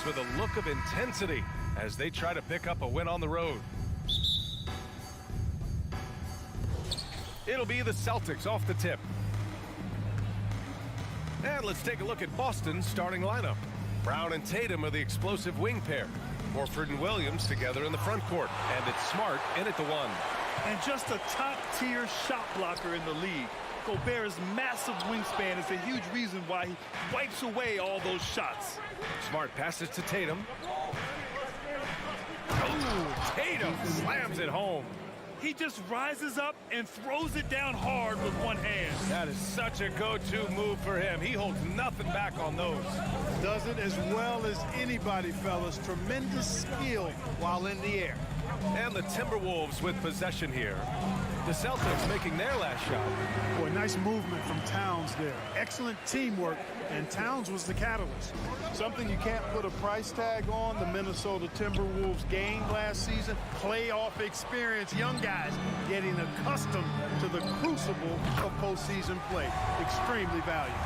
With a look of intensity as they try to pick up a win on the road. It'll be the Celtics off the tip. And let's take a look at Boston's starting lineup. Brown and Tatum are the explosive wing pair. Horford and Williams together in the front court. And it's Smart in at the one. And just a top-tier shot blocker in the league. Gobert's massive wingspan is a huge reason why he wipes away all those shots. Smart passes to Tatum. Oh, Tatum slams it home. He just rises up and throws it down hard with one hand. That is such a go-to move for him. He holds nothing back on those. Does it as well as anybody, fellas. Tremendous skill while in the air. And the Timberwolves with possession here. The Celtics making their last shot. Boy, nice movement from Towns there. Excellent teamwork, and Towns was the catalyst. Something you can't put a price tag on, the Minnesota Timberwolves gained last season. Playoff experience, young guys getting accustomed to the crucible of postseason play. Extremely valuable.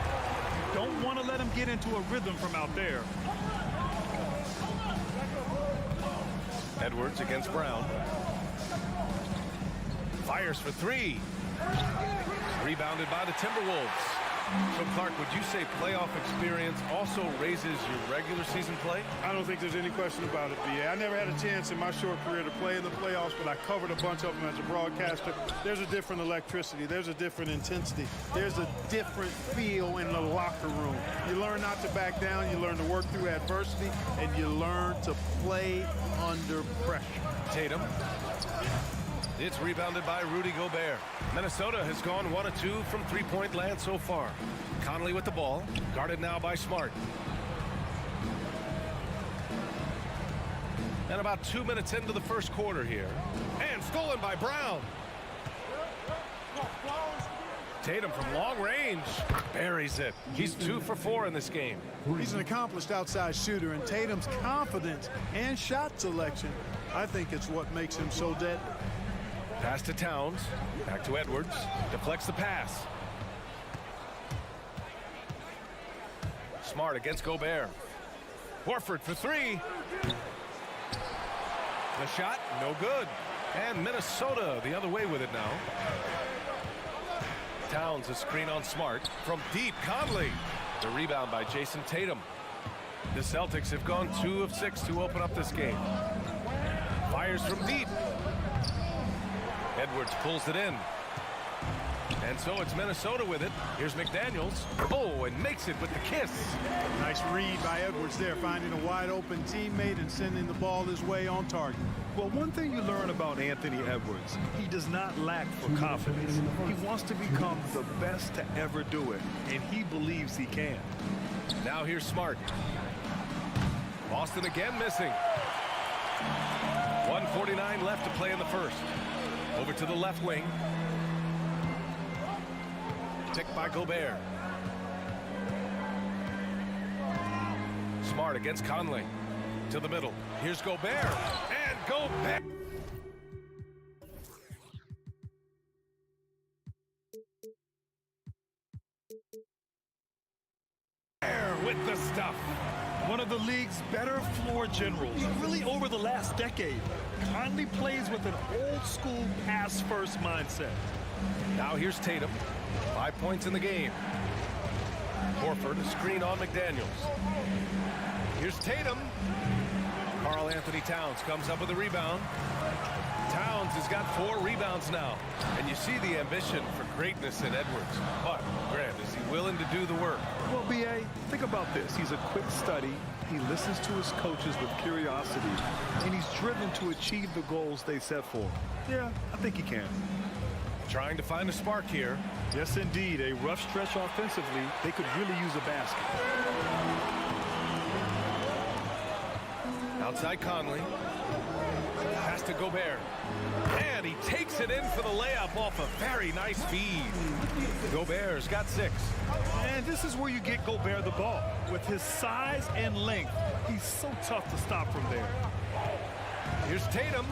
Don't want to let him get into a rhythm from out there. Edwards against Brown. Fires for three. Rebounded by the Timberwolves. So, Clark, would you say playoff experience also raises your regular season play? I don't think there's any question about it, B.A. I never had a chance in my short career to play in the playoffs, but I covered a bunch of them as a broadcaster. There's a different electricity. There's a different intensity. There's a different feel in the locker room. You learn not to back down. You learn to work through adversity, and you learn to play under pressure. Tatum. It's rebounded by Rudy Gobert. Minnesota has gone 1 of 2 from three-point land so far. Conley with the ball, guarded now by Smart. And about 2 minutes into the first quarter here. And stolen by Brown. Tatum from long range buries it. He's 2 for 4 in this game. He's an accomplished outside shooter, and Tatum's confidence and shot selection, I think it's what makes him so deadly. Pass to Towns. Back to Edwards. Deflects the pass. Smart against Gobert. Horford for three. The shot, no good. And Minnesota the other way with it now. Towns a screen on Smart. From deep, Conley. The rebound by Jason Tatum. The Celtics have gone 2 of 6 to open up this game. Fires from deep. Edwards pulls it in. And so it's Minnesota with it. Here's McDaniels. Oh, and makes it with the kiss. Nice read by Edwards there, finding a wide open teammate and sending the ball his way on target. Well, one thing you learn about Anthony Edwards, he does not lack for confidence. He wants to become the best to ever do it, and he believes he can. Now here's Smart. Boston again missing. 1:49 left to play in the first. Over to the left wing. Ticked by Gobert. Smart against Conley. To the middle. Here's Gobert. And Gobert. With the stuff. One of the league's better floor generals, really over the last decade. Conley plays with an old-school pass-first mindset. Now here's Tatum. 5 points in the game. Horford, a screen on McDaniels. Here's Tatum. Karl Anthony Towns comes up with a rebound. Towns has got 4 rebounds now. And you see the ambition for greatness in Edwards. But, Grant, is he willing to do the work? Well, B.A., think about this. He's a quick study. He listens to his coaches with curiosity. And he's driven to achieve the goals they set for him. Yeah, I think he can. Trying to find a spark here. Yes, indeed. A rough stretch offensively. They could really use a basket. Outside Conley. Pass to Gobert. And he takes it in for the layup off a very nice feed. Gobert's got 6. And this is where you get Gobert the ball. With his size and length, he's so tough to stop from there. Here's Tatum.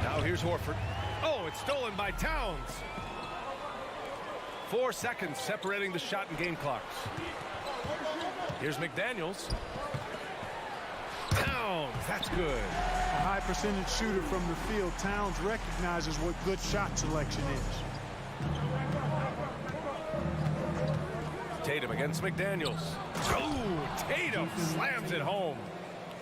Now here's Horford. Oh, it's stolen by Towns. 4 seconds separating the shot and game clocks. Here's McDaniels. Towns, that's good. A high percentage shooter from the field. Towns recognizes what good shot selection is. Tatum against McDaniels. Oh, Tatum slams it home.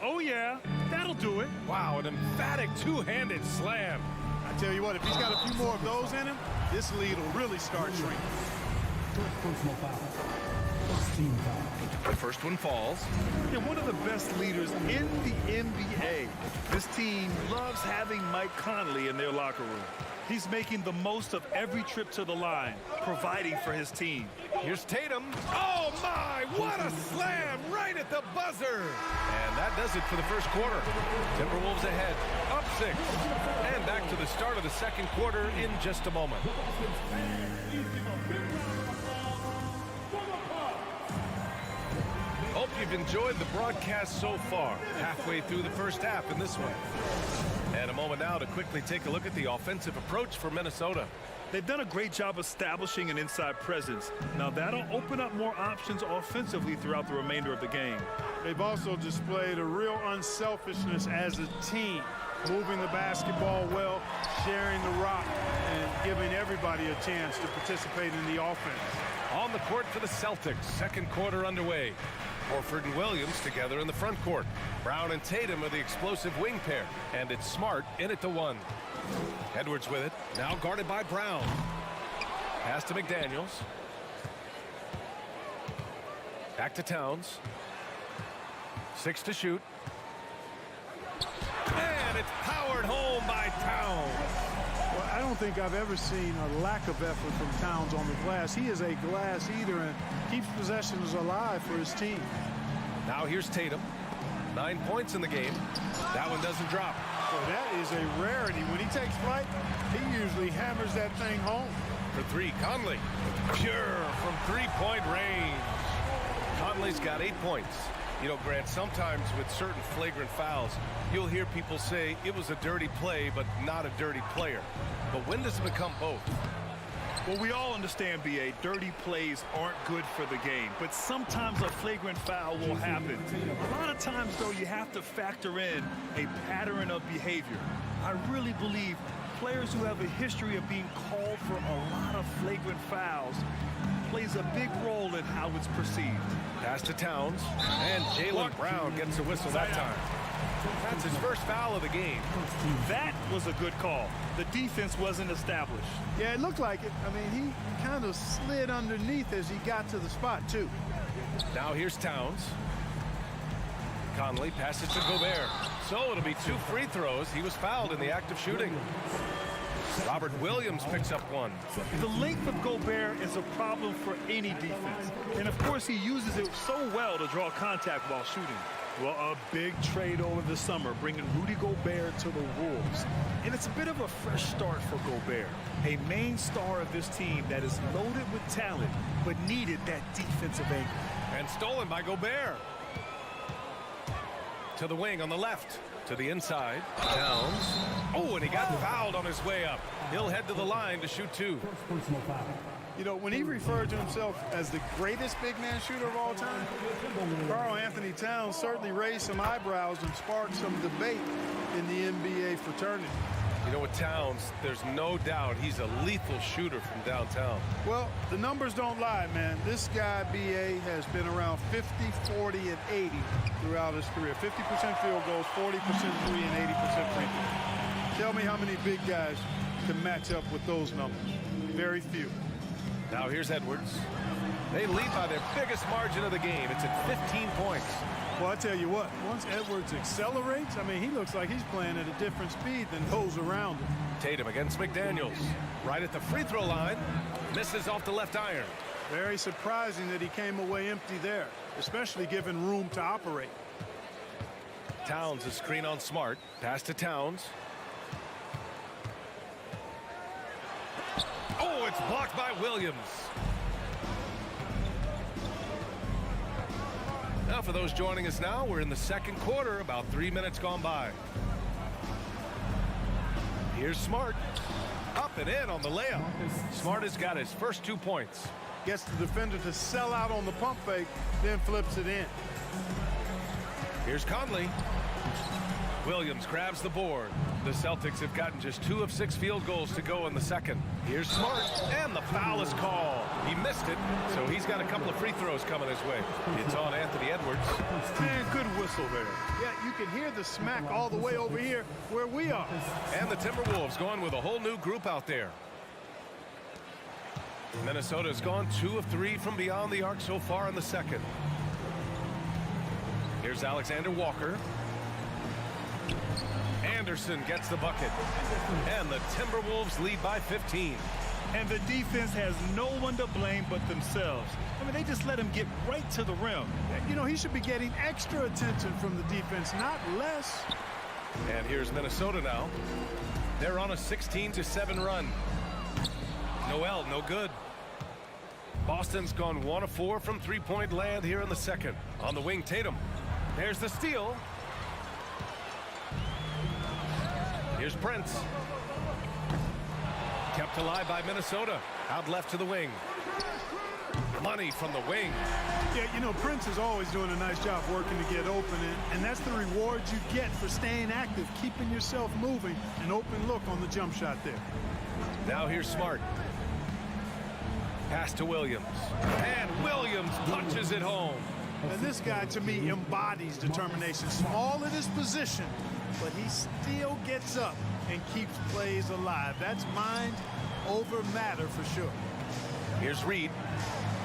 Oh, yeah, that'll do it. Wow, an emphatic two-handed slam. I tell you what, if he's got a few more of those in him, this lead will really start shrinking. The first one falls. And one of the best leaders in the NBA. This team loves having Mike Conley in their locker room. He's making the most of every trip to the line, providing for his team. Here's Tatum. Oh, my, what a slam right at the buzzer. And that does it for the first quarter. Timberwolves ahead, up 6. And back to the start of the second quarter in just a moment. Hope you've enjoyed the broadcast so far. Halfway through the first half in this one. And a moment now to quickly take a look at the offensive approach for Minnesota. They've done a great job establishing an inside presence. Now that'll open up more options offensively throughout the remainder of the game. They've also displayed a real unselfishness as a team, moving the basketball well, sharing the rock, and giving everybody a chance to participate in the offense. On the court for the Celtics, second quarter underway. Horford and Williams together in the front court. Brown and Tatum are the explosive wing pair, and it's Smart in it to 1. Edwards with it, now guarded by Brown. Pass to McDaniels. Back to Towns. 6 to shoot. And it's powered home by Towns. Well, I don't think I've ever seen a lack of effort from Towns on the glass. He is a glass eater and keeps possessions alive for his team. Now here's Tatum. 9 points in the game. That one doesn't drop. Well, that is a rarity. When he takes flight, he usually hammers that thing home. For 3, Conley. Pure from three-point range. Conley's got 8 points. You know, Grant, sometimes with certain flagrant fouls, you'll hear people say it was a dirty play, but not a dirty player. But when does it become both? Well, we all understand, B.A., dirty plays aren't good for the game, but sometimes a flagrant foul will happen. A lot of times, though, you have to factor in a pattern of behavior. I really believe players who have a history of being called for a lot of flagrant fouls plays a big role in how it's perceived. Pass to Towns, and Jaylen Brown gets a whistle that time. That's his first foul of the game. That was a good call. The defense wasn't established. Yeah, it looked like it. I mean, he kind of slid underneath as he got to the spot, too. Now here's Towns. Conley passes to Gobert. So it'll be 2 free throws. He was fouled in the act of shooting. Robert Williams picks up 1. The length of Gobert is a problem for any defense. And, of course, he uses it so well to draw contact while shooting. Well, a big trade over the summer, bringing Rudy Gobert to the Wolves. And it's a bit of a fresh start for Gobert, a main star of this team that is loaded with talent, but needed that defensive anchor. And stolen by Gobert. To the wing on the left. To the inside. Towns. Oh, and he got fouled on his way up. He'll head to the line to shoot 2. You know, when he referred to himself as the greatest big man shooter of all time, Karl Anthony Towns certainly raised some eyebrows and sparked some debate in the NBA fraternity. You know, with Towns, there's no doubt he's a lethal shooter from downtown. Well, the numbers don't lie, man. This guy, B.A., has been around 50, 40, and 80 throughout his career. 50% field goals, 40% three, and 80% free throws. Tell me how many big guys can match up with those numbers. Very few. Now here's Edwards. They lead by their biggest margin of the game. It's at 15 points. Well, I tell you what, once Edwards accelerates, I mean, he looks like he's playing at a different speed than those around him. Tatum against McDaniels. Right at the free throw line. Misses off the left iron. Very surprising that he came away empty there, especially given room to operate. Towns a screen on Smart. Pass to Towns. Oh, it's blocked by Williams. Now for those joining us now, we're in the second quarter, about 3 minutes gone by. Here's Smart. Up and in on the layup. Smart has got his first 2 points. Gets the defender to sell out on the pump fake, then flips it in. Here's Conley. Williams grabs the board. The Celtics have gotten just 2 of 6 field goals to go in the second. Here's Smart, and the foul is called. He missed it, so he's got a couple of free throws coming his way. It's on Anthony Edwards. Man, good whistle there. Yeah, you can hear the smack all the way over here where we are. And the Timberwolves going with a whole new group out there. Minnesota's gone 2 of 3 from beyond the arc so far in the second. Here's Alexander Walker. Anderson gets the bucket. And the Timberwolves lead by 15. And the defense has no one to blame but themselves. I mean, they just let him get right to the rim. You know, he should be getting extra attention from the defense, not less. And here's Minnesota now. They're on a 16-7 run. Noel, no good. Boston's gone 1 of 4 from three-point land here in the second. On the wing, Tatum. There's the steal. Here's Prince. Kept alive by Minnesota. Out left to the wing. Money from the wing. Yeah, you know, Prince is always doing a nice job working to get open, and that's the reward you get for staying active, keeping yourself moving, an open look on the jump shot there. Now here's Smart. Pass to Williams. And Williams punches it home. And this guy, to me, embodies determination. Small in his position, but he still gets up and keeps plays alive. That's mind over matter for sure. Here's Reed.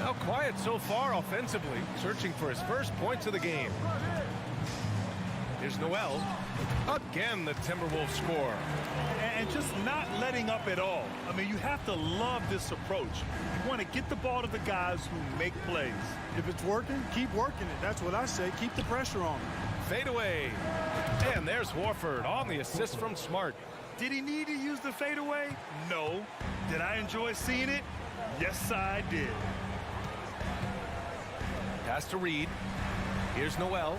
Now quiet so far offensively, searching for his first points of the game. Here's Noel. Again, the Timberwolves score. And just not letting up at all. I mean, you have to love this approach. You want to get the ball to the guys who make plays. If it's working, keep working it. That's what I say. Keep the pressure on him. Fade away. And there's Horford on the assist from Smart. Did he need to use the fadeaway? No. Did I enjoy seeing it? Yes, I did. Pass to Reed. Here's Noel.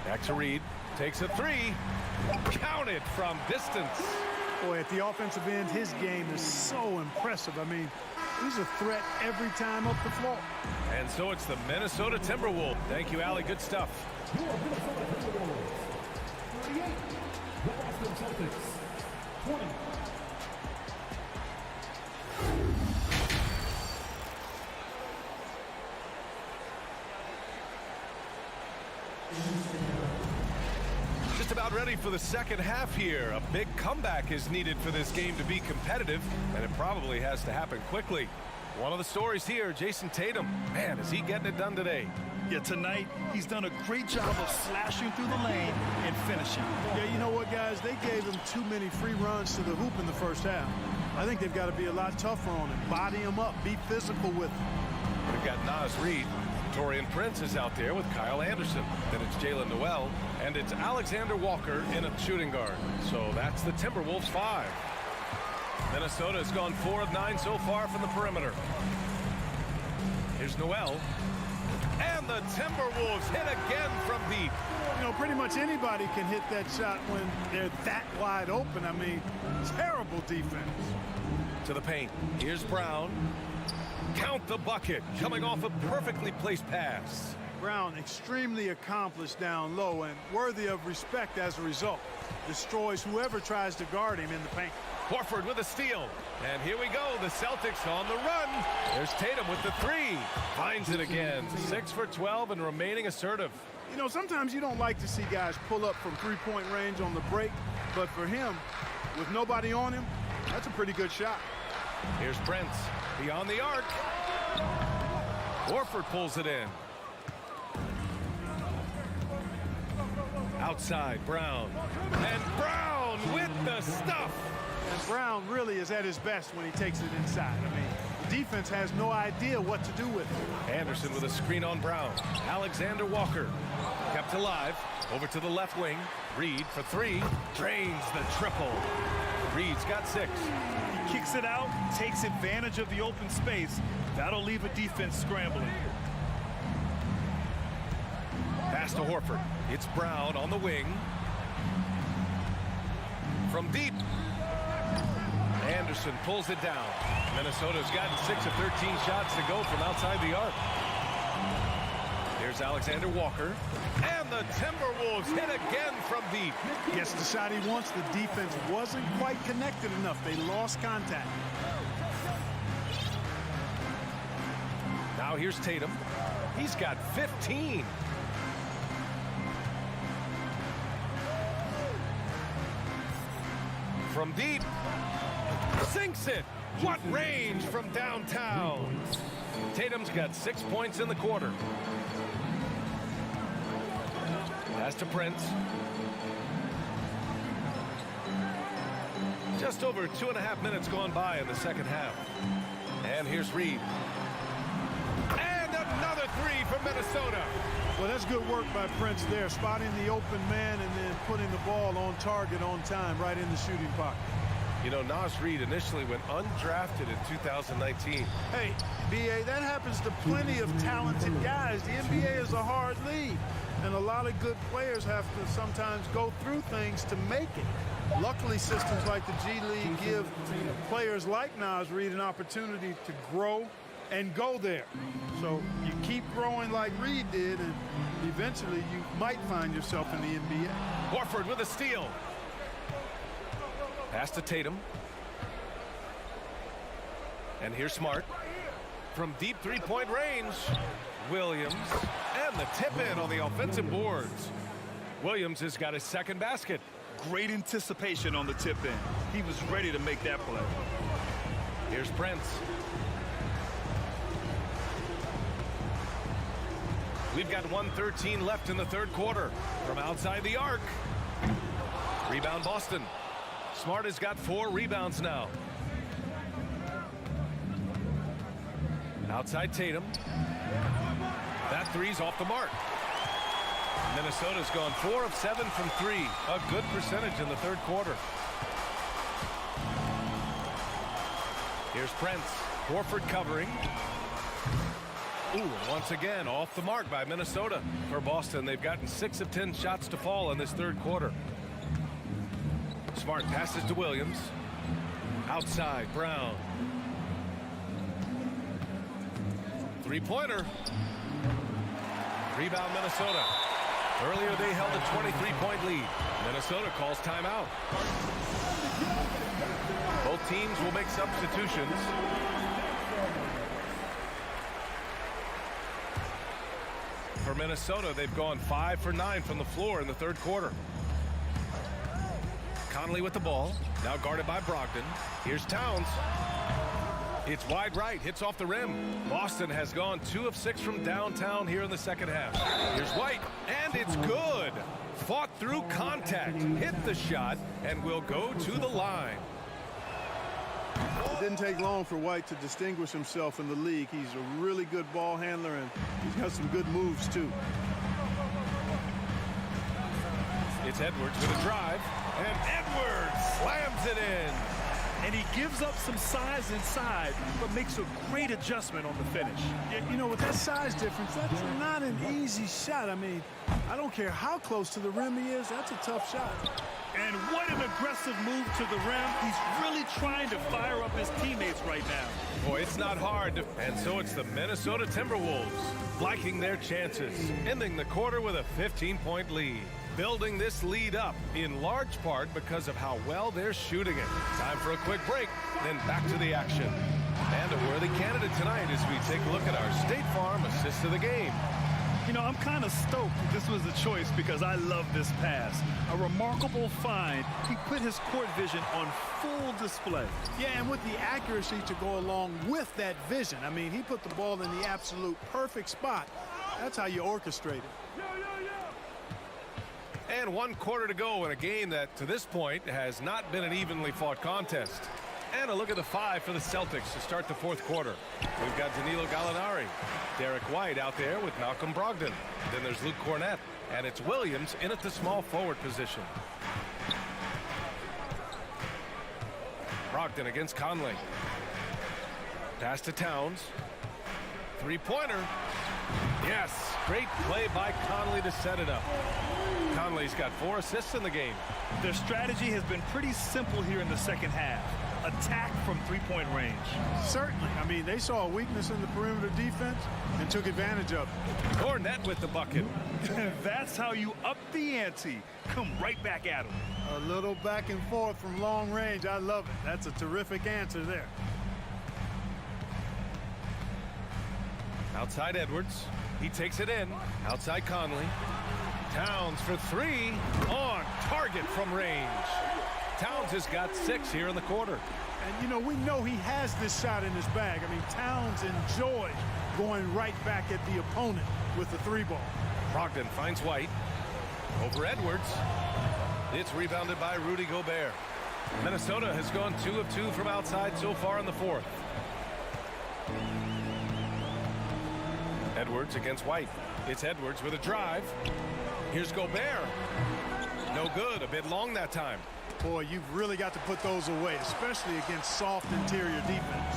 Back to Reed. Takes a 3. Counted from distance. Boy, at the offensive end, his game is so impressive. I mean, he's a threat every time up the floor. And so it's the Minnesota Timberwolves. Thank you, Allie. Good stuff. Your Minnesota Timberwolves. 28. The Boston Celtics. 20. Just about ready for the second half here. A big comeback is needed for this game to be competitive, and it probably has to happen quickly. One of the stories here, Jason Tatum. Man, is he getting it done today? Yeah, tonight, he's done a great job of slashing through the lane and finishing. Yeah, you know what, guys? They gave him too many free runs to the hoop in the first half. I think they've got to be a lot tougher on him. Body him up. Be physical with him. We've got Nas Reed. Torian Prince is out there with Kyle Anderson. Then it's Jalen Noel. And it's Alexander Walker in a shooting guard. So that's the Timberwolves 5. Minnesota has gone 4 of 9 so far from the perimeter. Here's Noel. And the Timberwolves hit again from deep. You know, pretty much anybody can hit that shot when they're that wide open. I mean, terrible defense. To the paint. Here's Brown. Count the bucket. Coming off a perfectly placed pass. Brown, extremely accomplished down low and worthy of respect as a result. Destroys whoever tries to guard him in the paint. Horford with a steal. And here we go. The Celtics on the run. There's Tatum with the 3. Finds it again. 6 for 12 and remaining assertive. You know, sometimes you don't like to see guys pull up from three-point range on the break. But for him, with nobody on him, that's a pretty good shot. Here's Prince. Beyond the arc. Horford pulls it in. Outside, Brown. And Brown with the stuff. And Brown really is at his best when he takes it inside. I mean, defense has no idea what to do with it. Anderson with a screen on Brown. Alexander Walker kept alive. Over to the left wing. Reed for three. Drains the triple. Reed's got 6. He kicks it out, takes advantage of the open space. That'll leave a defense scrambling. Pass to Horford. It's Brown on the wing. From deep. Anderson pulls it down. Minnesota's gotten 6 of 13 shots to go from outside the arc. Here's Alexander Walker. And the Timberwolves hit again from deep. Gets the shot he wants. The defense wasn't quite connected enough. They lost contact. Now here's Tatum. He's got 15. From deep. Sinks it. What range from downtown. Tatum's got 6 points in the quarter. Pass to Prince. Just over 2.5 minutes gone by in the second half. And here's Reed. And another 3 from Minnesota. Well, that's good work by Prince there, spotting the open man and then putting the ball on target on time right in the shooting pocket. You know, Naz Reid initially went undrafted in 2019. Hey, B.A., that happens to plenty of talented guys. The NBA is a hard league, and a lot of good players have to sometimes go through things to make it. Luckily, systems like the G League give players like Naz Reid an opportunity to grow and go there. So you keep growing like Reid did, and eventually you might find yourself in the NBA. Horford with a steal. Pass to Tatum. And here's Smart. From deep three-point range, Williams. And the tip-in on the offensive boards. Williams has got his second basket. Great anticipation on the tip-in. He was ready to make that play. Here's Prince. We've got 1:13 left in the third quarter. From outside the arc. Rebound Boston. Smart has got 4 rebounds now. Outside Tatum. That three's off the mark. Minnesota's gone 4 of 7 from 3. A good percentage in the third quarter. Here's Prince. Horford covering. Ooh, once again off the mark by Minnesota. For Boston, they've gotten 6 of 10 shots to fall in this third quarter. Smart passes to Williams. Outside, Brown. Three-pointer. Rebound, Minnesota. Earlier, they held a 23-point lead. Minnesota calls timeout. Both teams will make substitutions. For Minnesota, they've gone 5 for 9 from the floor in the third quarter. Conley with the ball. Now guarded by Brogdon. Here's Towns. It's wide right. Hits off the rim. Boston has gone 2 of 6 from downtown here in the second half. Here's White. And it's good. Fought through contact. Hit the shot and will go to the line. It didn't take long for White to distinguish himself in the league. He's a really good ball handler, and he's got some good moves, too. It's Edwards with a drive. And Edwards slams it in. And he gives up some size inside, but makes a great adjustment on the finish. You know, with that size difference, that's not an easy shot. I mean, I don't care how close to the rim he is. That's a tough shot. And what an aggressive move to the rim. He's really trying to fire up his teammates right now. Boy, it's not hard. And so it's the Minnesota Timberwolves liking their chances, ending the quarter with a 15-point lead. Building this lead up in large part because of how well they're shooting it. Time for a quick break, then back to the action. And a worthy candidate tonight as we take a look at our State Farm assist of the game. You know, I'm kind of stoked this was the choice because I love this pass. A remarkable find. He put his court vision on full display. Yeah, and with the accuracy to go along with that vision. I mean, he put the ball in the absolute perfect spot. That's how you orchestrate it. And 1 quarter to go in a game that, to this point, has not been an evenly fought contest. And a look at the 5 for the Celtics to start the fourth quarter. We've got Danilo Gallinari, Derek White out there with Malcolm Brogdon. Then there's Luke Cornett, and it's Williams in at the small forward position. Brogdon against Conley. Pass to Towns. Three-pointer. Yes, great play by Conley to set it up. Conley's got 4 assists in the game. Their strategy has been pretty simple here in the second half. Attack from three-point range. Certainly. I mean, they saw a weakness in the perimeter defense and took advantage of it. Cornett with the bucket. That's how you up the ante. Come right back at him. A little back and forth from long range. I love it. That's a terrific answer there. Outside Edwards. He takes it in. Outside Conley. Towns for 3. On target from range. Towns has got 6 here in the quarter. And, you know, we know he has this shot in his bag. I mean, Towns enjoys going right back at the opponent with the 3-ball. Brogdon finds White. Over Edwards. It's rebounded by Rudy Gobert. Minnesota has gone 2 of 2 from outside so far in the fourth. Edwards against White. It's Edwards with a drive. Here's Gobert. No good. A bit long that time. Boy, you've really got to put those away, especially against soft interior defense.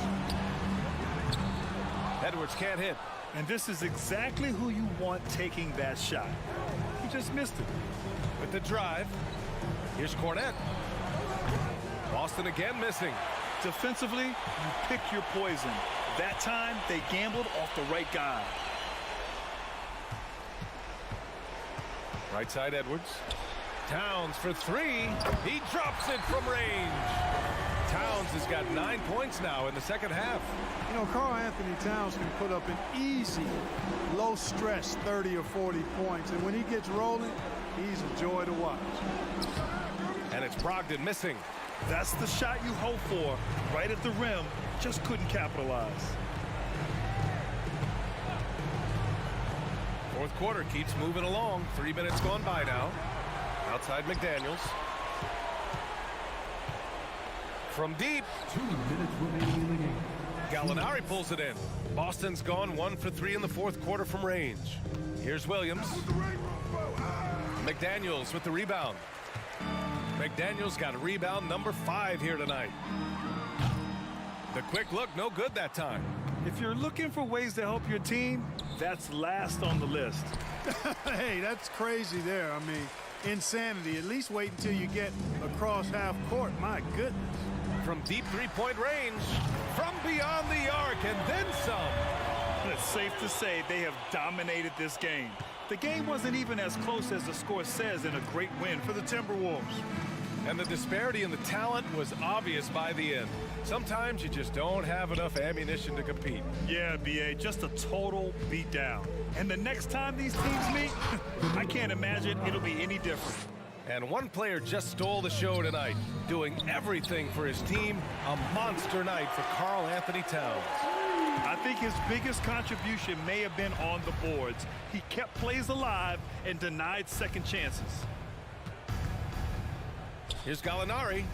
Edwards can't hit. And this is exactly who you want taking that shot. He just missed it. With the drive. Here's Cornett. Boston again missing. Defensively, you pick your poison. That time, they gambled off the right guy. Right side Edwards. Towns for 3. He drops it from range. Towns has got 9 points now in the second half. You know, Karl Anthony Towns can put up an easy, low-stress 30 or 40 points. And when he gets rolling, he's a joy to watch. And it's Brogdon missing. That's the shot you hope for. Right at the rim. Just couldn't capitalize. Fourth quarter keeps moving along. 3 minutes gone by now. Outside McDaniels. From deep. 2 minutes remaining in the game. Gallinari pulls it in. Boston's gone 1 for 3 in the fourth quarter from range. Here's Williams. McDaniels with the rebound. McDaniels got a rebound number 5 here tonight. The quick look, no good that time. If you're looking for ways to help your team, that's last on the list. Hey, that's crazy there. I mean, insanity. At least wait until you get across half court. My goodness. From deep three-point range, from beyond the arc, and then some. It's safe to say they have dominated this game. The game wasn't even as close as the score says in a great win for the Timberwolves. And the disparity in the talent was obvious by the end. Sometimes you just don't have enough ammunition to compete. Yeah, B.A., just a total beatdown. And the next time these teams meet, I can't imagine it'll be any different. And one player just stole the show tonight, doing everything for his team. A monster night for Karl Anthony Towns. I think his biggest contribution may have been on the boards. He kept plays alive and denied second chances. Here's Gallinari.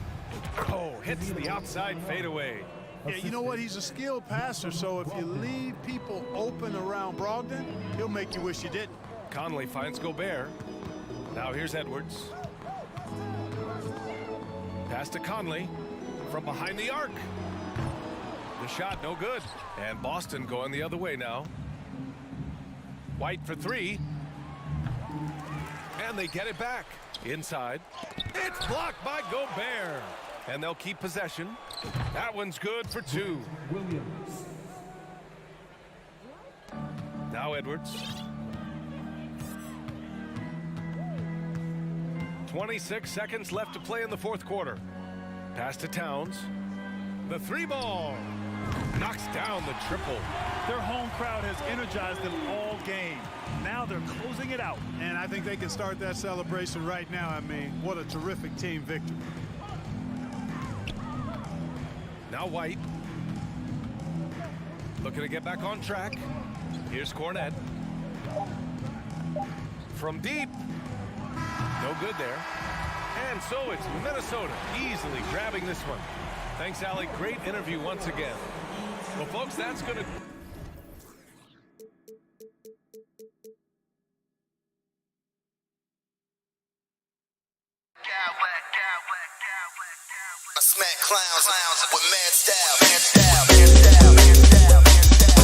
Oh, hits the outside fadeaway. Yeah, you know what? He's a skilled passer, so if you leave people open around Brogdon, he'll make you wish you didn't. Conley finds Gobert. Now here's Edwards. Pass to Conley from behind the arc. The shot no good. And Boston going the other way now. White for 3. And they get it back. Inside. It's blocked by Gobert. And they'll keep possession. That one's good for 2. Williams. Now Edwards. 26 seconds left to play in the fourth quarter. Pass to Towns. The 3-ball. Knocks down the triple. Their home crowd has energized them all game. Now they're closing it out. And I think they can start that celebration right now. I mean, what a terrific team victory. Now White. Looking to get back on track. Here's Cornett. From deep. No good there. And so it's Minnesota easily grabbing this one. Thanks, Allie. Great interview once again. Well, folks, that's going to... I smack clowns with mad style, mad style, mad style, mad style, mad style.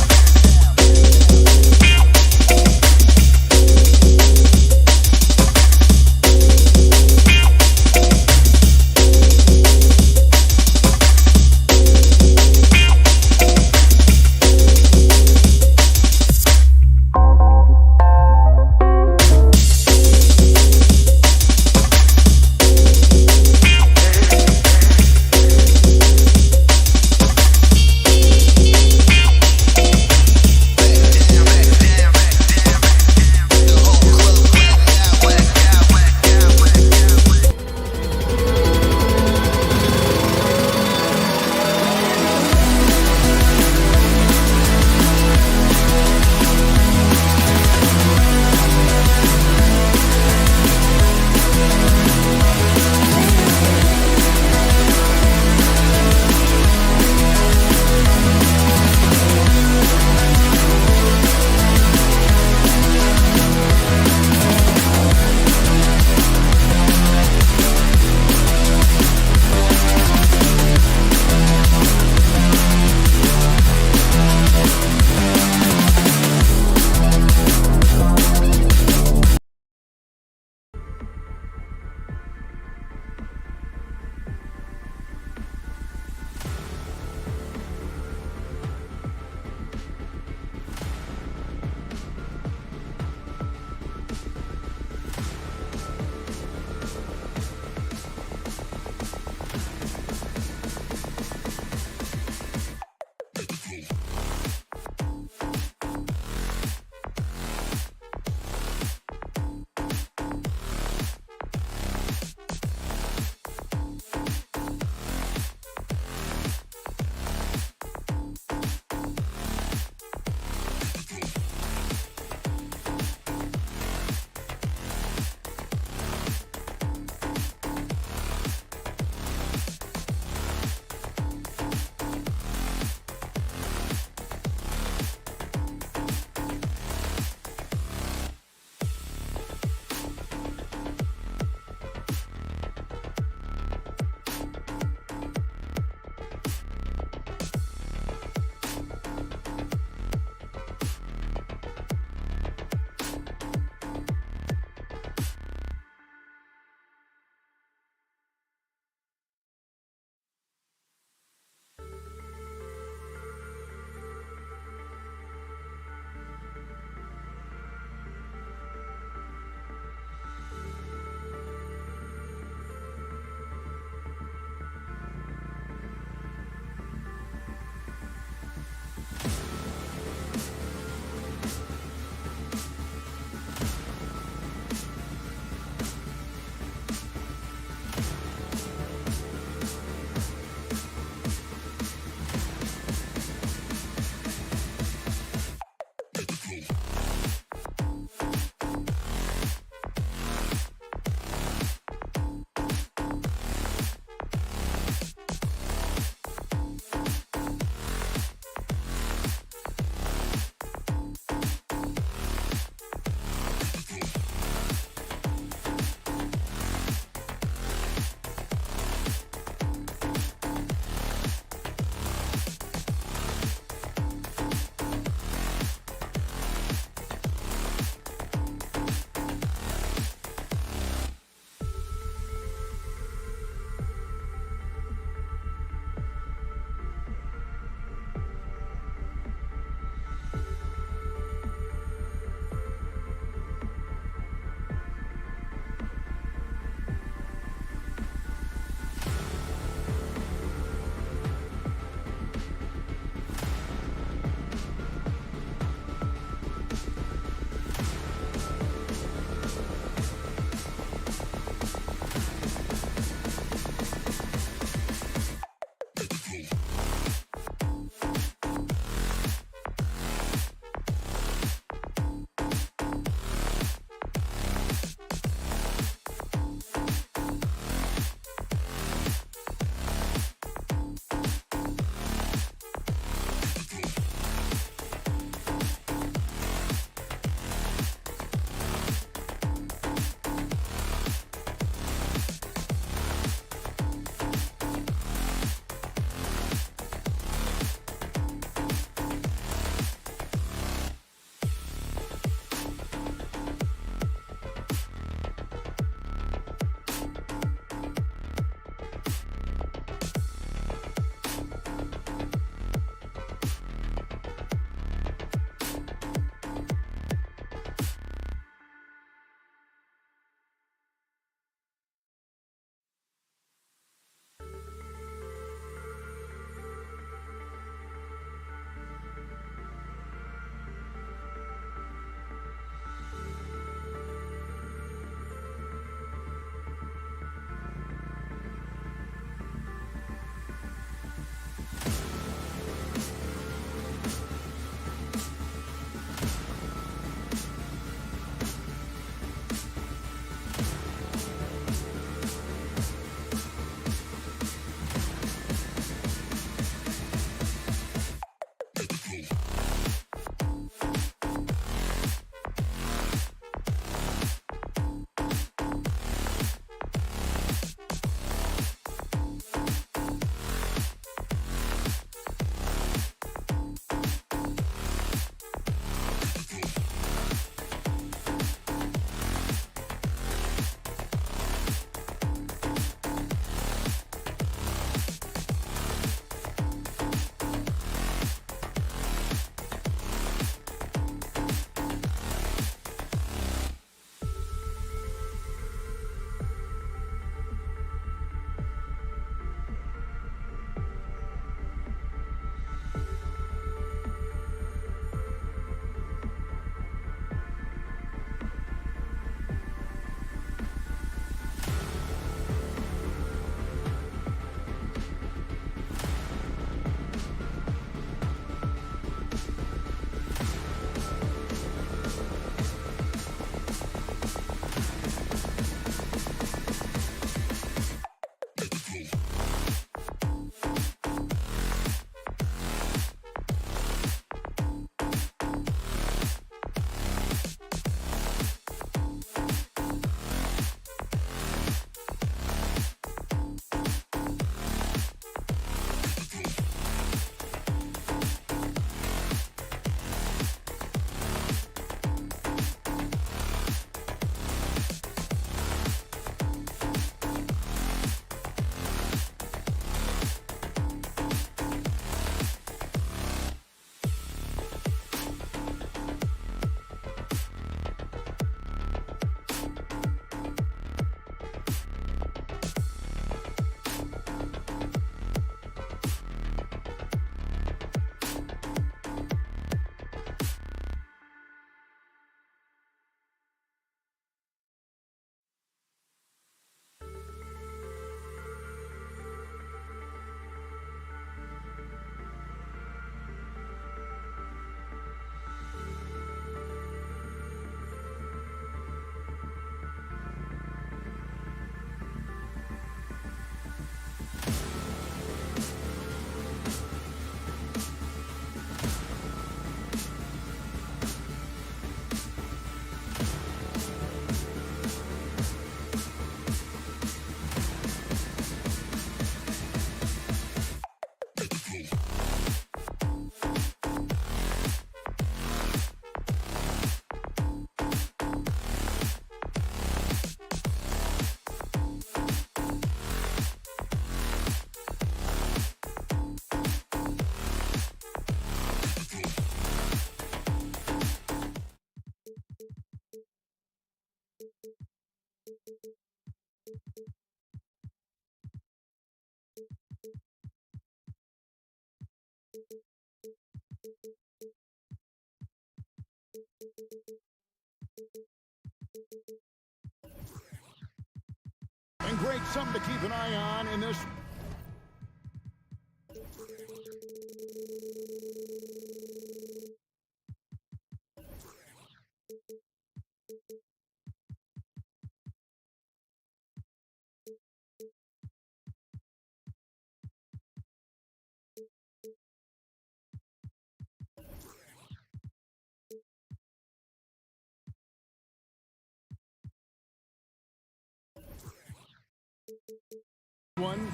And great, something to keep an eye on in this.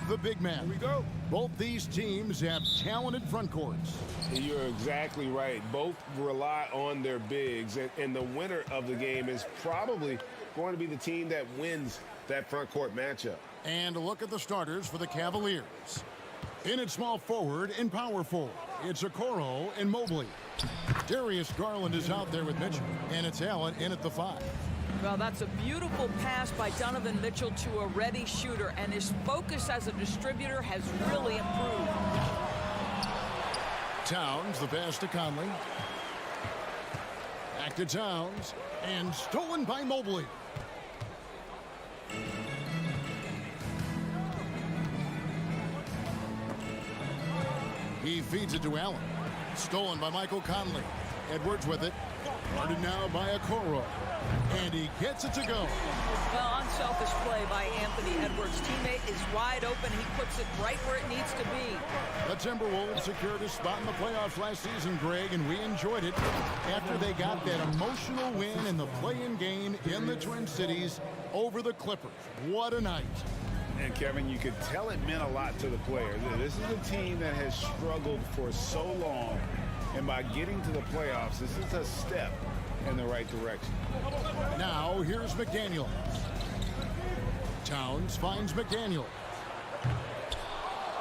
The big man. Here we go. Both these teams have talented front courts. You're exactly right. Both rely on their bigs, and the winner of the game is probably going to be the team that wins that front court matchup. And a look at the starters for the Cavaliers. In at small forward and power forward, it's Okoro and Mobley. Darius Garland is out there with Mitchell, and it's Allen in at the 5. Well, that's a beautiful pass by Donovan Mitchell to a ready shooter, and his focus as a distributor has really improved. Towns, the pass to Conley. Back to Towns, and stolen by Mobley. He feeds it to Allen. Stolen by Michael Conley. Edwards with it. Guarded now by Okoro. And he gets it to go. Well, unselfish play by Anthony Edwards. Teammate is wide open. He puts it right where it needs to be. The Timberwolves secured a spot in the playoffs last season, Greg, and we enjoyed it after they got that emotional win in the play-in game in the Twin Cities over the Clippers. What a night. And Kevin, you could tell it meant a lot to the players. This is a team that has struggled for so long, and by getting to the playoffs, this is a step in the right direction. Now, here's McDaniel. Towns finds McDaniel.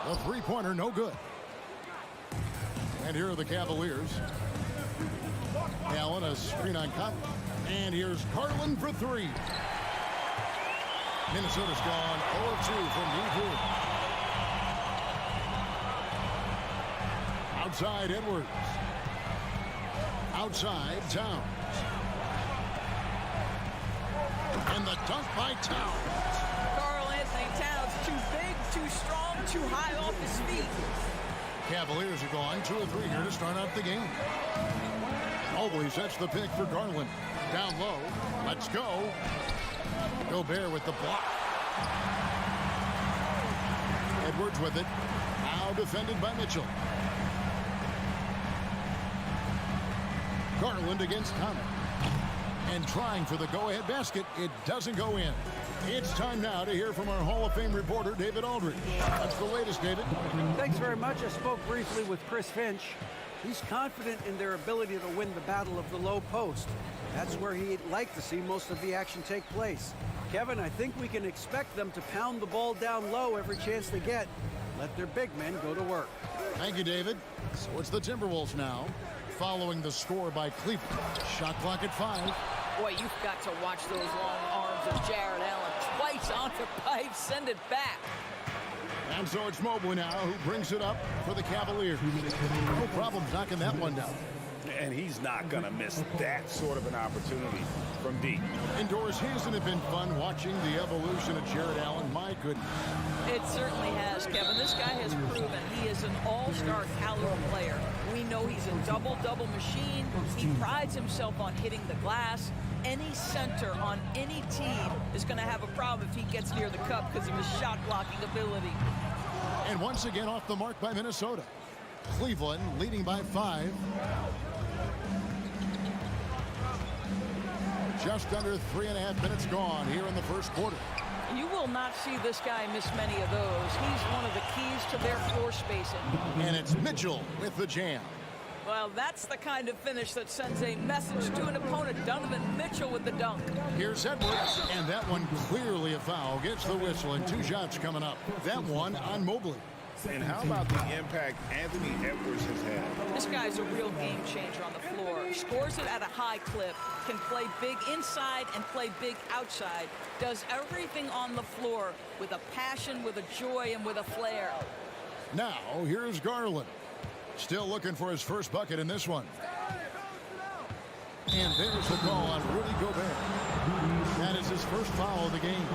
The three-pointer, no good. And here are the Cavaliers. Allen, a screen on Conley. And here's Garland for 3. Minnesota's gone 0-2 from deep. Outside Edwards. Outside Towns. And the dunk by Towns. Karl Anthony Towns, too big, too strong, too high off his feet. Cavaliers are gone 2 of 3 here to start out the game. Mobley sets the pick for Garland. Down low. Let's go. Gobert with the block. Edwards with it. Now defended by Mitchell. Garland against Conley. And trying for the go-ahead basket. It doesn't go in. It's time now to hear from our Hall of Fame reporter, David Aldridge. That's the latest, David. Thanks very much. I spoke briefly with Chris Finch. He's confident in their ability to win the battle of the low post. That's where he'd like to see most of the action take place. Kevin, I think we can expect them to pound the ball down low every chance they get. Let their big men go to work. Thank you, David. So it's the Timberwolves now, following the score by Cleveland. Shot clock at 5. Boy, you've got to watch those long arms of Jared Allen. Twice on the pipe, send it back. And so it's Mobley now who brings it up for the Cavaliers. No problems knocking that one down. And he's not going to miss that sort of an opportunity from deep. Indoors, hasn't it been fun watching the evolution of Jared Allen? My goodness. It certainly has, Kevin. This guy has proven he is an all-star caliber player. We know he's a double-double machine. He prides himself on hitting the glass. Any center on any team is going to have a problem if he gets near the cup because of his shot-blocking ability. And once again off the mark by Minnesota. Cleveland leading by 5. Just under 3.5 minutes gone here in the first quarter. You will not see this guy miss many of those. He's one of the keys to their floor spacing. And it's Mitchell with the jam. Well, that's the kind of finish that sends a message to an opponent. Donovan Mitchell with the dunk. Here's Edwards, and that one clearly a foul. Gets the whistle, and 2 shots coming up. That one on Mobley. And how about the impact Anthony Edwards has had? This guy's a real game changer on the floor. Scores it at a high clip, can play big inside and play big outside. Does everything on the floor with a passion, with a joy, and with a flair. Now, here's Garland. Still looking for his first bucket in this one. And there's the call on Rudy Gobert. That is his first foul of the game.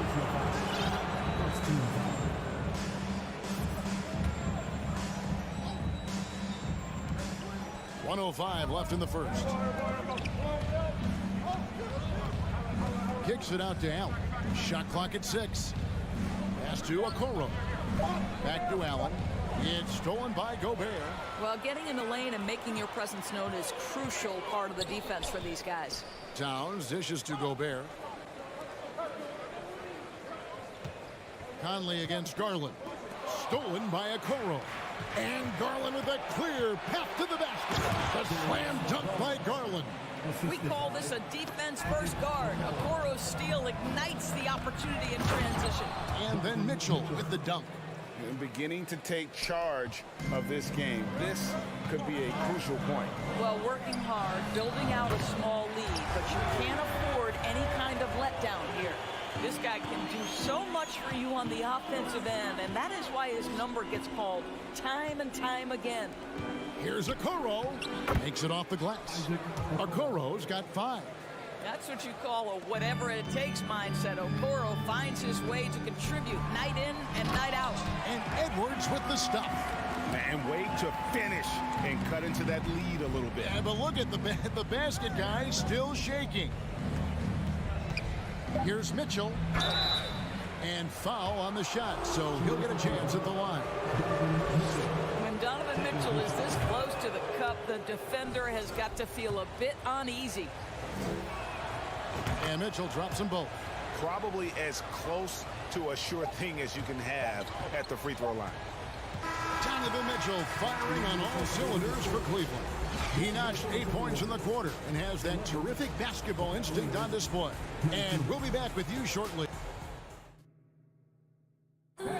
1:05 left in the first. Kicks it out to Allen. Shot clock at 6. Pass to Okoro. Back to Allen. It's stolen by Gobert. Well, getting in the lane and making your presence known is crucial part of the defense for these guys. Towns dishes to Gobert. Conley against Garland. Stolen by Okoro. And Garland with a clear path to the basket. A slam dunk by Garland. We call this a defense-first guard. Okoro's steal ignites the opportunity in transition. And then Mitchell with the dunk. And beginning to take charge of this game. This could be a crucial point. Well, working hard, building out a small lead, but you can't afford any kind of letdown here. This guy can do so much for you on the offensive end, and that is why his number gets called time and time again. Here's Okoro. Makes it off the glass. Okoro's got 5. That's what you call a whatever it takes mindset. Okoro finds his way to contribute night in and night out. And Edwards with the stuff. And wait to finish and cut into that lead a little bit. Yeah, but look at the basket guy still shaking. Here's Mitchell. And foul on the shot, so he'll get a chance at the line. When Donovan Mitchell is this close to the cup, the defender has got to feel a bit uneasy. And Mitchell drops them both. Probably as close to a sure thing as you can have at the free throw line. Donovan Mitchell firing on all cylinders for Cleveland. He notched 8 points in the quarter and has that terrific basketball instinct on display. And we'll be back with you shortly. And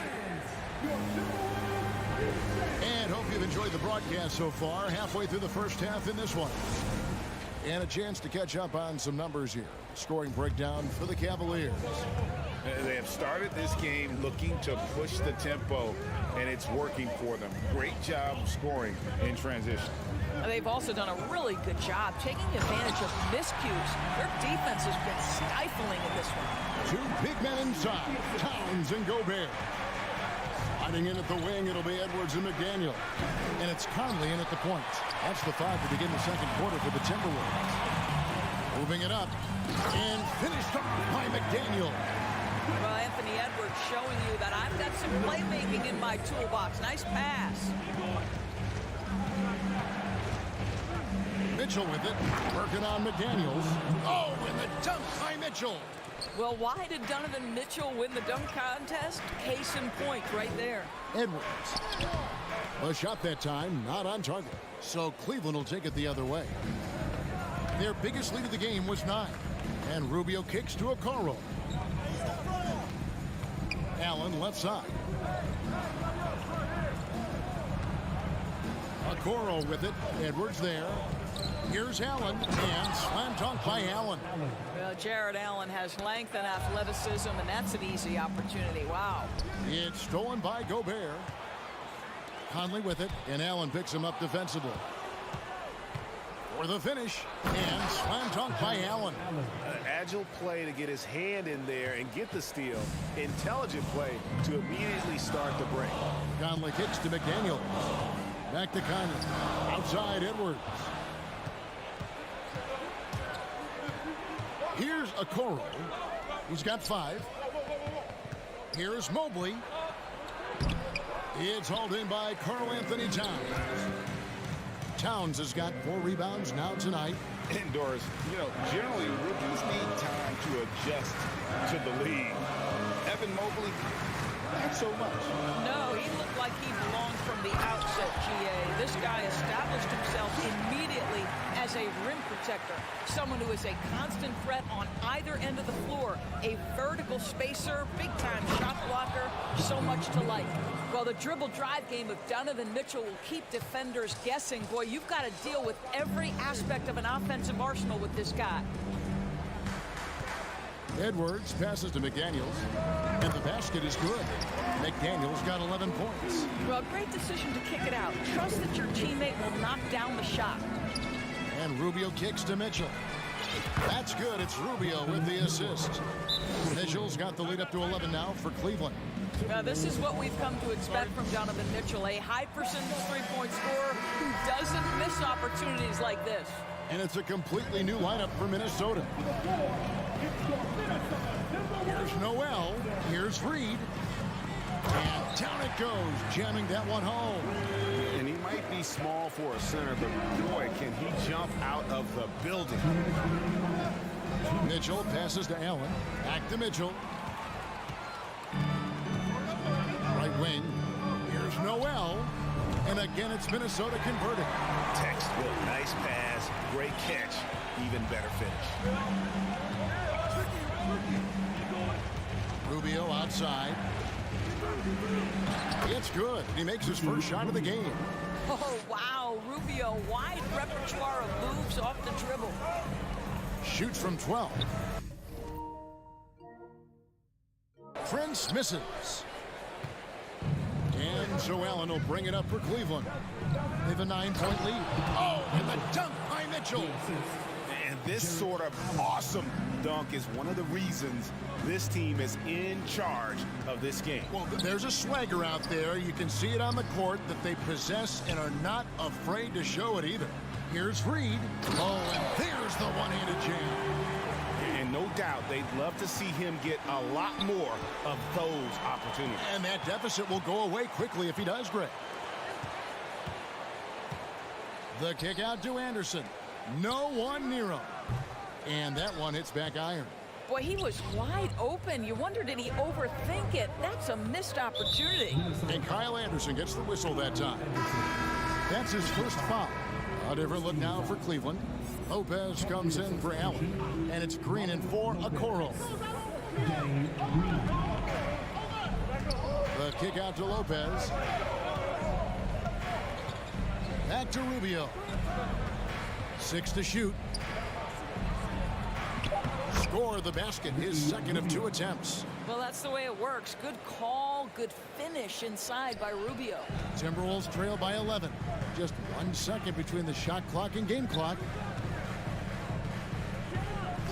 hope you've enjoyed the broadcast so far. Halfway through the first half in this one. And a chance to catch up on some numbers here. Scoring breakdown for the Cavaliers. They have started this game looking to push the tempo, and it's working for them. Great job scoring in transition. They've also done a really good job taking advantage of miscues. Their defense has been stifling in this one. 2 big men inside, Towns and Gobert. Sliding in at the wing, it'll be Edwards and McDaniel. And it's Conley in at the point. That's the 5 to begin the second quarter for the Timberwolves. Moving it up. And finished off by McDaniel. Well, Anthony Edwards showing you that I've got some playmaking in my toolbox. Nice pass. Mitchell with it. Working on McDaniels. Oh, and the dunk by Mitchell. Well, why did Donovan Mitchell win the dunk contest? Case in point right there. Edwards. A shot that time, not on target. So Cleveland will take it the other way. Their biggest lead of the game was 9. And Rubio kicks to Okoro. Allen left side. Okoro with it. Edwards there. Here's Allen. And slam dunk by Allen. Well, Jared Allen has length and athleticism, and that's an easy opportunity. Wow. It's stolen by Gobert. Conley with it, and Allen picks him up defensively. For the finish, and slam dunk by Allen. An agile play to get his hand in there and get the steal. Intelligent play to immediately start the break. Conley kicks to McDaniel. Back to Conley. Outside Edwards. Here's Okoro. He's got 5. Here's Mobley. It's hauled in by Karl Anthony Towns. Towns has got 4 rebounds now tonight. Indoors, generally rookies need time to adjust to the league. Evan Mobley, not so much. No, he looked like he belonged from the outset, GA. This guy established himself immediately as a rim protector, someone who is a constant threat on either end of the floor, a vertical spacer, big-time shot blocker, so much to like. Well, the dribble drive game of Donovan Mitchell will keep defenders guessing. Boy, you've got to deal with every aspect of an offensive arsenal with this guy. Edwards passes to McDaniels, and the basket is good. McDaniels got 11 points. Well, great decision to kick it out. Trust that your teammate will knock down the shot. And Rubio kicks to Mitchell. That's good. It's Rubio with the assist. Mitchell's got the lead up to 11 now for Cleveland. This is what we've come to expect from Donovan Mitchell, a high percentage three-point scorer who doesn't miss opportunities like this. And it's a completely new lineup for Minnesota. Here's Noel. Here's Reed. And down it goes, jamming that one home. And he might be small for a center, but boy, can he jump out of the building. Mitchell passes to Allen. Back to Mitchell. Right wing. Here's Noel. And again, it's Minnesota converting. Textbook, nice pass, great catch, even better finish. Rubio outside. It's good. He makes his first shot of the game. Oh, wow. Rubio, wide repertoire of moves off the dribble. Shoots from 12. Prince misses. And so Allen will bring it up for Cleveland. They have a 9-point lead. Oh, and the dunk by Mitchell. And this sort of awesome dunk is one of the reasons this team is in charge of this game. Well, there's a swagger out there. You can see it on the court that they possess and are not afraid to show it either. Here's Reed. Oh, and there's the one-handed jam. And no doubt they'd love to see him get a lot more of those opportunities. And that deficit will go away quickly if he does, Greg. The kick out to Anderson. No one near him. And that one hits back iron. Boy, he was wide open. You wonder, did he overthink it? That's a missed opportunity. And Kyle Anderson gets the whistle that time. That's his first foul. A different look now for Cleveland. Lopez comes in for Allen. And it's Green and for Okoro. The kick out to Lopez. Back to Rubio. 6 to shoot. Score the basket, his second of 2 attempts. Well, that's the way it works. Good call, good finish inside by Rubio. Timberwolves trail by 11. Just 1 second between the shot clock and game clock.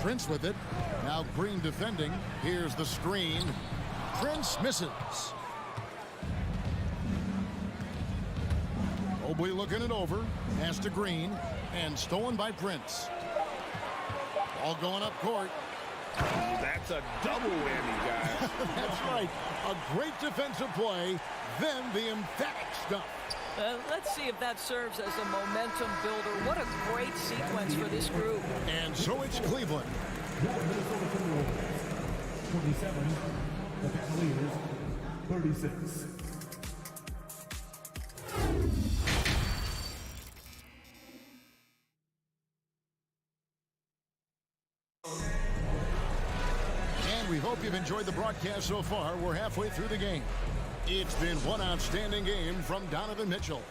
Prince with it. Now Green defending. Here's the screen. Prince misses. Mobley looking it over. Pass to Green. And stolen by Prince. Ball going up court. That's a double whammy, guys. That's right. A great defensive play. Then the emphatic stuff. Let's see if that serves as a momentum builder. What a great sequence for this group. And so it's Cleveland. 27, the Cavaliers, 36. And we hope you've enjoyed the broadcast so far. We're halfway through the game. It's been one outstanding game from Donovan Mitchell.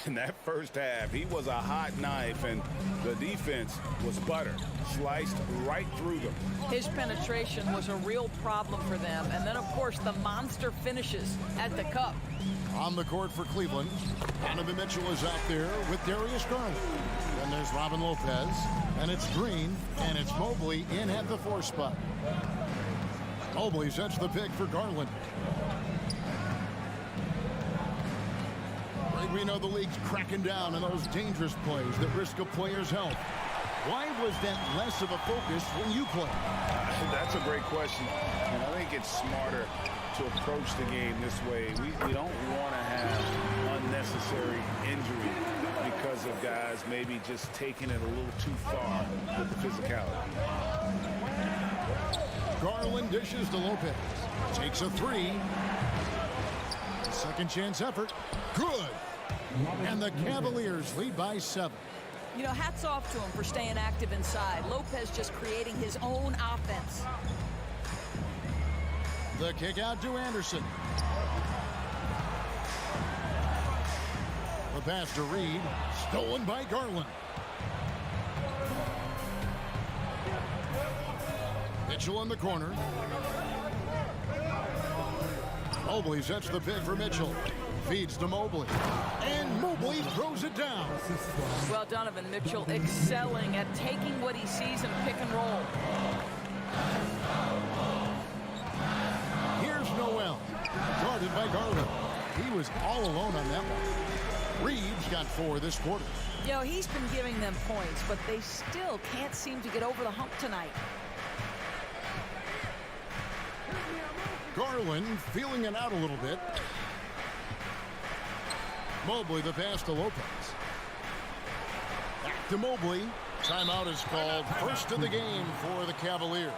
In that first half, he was a hot knife, and the defense was butter, sliced right through them. His penetration was a real problem for them. And then, of course, the monster finishes at the cup. On the court for Cleveland, Donovan Mitchell is out there with Darius Garland. Then there's Robin Lopez, and it's Green, and it's Mobley in at the 4 spot. Mobley sets the pick for Garland. We know the league's cracking down on those dangerous plays that risk a player's health. Why was that less of a focus when you play? That's a great question. And I think it's smarter to approach the game this way. We don't want to have unnecessary injury because of guys maybe just taking it a little too far with the physicality. Garland dishes to Lopez. Takes a 3. Second chance effort. Good. And the Cavaliers lead by 7. You know, hats off to him for staying active inside. Lopez just creating his own offense. The kick out to Anderson. The pass to Reed. Stolen by Garland. Mitchell in the corner. Mobley sets the pick for Mitchell. Feeds to Mobley. And Mobley throws it down. Well, Donovan Mitchell excelling at taking what he sees in pick and roll. Here's Noel, guarded by Garland. He was all alone on that one. Reeves got 4 this quarter. You know, he's been giving them points, but they still can't seem to get over the hump tonight. Garland feeling it out a little bit. Mobley the pass to Lopez. Back to Mobley. Timeout is called. First of the game for the Cavaliers.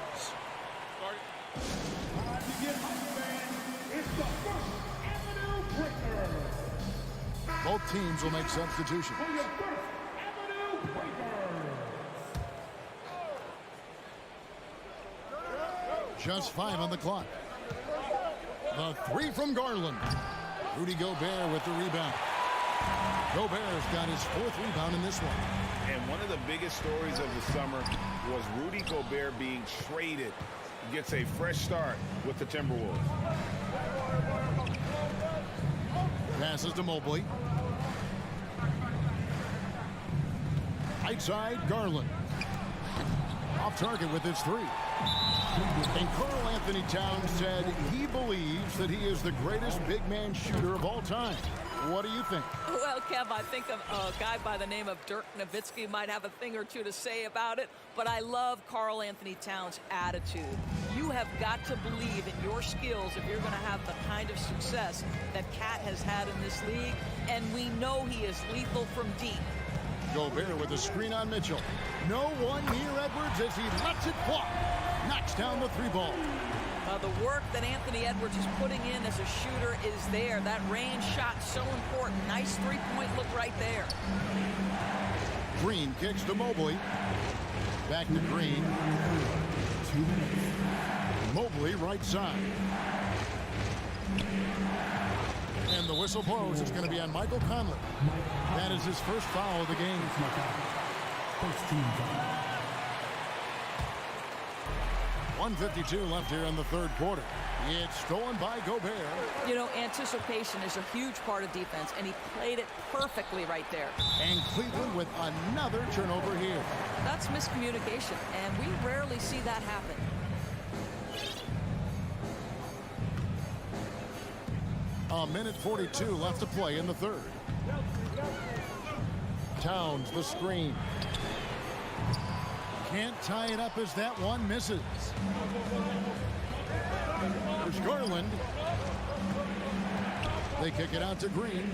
Both teams will make substitutions. Just 5 on the clock. The 3 from Garland. Rudy Gobert with the rebound. Gobert's got his 4th rebound in this one. And one of the biggest stories of the summer was Rudy Gobert being traded. He gets a fresh start with the Timberwolves. Passes to Mobley. Right side, Garland. Off target with his 3. And Karl Anthony Towns said he believes that he is the greatest big man shooter of all time. What do you think? Well, Kev, I think a guy by the name of Dirk Nowitzki might have a thing or two to say about it, but I love Karl Anthony Towns' attitude. You have got to believe in your skills if you're going to have the kind of success that Cat has had in this league, and we know he is lethal from deep. Gobert with a screen on Mitchell. No one near Edwards as he lets it fly. Knocks down the 3 ball. The work that Anthony Edwards is putting in as a shooter is there. That range shot so important. Nice 3-point look right there. Green kicks to Mobley. Back to Green. Mobley right side. And the whistle blows. It's going to be on Michael Conley. That is his first foul of the game. 1:52 left here in the 3rd quarter. It's stolen by Gobert. You know, anticipation is a huge part of defense, and he played it perfectly right there. And Cleveland with another turnover here. That's miscommunication, and we rarely see that happen. A minute 42 left to play in the 3rd. Towns the screen. Can't tie it up as that one misses. There's Garland. They kick it out to Green.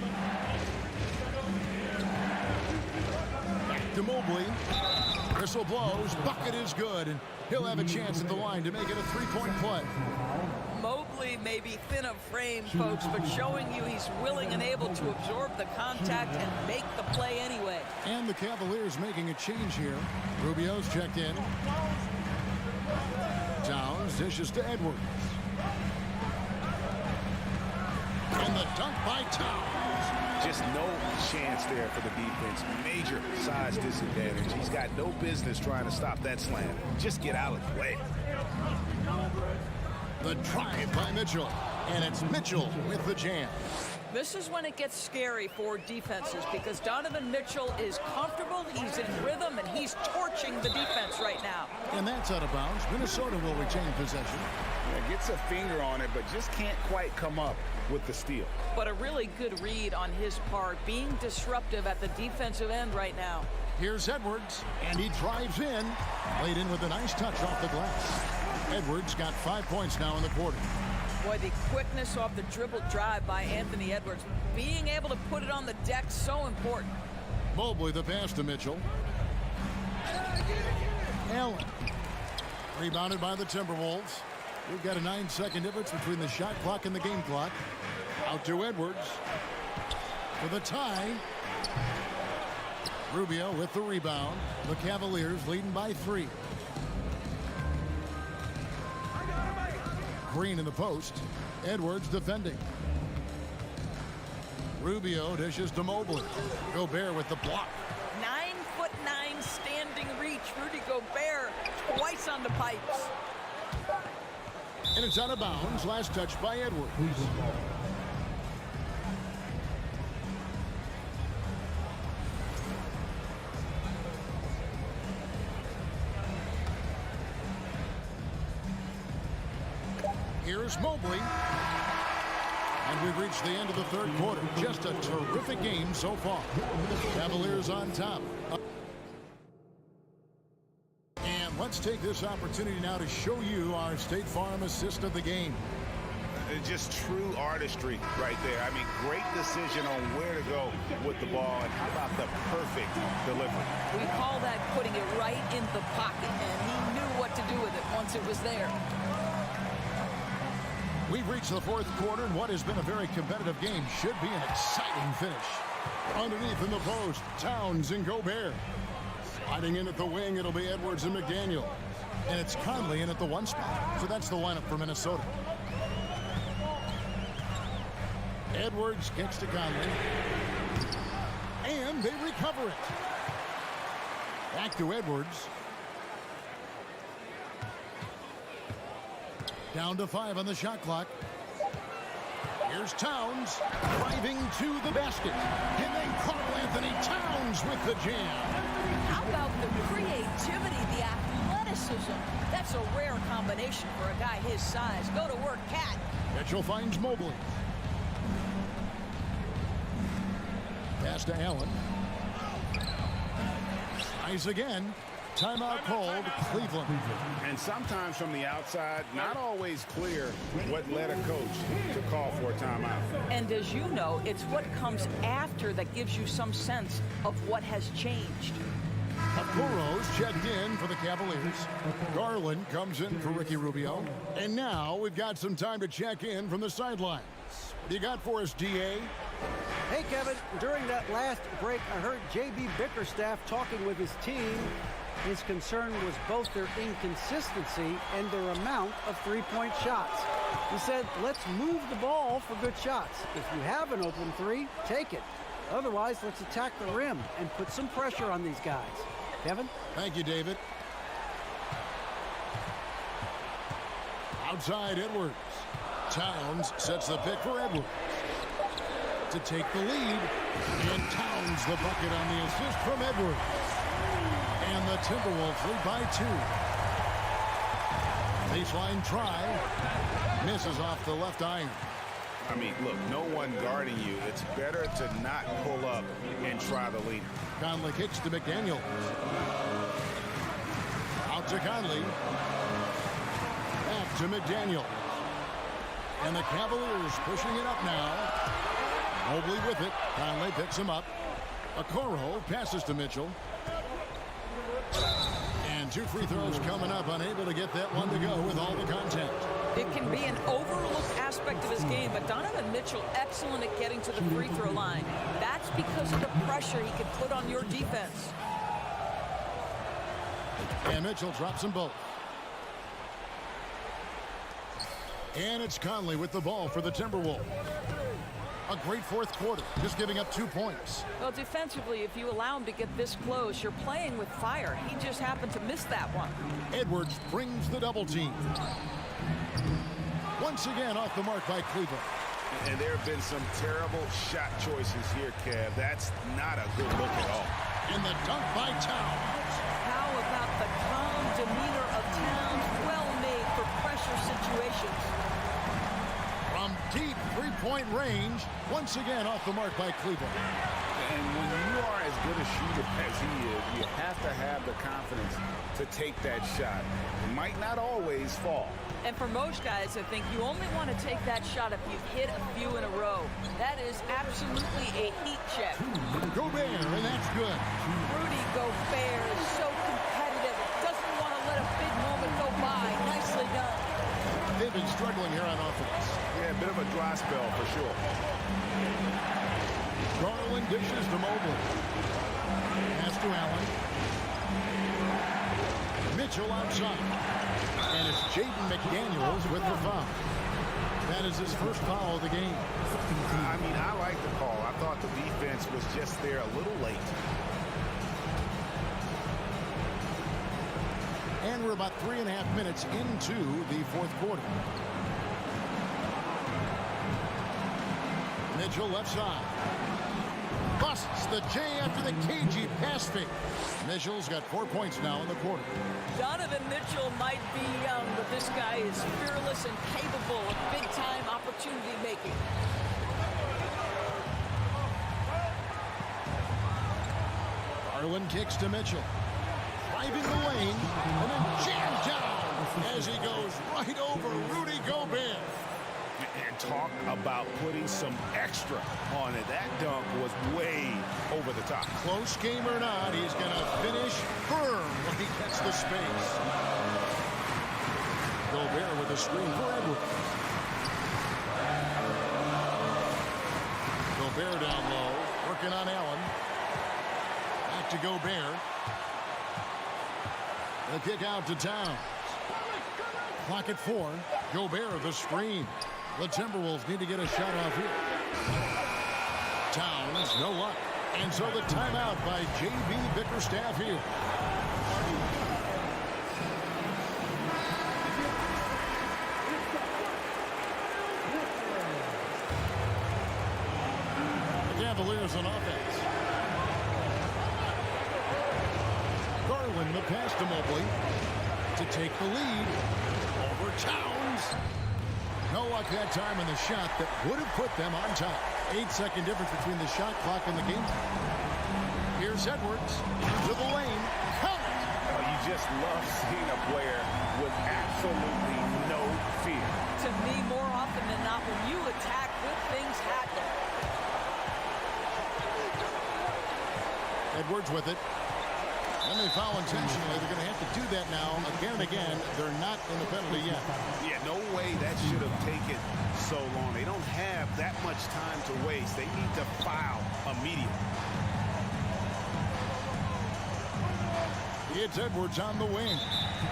Back to Mobley. Whistle blows. Bucket is good, and he'll have a chance at the line to make it a 3-point play. Mobley may be thin of frame, folks, but showing you he's willing and able to absorb the contact and make the play anyway. And the Cavaliers making a change here. Rubio's checked in. Towns dishes to Edwards. And the dunk by Towns. Just no chance there for the defense. Major size disadvantage. He's got no business trying to stop that slam. Just get out of the way. The drive by Mitchell. And it's Mitchell with the jam. This is when it gets scary for defenses because Donovan Mitchell is comfortable, he's in rhythm, and he's torching the defense right now. And that's out of bounds. Minnesota will retain possession. Yeah, gets a finger on it, but just can't quite come up with the steal. But a really good read on his part, being disruptive at the defensive end right now. Here's Edwards, and he drives in. Laid in with a nice touch off the glass. Edwards got 5 points now in the quarter. Boy, the quickness off the dribble drive by Anthony Edwards. Being able to put it on the deck, so important. Mobley the pass to Mitchell. Allen. Rebounded by the Timberwolves. We've got a 9-second difference between the shot clock and the game clock. Out to Edwards. For the tie. Rubio with the rebound. The Cavaliers leading by 3. Green in the post. Edwards defending. Rubio dishes to Mobley. Gobert with the block. 9'9" standing reach. Rudy Gobert twice on the pipes. And it's out of bounds. Last touch by Edwards. Here's Mobley. And we've reached the end of the third quarter. Just a terrific game so far. Cavaliers on top. And let's take this opportunity now to show you our State Farm assist of the game. Just true artistry right there. I mean, great decision on where to go with the ball, and how about the perfect delivery? We call that putting it right in the pocket, and he knew what to do with it once it was there. We've reached the fourth quarter, and what has been a very competitive game should be an exciting finish. Underneath in the post, Towns and Gobert. Sliding in at the wing, it'll be Edwards and McDaniel. And it's Conley in at the one spot. So that's the lineup for Minnesota. Edwards kicks to Conley. And they recover it. Back to Edwards. Down to 5 on the shot clock. Here's Towns driving to the basket. And then Karl-Anthony Towns with the jam. How about the creativity, the athleticism? That's a rare combination for a guy his size. Go to work, Cat. Mitchell finds Mobley. Pass to Allen. Tries again. Timeout called, Cleveland. And sometimes from the outside, not always clear what led a coach to call for a timeout. And as you know, it's what comes after that gives you some sense of what has changed. Okoro's checked in for the Cavaliers. Garland comes in for Ricky Rubio. And now we've got some time to check in from the sidelines. What do you got for us, DA? Hey, Kevin, during that last break, I heard J.B. Bickerstaff talking with his team. His concern was both their inconsistency and their amount of three-point shots. He said, let's move the ball for good shots. If you have an open three, take it. Otherwise, let's attack the rim and put some pressure on these guys. Kevin? Thank you, David. Outside Edwards. Towns sets the pick for Edwards to take the lead. And Towns the bucket on the assist from Edwards. And the Timberwolves lead by 2. Baseline try. Misses off the left iron. I mean, look, no one guarding you. It's better to not pull up and try the lead. Conley kicks to McDaniel. Out to Conley. Back to McDaniel. And the Cavaliers pushing it up now. Mobley with it. Conley picks him up. Okoro passes to Mitchell. And 2 free throws coming up. Unable to get that one to go with all the contact. It can be an overlooked aspect of his game, but Donovan Mitchell excellent at getting to the free throw line. That's because of the pressure he can put on your defense. And Mitchell drops them both. And it's Conley with the ball for the Timberwolves. A great fourth quarter, just giving up 2 points. Well, defensively, if you allow him to get this close, you're playing with fire. He just happened to miss that one. Edwards brings the double team. Once again off the mark by Cleveland. And there have been some terrible shot choices here, Kev. That's not a good look at all. And the dunk by Towns. How about the calm demeanor of Towns? Well made for pressure situations. From deep three-point range, once again off the mark by Cleveland. And when you are as good a shooter as he is, you have to have the confidence to take that shot. It might not always fall. And for most guys, I think you only want to take that shot if you've hit a few in a row. That is absolutely a heat check. Gobert, and that's good. Rudy Gobert is so competitive. Doesn't want to let a big moment go by. Nicely done. They've been struggling here on offense. Yeah, a bit of a dry spell for sure. Garland dishes to Mobley. Pass to Allen. Mitchell outside. And it's Jaden McDaniels with the foul. That is his first foul of the game. I mean, I like the call. I thought the defense was just there a little late. And we're about 3.5 minutes into the fourth quarter. Mitchell left side. Busts the J after the KG pass fake. Mitchell's got 4 points now in the quarter. Donovan Mitchell might be young, but this guy is fearless and capable of big-time opportunity making. Garland kicks to Mitchell. Driving the lane, and then jams down as he goes right over Rudy Gobert. And talk about putting some extra on it. That dunk was way over the top. Close game or not, he's going to finish firm when he gets the space. Gobert with a screen for Edwards. Gobert down low, working on Allen. Back to Gobert. The kick out to Towns. Clock at 4. Gobert the screen. The Timberwolves need to get a shot off here. Towns, no luck. And so the timeout by J.B. Bickerstaff here. The Cavaliers on offense. Garland the pass to Mobley to take the lead over Towns. No luck that time in the shot that would have put them on top. 8-second difference between the shot clock and the game. Here's Edwards into the lane. Count it! You just love seeing a player with absolutely no fear. To me, more often than not, when you attack, good things happen. Edwards with it. When they foul intentionally, they're going to have to do that now again and again. They're not in the penalty yet. Yeah, no way that should have taken so long. They don't have that much time to waste. They need to foul immediately. It's Edwards on the wing.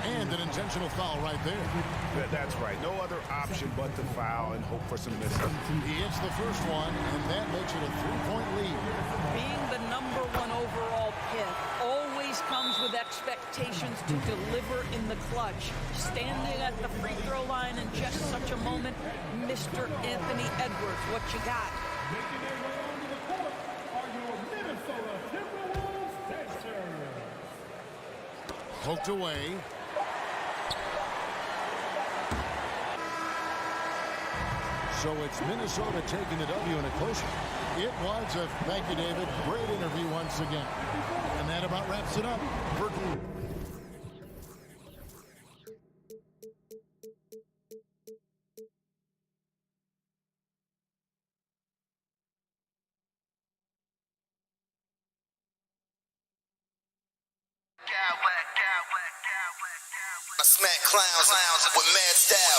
And an intentional foul right there. That's right. No other option but to foul and hope for some misses. He hits the first one, and that makes it a 3-point lead. Being the #1 overall pick always comes with expectations to deliver in the clutch. Standing at the free throw line in just such a moment, Mr. Anthony Edwards, what you got? Making their way onto the court are your Minnesota Timberwolves Pacers. Poked away. So it's Minnesota taking the W in a close one. It was a thank you, David. Great interview once again. And that about wraps it up for I smack clowns with mad style.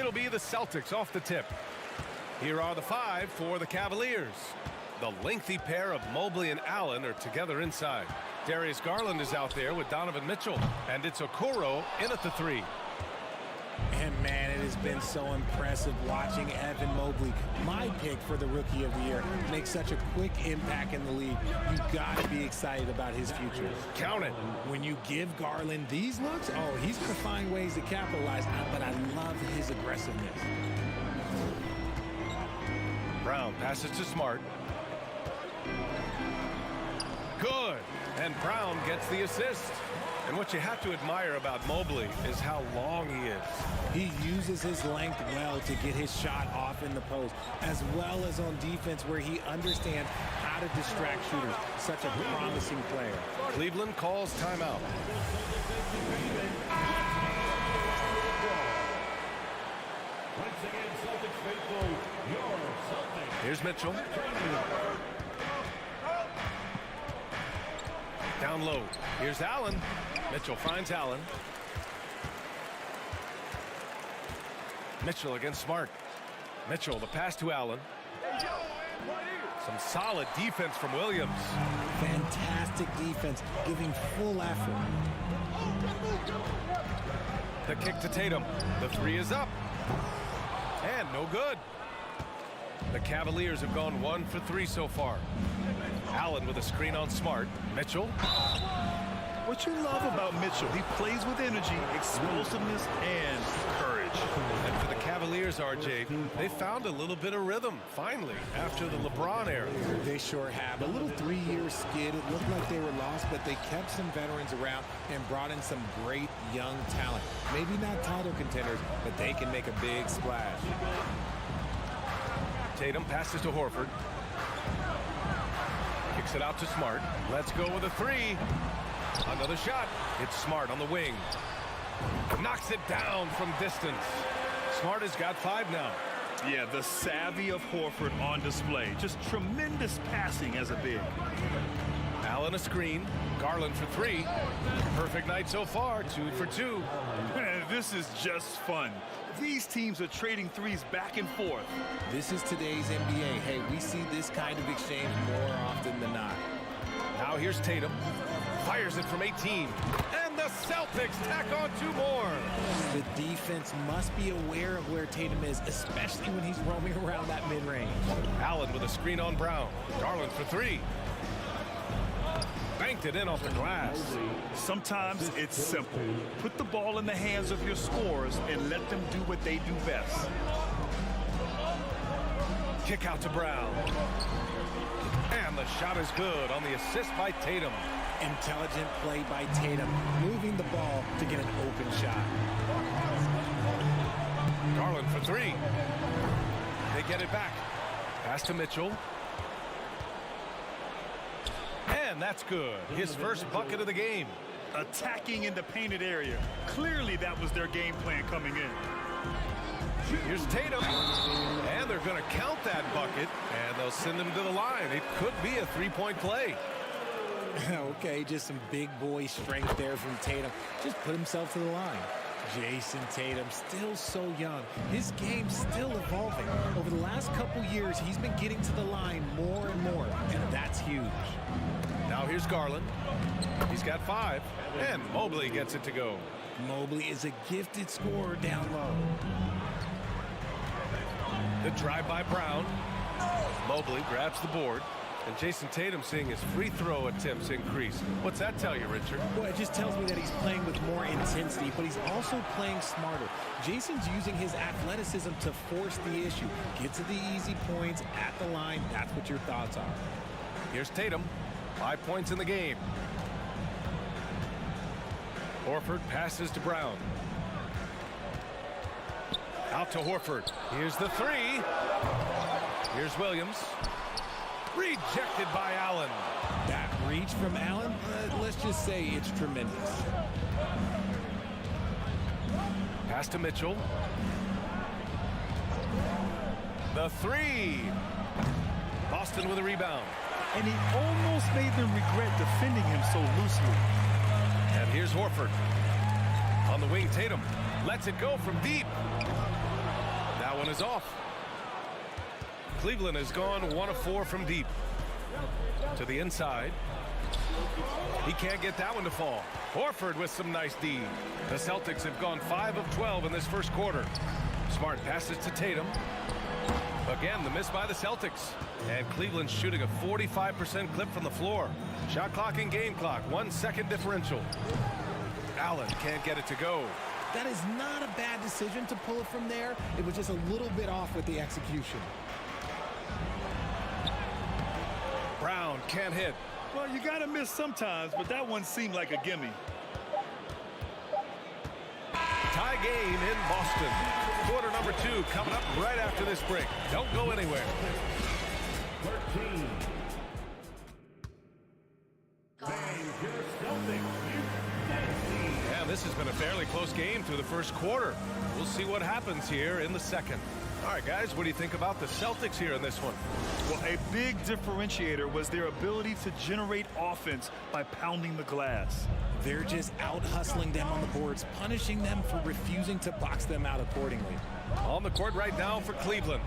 It'll be the Celtics off the tip. Here are the 5 for the Cavaliers. The lengthy pair of Mobley and Allen are together inside. Darius Garland is out there with Donovan Mitchell. And it's Okoro in at the 3. And man, it has been so impressive watching Evan Mobley, my pick for the Rookie of the Year, make such a quick impact in the league. You've got to be excited about his future. Count it. When you give Garland these looks, oh, he's going to find ways to capitalize. But I love his aggressiveness. Brown passes to Smart. Good. And Brown gets the assist. And what you have to admire about Mobley is how long he is. He uses his length well to get his shot off in the post, as well as on defense where he understands how to distract shooters. Such a promising player. Cleveland calls timeout. Once again, Celtics faithful, your Celtics. Here's Mitchell. Down low. Here's Allen. Mitchell finds Allen. Mitchell against Smart. Mitchell, the pass to Allen. Some solid defense from Williams. Fantastic defense, giving full effort. The kick to Tatum. The 3 is up. And no good. The Cavaliers have gone 1 for 3 so far. Allen with a screen on Smart. Mitchell. What you love about Mitchell, he plays with energy, explosiveness, and courage. And for the Cavaliers, RJ, they found a little bit of rhythm, finally, after the LeBron era. They sure have. A little 3-year skid. It looked like they were lost, but they kept some veterans around and brought in some great young talent. Maybe not title contenders, but they can make a big splash. Tatum passes to Horford. Kicks it out to Smart. Let's go with a 3. Another shot. It's Smart on the wing. Knocks it down from distance. Smart has got 5 now. Yeah, the savvy of Horford on display. Just tremendous passing as a big. Allen a screen. Garland for 3. Perfect night so far. 2 for 2. Man, this is just fun. These teams are trading threes back and forth. This is today's NBA. Hey, we see this kind of exchange more often than not. Now here's Tatum. Fires it from 18. And the Celtics tack on 2 more. The defense must be aware of where Tatum is, especially when he's roaming around that mid-range. Allen with a screen on Brown. Garland for 3. Banked it in off the glass. Sometimes it's simple. Put the ball in the hands of your scorers and let them do what they do best. Kick out to Brown. And the shot is good on the assist by Tatum. Intelligent play by Tatum, moving the ball to get an open shot. Garland for 3. They get it back. Pass to Mitchell. And that's good. His first bucket of the game. Attacking in the painted area. Clearly that was their game plan coming in. Here's Tatum. And they're going to count that bucket. And they'll send him to the line. It could be a 3-point play. Okay, just some big boy strength there from Tatum. Just put himself to the line. Jason Tatum, still so young. His game's still evolving. Over the last couple years, he's been getting to the line more and more, and that's huge. Now here's Garland. He's got 5, and Mobley gets it to go. Mobley is a gifted scorer down low. The drive by Brown. Mobley grabs the board. And Jason Tatum seeing his free throw attempts increase. What's that tell you, Richard? Well, it just tells me that he's playing with more intensity, but he's also playing smarter. Jason's using his athleticism to force the issue. Get to the easy points at the line. That's what your thoughts are. Here's Tatum. 5 points in the game. Horford passes to Brown. Out to Horford. Here's the 3. Here's Williams. Rejected by Allen. That reach from Allen, let's just say it's tremendous. Pass to Mitchell. The 3. Boston with a rebound. And he almost made them regret defending him so loosely. And here's Horford. On the wing, Tatum lets it go from deep. one is off. Cleveland has gone 1 of 4 from deep. To the inside. He can't get that one to fall. Horford with some nice D. The Celtics have gone 5 of 12 in this first quarter. Smart passes to Tatum. Again, the miss by the Celtics. And Cleveland's shooting a 45% clip from the floor. Shot clock and game clock. 1 second differential. Allen can't get it to go. That is not a bad decision to pull it from there. It was just a little bit off with the execution. Brown can't hit. Well, you got to miss sometimes, but that one seemed like a gimme. Tie game in Boston. Quarter number 2 coming up right after this break. Don't go anywhere. 13. And this has been a fairly close game through the first quarter. We'll see what happens here in the second. All right, guys, what do you think about the Celtics here in this one? Well, a big differentiator was their ability to generate offense by pounding the glass. They're just out hustling them on the boards, punishing them for refusing to box them out accordingly. On the court right now for Cleveland.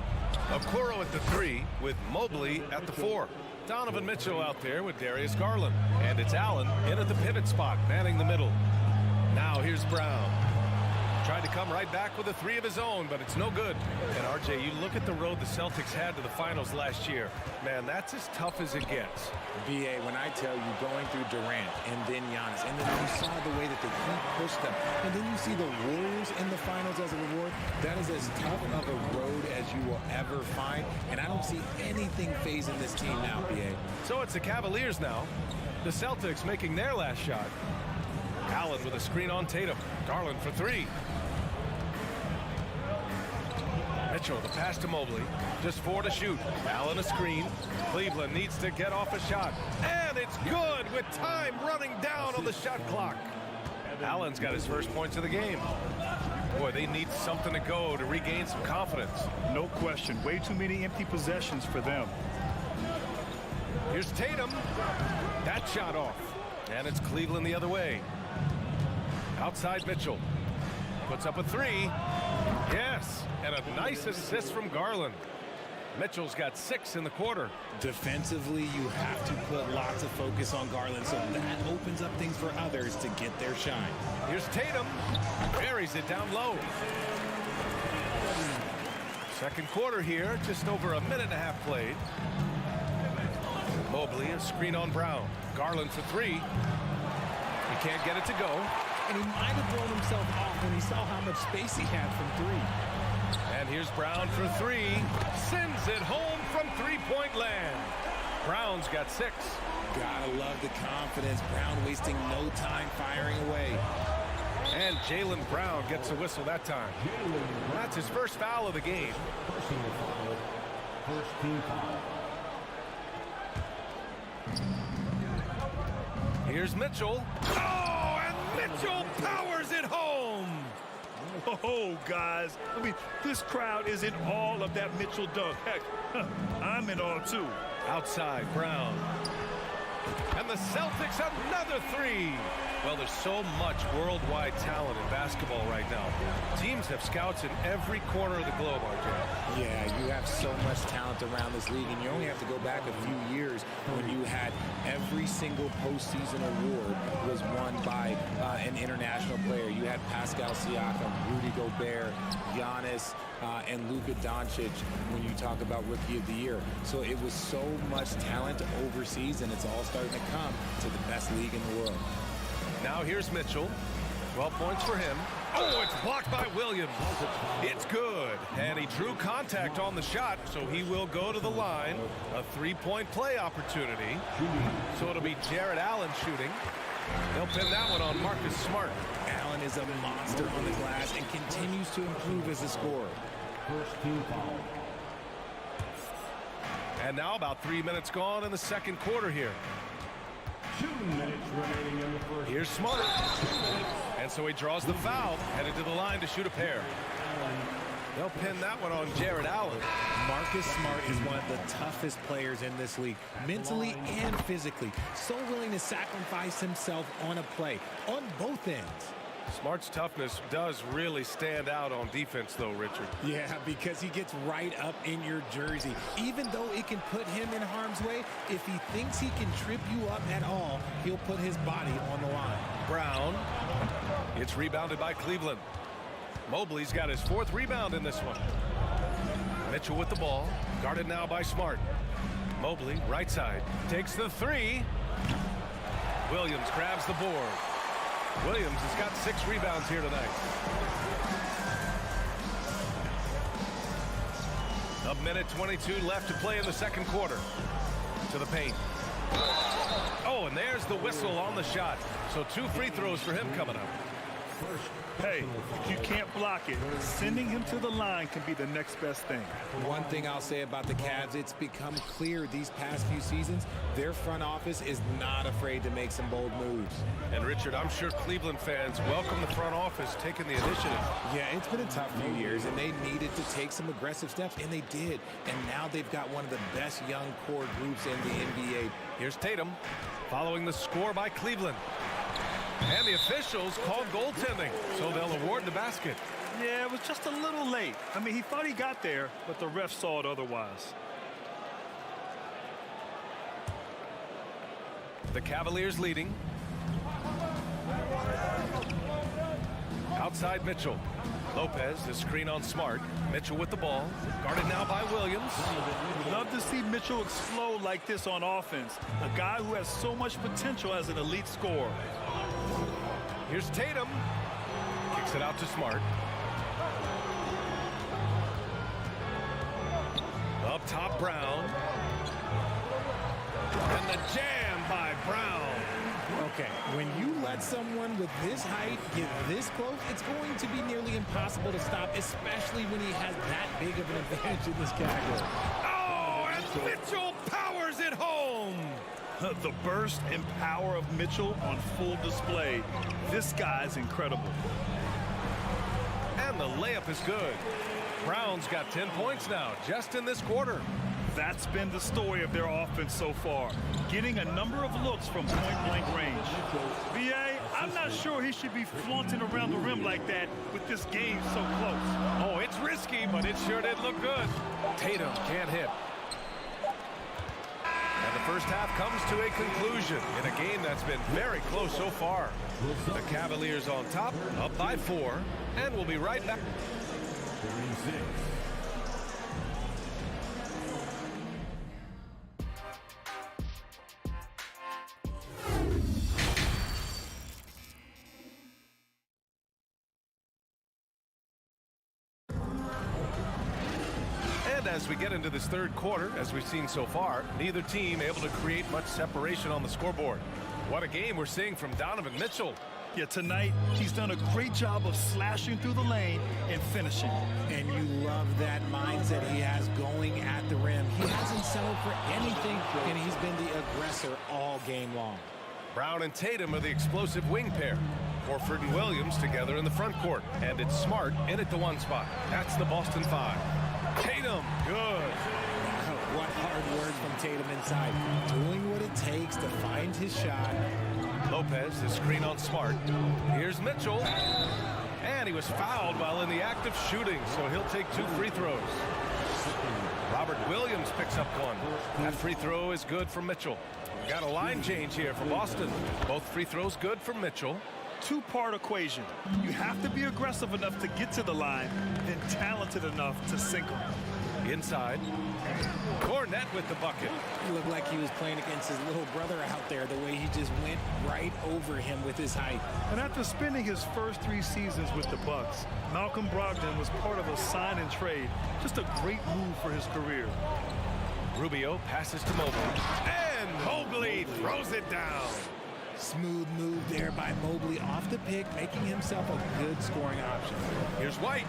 Okoro at the 3 with Mobley at the 4. Donovan Mitchell out there with Darius Garland. And it's Allen in at the pivot spot, manning the middle. Now here's Brown. Tried to come right back with a 3 of his own, but it's no good. And RJ, you look at the road the Celtics had to the finals last year. Man, that's as tough as it gets. BA, when I tell you going through Durant and then Giannis, and then you saw the way that the Heat pushed them, and then you see the Warriors in the finals as a reward, that is as tough of a road as you will ever find. And I don't see anything phasing this team now, BA. So it's the Cavaliers now. The Celtics making their last shot. Allen with a screen on Tatum. Garland for 3. Mitchell, the pass to Mobley. Just 4 to shoot. Allen a screen. Cleveland needs to get off a shot. And it's good with time running down on the shot clock. Allen's got his first points of the game. Boy, they need something to go to regain some confidence. No question. Way too many empty possessions for them. Here's Tatum. That shot off. And it's Cleveland the other way. Outside Mitchell. Puts up a 3. Yes. And a nice assist from Garland. Mitchell's got 6 in the quarter. Defensively, you have to put lots of focus on Garland, so that opens up things for others to get their shine. Here's Tatum. Buries it down low. Second quarter here. Just over a minute and a half played. Mobley, a screen on Brown. Garland for 3. He can't get it to go. And he might have blown himself off when he saw how much space he had from 3. And here's Brown for 3. Sends it home from three-point land. Brown's got 6. Gotta love the confidence. Brown wasting no time firing away. And Jaylen Brown gets a whistle that time. That's his first foul of the game. Personal foul. First team foul. Here's Mitchell. Oh, and Mitchell powers it home. Oh, guys. I mean, this crowd is in awe of that Mitchell dunk. Heck, I'm in awe, too. Outside, Brown. And the Celtics another 3. Well, there's so much worldwide talent in basketball right now. Teams have scouts in every corner of the globe, RJ. Yeah, you have so much talent around this league, and you only have to go back a few years when you had every single postseason award was won by an international player. You had Pascal Siakam, Rudy Gobert, Giannis, and Luka Doncic when you talk about Rookie of the Year. So it was so much talent overseas, and it's all starting to come to the best league in the world. Now here's Mitchell. 12 points for him. Oh, it's blocked by Williams. It's good. And he drew contact on the shot, so he will go to the line. A 3-point play opportunity. So it'll be Jared Allen shooting. They'll pin that one on Marcus Smart. Allen is a monster on the glass and continues to improve as a scorer. First team foul. And now about 3 minutes gone in the second quarter here. 2 minutes remaining in the first. Here's Smart. And so he draws the foul, headed to the line to shoot a pair. They'll pin that one on Jared Allen. Marcus Smart is one of the toughest players in this league, mentally and physically. So willing to sacrifice himself on a play, on both ends. Smart's toughness does really stand out on defense, though, Richard. Yeah, because he gets right up in your jersey. Even though it can put him in harm's way, if he thinks he can trip you up at all, he'll put his body on the line. Brown. It's rebounded by Cleveland. Mobley's got his 4th rebound in this one. Mitchell with the ball. Guarded now by Smart. Mobley, right side. Takes the 3. Williams grabs the board. Williams has got 6 rebounds here tonight. A minute 22 left to play in the second quarter. To the paint. Oh, and there's the whistle on the shot. So 2 free throws for him coming up. Hey, if you can't block it, sending him to the line can be the next best thing. One thing I'll say about the Cavs, it's become clear these past few seasons, their front office is not afraid to make some bold moves. And Richard, I'm sure Cleveland fans welcome the front office taking the initiative. Yeah, it's been a tough few years, and they needed to take some aggressive steps, and they did. And now they've got one of the best young core groups in the NBA. Here's Tatum, following the score by Cleveland. And the officials called goaltending, so they'll award the basket. Yeah, it was just a little late. I mean, he thought he got there, but the ref saw it otherwise. The Cavaliers leading. Outside Mitchell. Lopez, the screen on Smart. Mitchell with the ball. Guarded now by Williams. Love to see Mitchell explode like this on offense. A guy who has so much potential as an elite scorer. Here's Tatum. Kicks it out to Smart. Up top, Brown. And the jam by Brown. Okay, when you let someone with this height get this close, it's going to be nearly impossible to stop, especially when he has that big of an advantage in this category. Oh, and Mitchell powers it home. The burst and power of Mitchell on full display. This guy's incredible. And the layup is good. Brown's got 10 points now, just in this quarter. That's been the story of their offense so far, getting a number of looks from point-blank range. B.A., I'm not sure he should be flaunting around the rim like that with this game so close. Oh, it's risky, but it sure did look good. Tatum can't hit. And the first half comes to a conclusion in a game that's been very close so far. The Cavaliers on top, up by 4, and we'll be right back. As we get into this third quarter, as we've seen so far, neither team able to create much separation on the scoreboard. What a game we're seeing from Donovan Mitchell. Yeah, tonight he's done a great job of slashing through the lane and finishing. And you love that mindset he has going at the rim. He hasn't settled for anything, and he's been the aggressor all game long. Brown and Tatum are the explosive wing pair. Horford and Williams together in the front court. And it's Smart in at the 1 spot. That's the Boston 5. Tatum, good. What hard work from Tatum inside. Doing what it takes to find his shot. Lopez, the screen on Smart. Here's Mitchell. And he was fouled while in the act of shooting, so he'll take 2 free throws. Robert Williams picks up 1. That free throw is good for Mitchell. We've got a line change here for Boston. Both free throws good for Mitchell. Two-part equation. You have to be aggressive enough to get to the line, then talented enough to sink them. Inside. Cornette with the bucket. He looked like he was playing against his little brother out there, the way he just went right over him with his height. And after spending his first 3 seasons with the Bucks, Malcolm Brogdon was part of a sign and trade. Just a great move for his career. Rubio passes to Mobley. And Mobley throws it down. Smooth move there by Mobley off the pick, making himself a good scoring option. Here's White.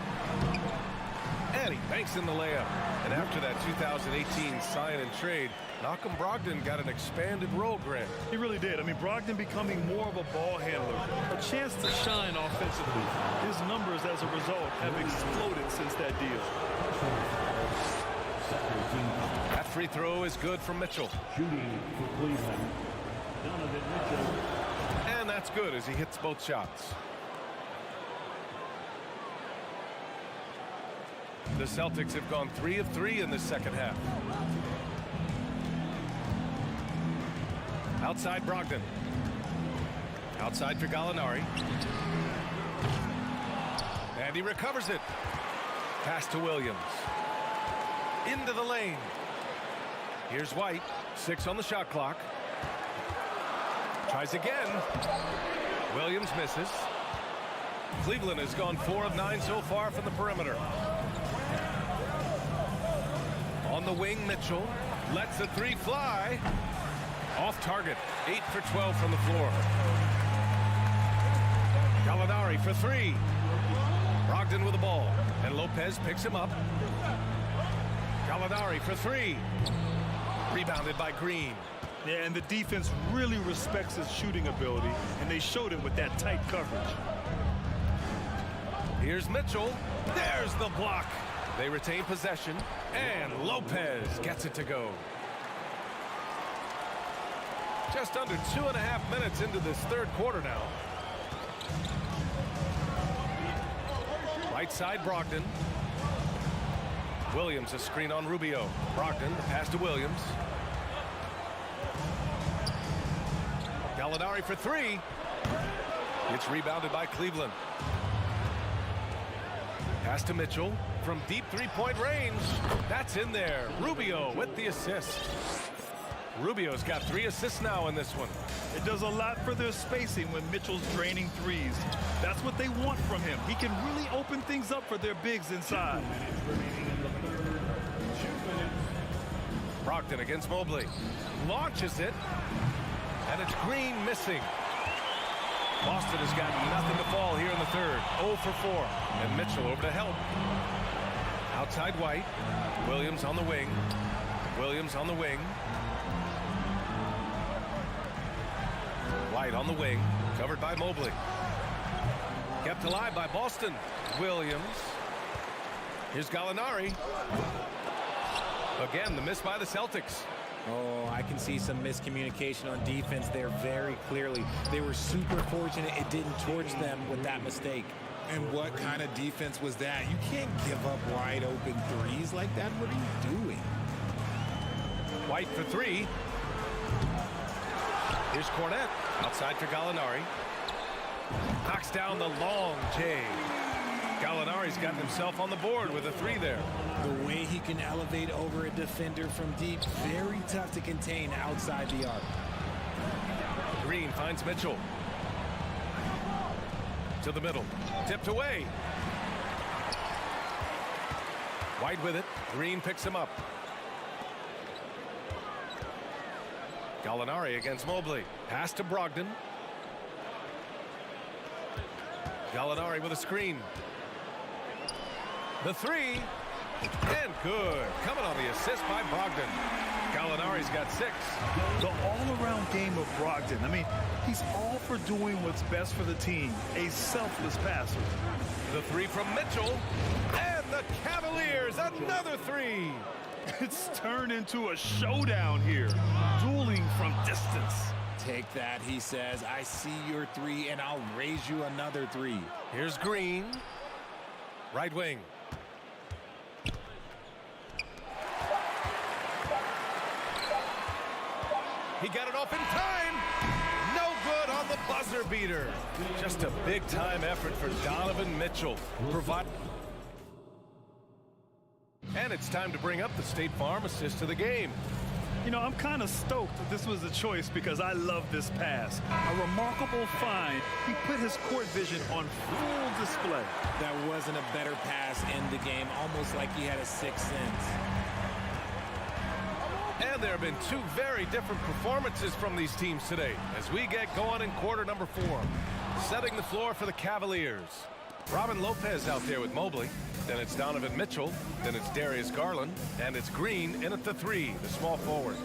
And he banks in the layup. And after that 2018 sign and trade, Malcolm Brogdon got an expanded role, Grant. He really did. I mean, Brogdon becoming more of a ball handler, a chance to shine offensively. His numbers as a result have exploded since that deal. That free throw is good for Mitchell. Shooting for Cleveland, Donovan Mitchell. And that's good as he hits both shots. The Celtics have gone 3 of 3 in this second half. Outside Brogdon. Outside for Gallinari. And he recovers it. Pass to Williams. Into the lane. Here's White. 6 on the shot clock. Tries again. Williams misses. Cleveland has gone 4 of 9 so far from the perimeter. On the wing, Mitchell lets the 3 fly. Off target. 8 for 12 from the floor. Gallinari for 3. Brogdon with the ball. And Lopez picks him up. Gallinari for 3. Rebounded by Green. Yeah, and the defense really respects his shooting ability, and they showed it with that tight coverage. Here's Mitchell. There's the block. They retain possession, and Lopez gets it to go. Just under 2.5 minutes into this third quarter now. Right side, Brogdon. Williams, a screen on Rubio. Brogdon, the pass to Williams. Gallinari for 3. It's rebounded by Cleveland. Pass to Mitchell from deep 3-point range. That's in there. Rubio with the assist. Rubio's got 3 assists now in this one. It does a lot for their spacing when Mitchell's draining threes. That's what they want from him. He can really open things up for their bigs inside. Brogdon against Mobley. Launches it. And it's Green missing. Boston has got nothing to fall here in the third. 0 for 4. And Mitchell over to help. Outside White. Williams on the wing. Williams on the wing. White on the wing. Covered by Mobley. Kept alive by Boston. Williams. Here's Gallinari. Again, the miss by the Celtics. Oh, I can see some miscommunication on defense there very clearly. They were super fortunate it didn't torch them with that mistake. And what kind of defense was that? You can't give up wide open threes like that. What are you doing? White for 3. Here's Cornette. Outside for Gallinari. Knocks down the long J. Gallinari's gotten himself on the board with a 3 there. The way he can elevate over a defender from deep, very tough to contain outside the arc. Green finds Mitchell. To the middle. Tipped away. White with it. Green picks him up. Gallinari against Mobley. Pass to Brogdon. Gallinari with a screen. The 3. And good. Coming on the assist by Brogdon. Gallinari's got 6. The all-around game of Brogdon. I mean, he's all for doing what's best for the team. A selfless passer. The 3 from Mitchell. And the Cavaliers, another 3. It's turned into a showdown here. Dueling from distance. Take that, he says. I see your 3, and I'll raise you another 3. Here's Green. Right wing. He got it off in time. No good on the buzzer beater. Just a big-time effort for Donovan Mitchell. And it's time to bring up the State Farm assist of the game. You know, I'm kind of stoked that this was a choice because I love this pass. A remarkable find. He put his court vision on full display. That wasn't a better pass in the game, almost like he had a 6th sense. And there have been 2 very different performances from these teams today as we get going in quarter number 4. Setting the floor for the Cavaliers. Robin Lopez out there with Mobley. Then it's Donovan Mitchell. Then it's Darius Garland. And it's Green in at the 3, the small forward.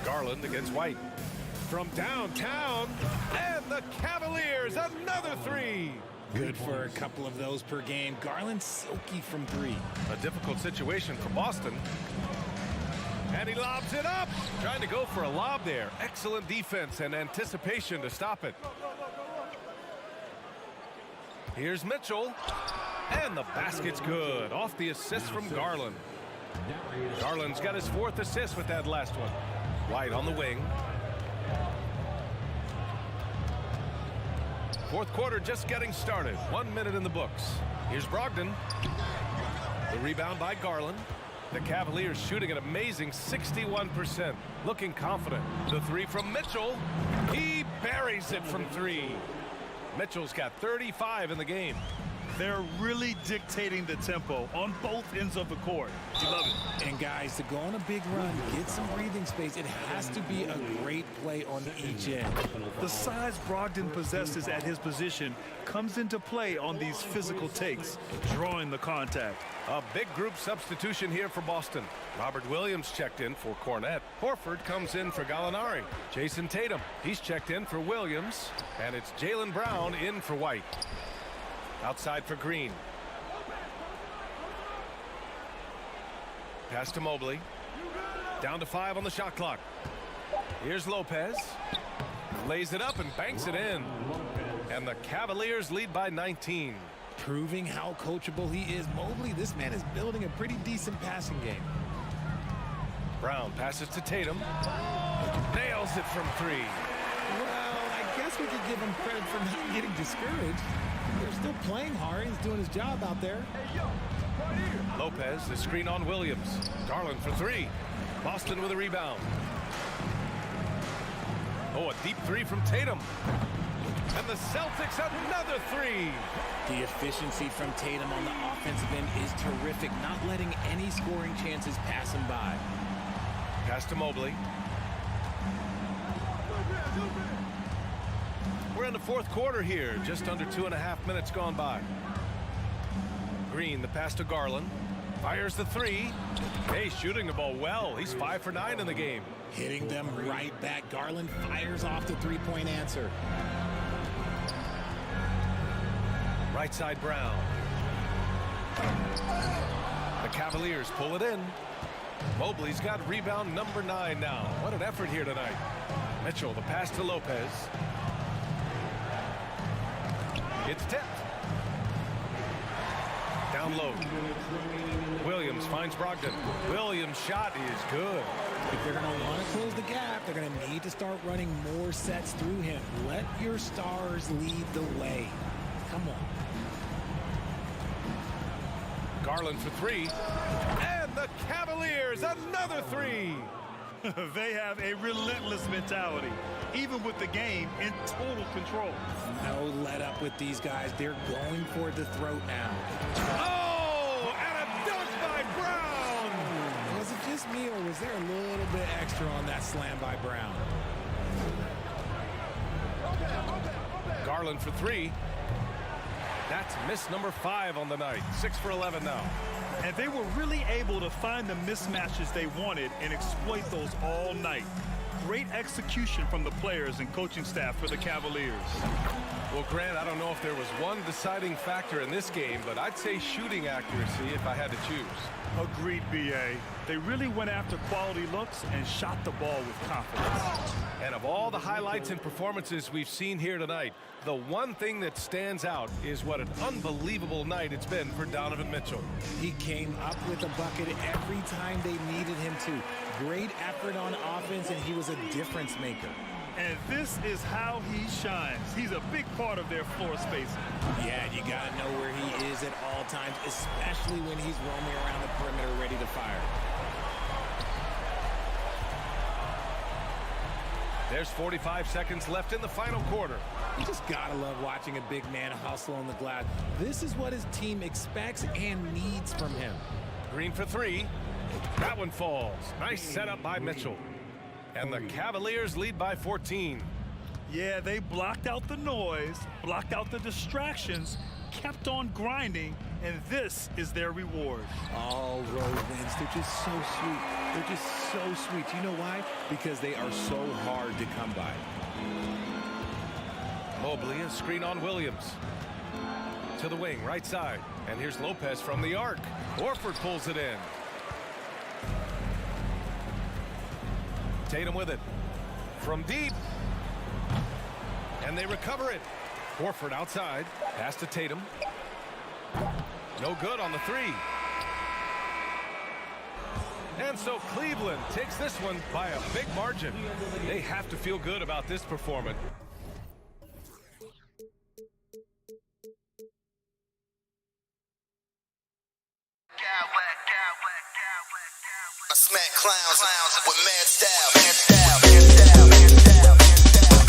Garland against White. From downtown. And the Cavaliers, another 3. Good for a couple of those per game. Garland silky from 3. A difficult situation for Boston. And he lobs it up. Trying to go for a lob there. Excellent defense and anticipation to stop it. Here's Mitchell. And the basket's good. Off the assist from Garland. Garland's got his 4th assist with that last one. White on the wing. 4th quarter just getting started. 1 minute in the books. Here's Brogdon. The rebound by Garland. The Cavaliers shooting an amazing 61%. Looking confident. The 3 from Mitchell. He buries it from 3. Mitchell's got 35 in the game. They're really dictating the tempo on both ends of the court. You love it. And guys, to go on a big run, get some breathing space, it has to be a great play on each end. The size Brogdon possesses at his position comes into play on these physical takes, drawing the contact. A big group substitution here for Boston. Robert Williams checked in for Cornette. Horford comes in for Gallinari. Jason Tatum, he's checked in for Williams. And it's Jaylen Brown in for White. Outside for Green. Pass to Mobley. Down to 5 on the shot clock. Here's Lopez. Lays it up and banks it in. And the Cavaliers lead by 19. Proving how coachable he is. Mobley, this man is building a pretty decent passing game. Brown passes to Tatum. Nails it from 3. Well, I guess we could give him credit for not getting discouraged. They're still playing hard. He's doing his job out there. Lopez, the screen on Williams. Garland for 3. Boston with a rebound. Oh, a deep 3 from Tatum. And the Celtics another 3. The efficiency from Tatum on the offensive end is terrific, not letting any scoring chances pass him by. Pass to Mobley. We're in the 4th quarter here, just under 2.5 minutes gone by. Green, the pass to Garland. Fires the 3. Hey, shooting the ball well. He's 5 for 9 in the game. Hitting them right back. Garland fires off the 3-point answer. Right side Brown. The Cavaliers pull it in. Mobley's got rebound number 9 now. What an effort here tonight. Mitchell, the pass to Lopez. It's tipped. Down low. Williams finds Brogdon. Williams' shot is good. If they're going to want to close the gap, they're going to need to start running more sets through him. Let your stars lead the way. Come on. Garland for 3. And the Cavaliers, another 3. They have a relentless mentality, even with the game in total control. No let up with these guys. They're going for the throat now. Oh, and a dunk by Brown. Was it just me, or was there a little bit extra on that slam by Brown? Garland for 3. That's miss number 5 on the night. 6 for 11 now. And they were really able to find the mismatches they wanted and exploit those all night. Great execution from the players and coaching staff for the Cavaliers. Well, Grant, I don't know if there was one deciding factor in this game, but I'd say shooting accuracy if I had to choose. Agreed, B.A. They really went after quality looks and shot the ball with confidence. And of all the highlights and performances we've seen here tonight, the one thing that stands out is what an unbelievable night it's been for Donovan Mitchell. He came up with a bucket every time they needed him to. Great effort on offense, and he was a difference maker. And this is how he shines. He's a big part of their floor spacing. Yeah, you got to know where he is at all times, especially when he's roaming around the perimeter ready to fire. There's 45 seconds left in the final quarter. You just got to love watching a big man hustle on the glass. This is what his team expects and needs from him. Green for 3. That one falls. Nice setup by Mitchell. And the Cavaliers lead by 14. Yeah, they blocked out the noise, blocked out the distractions, kept on grinding, and this is their reward. All road wins. They're just so sweet. They're just so sweet. You know why? Because they are so hard to come by. Mobley, a screen on Williams. To the wing, right side. And here's Lopez from the arc. Horford pulls it in. Tatum with it. From deep. And they recover it. Horford outside. Pass to Tatum. No good on the three. And so Cleveland takes this one by a big margin. They have to feel good about this performance. I smack clowns with mad style, mad style, mad style, mad style, mad style.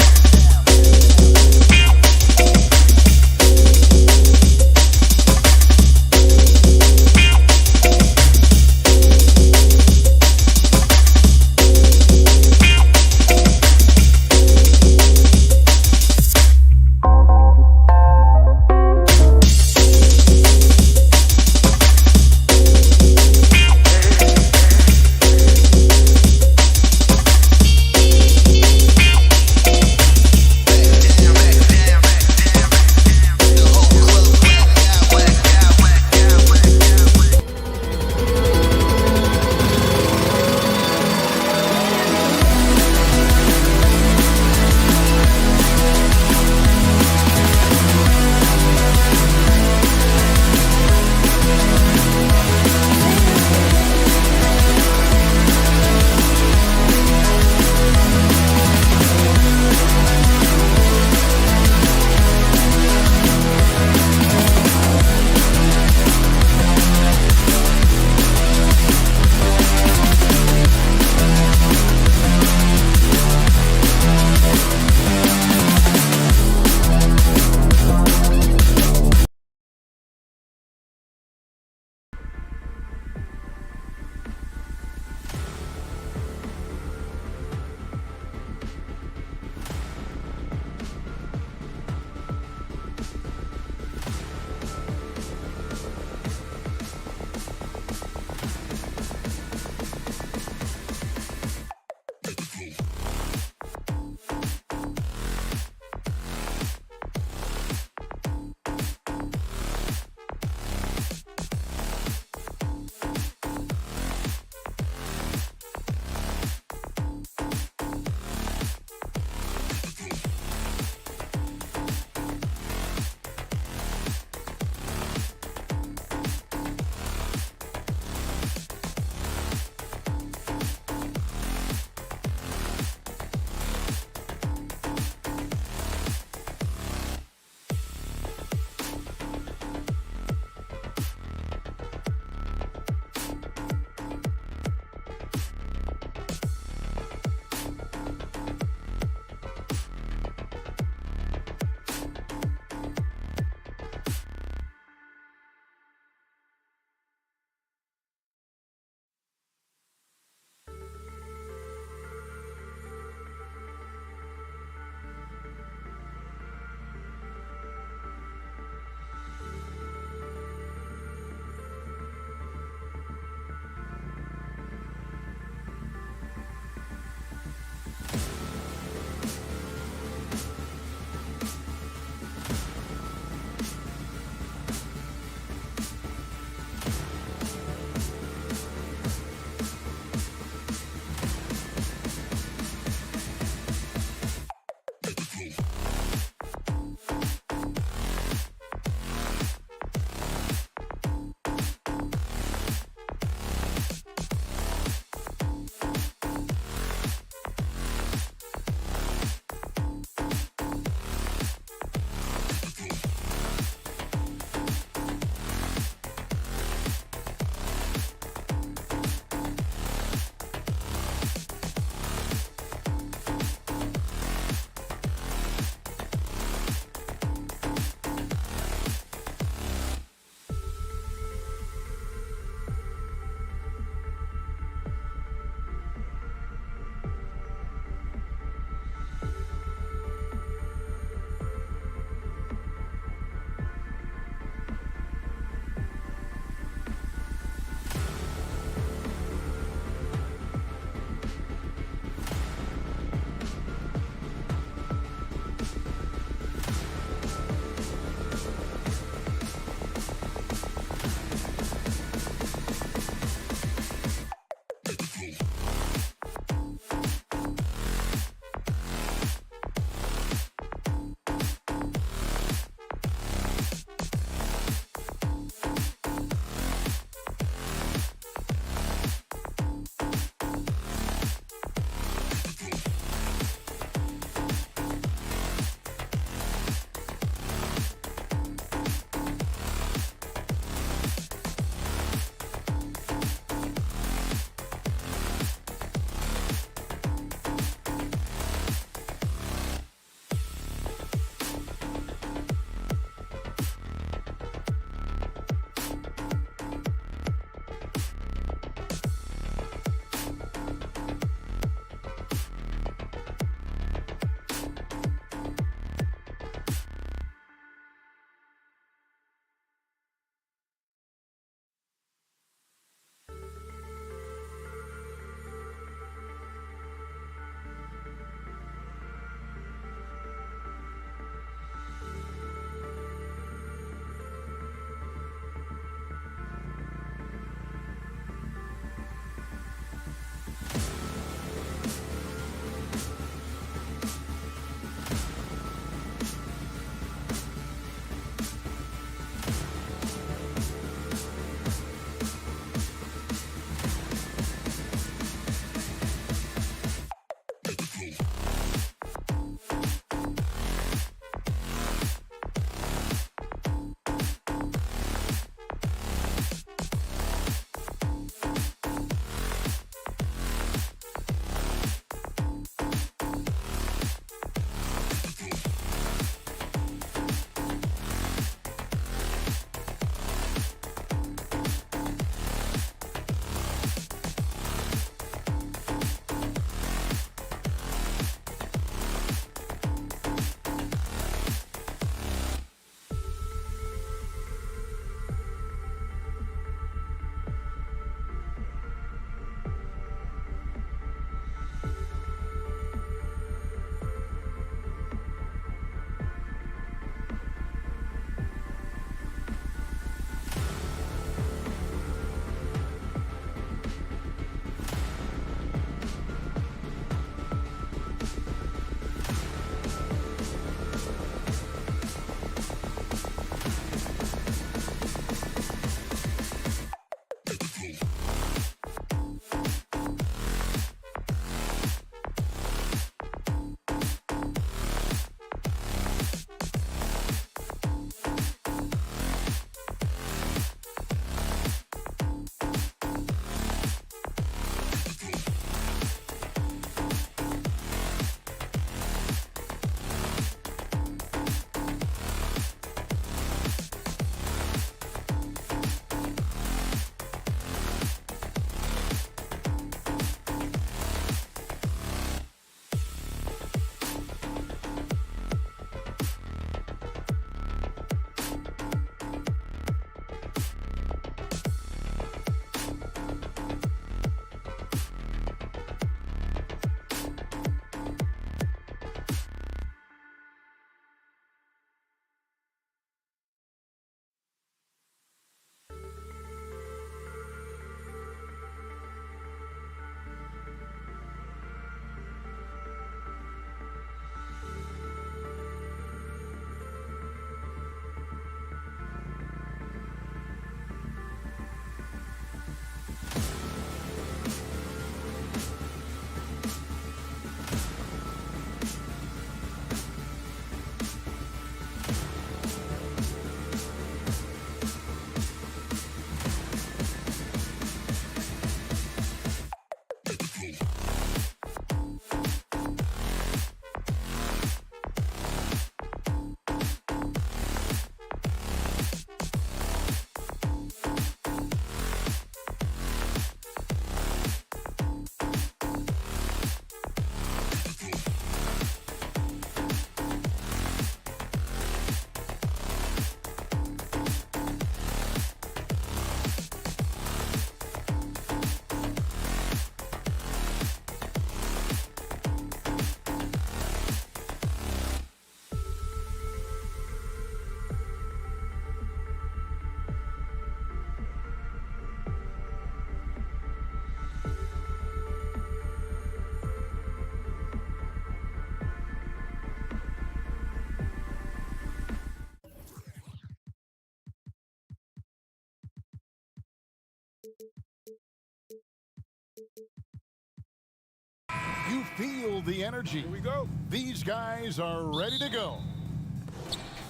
You feel the energy. Here we go. These guys are ready to go.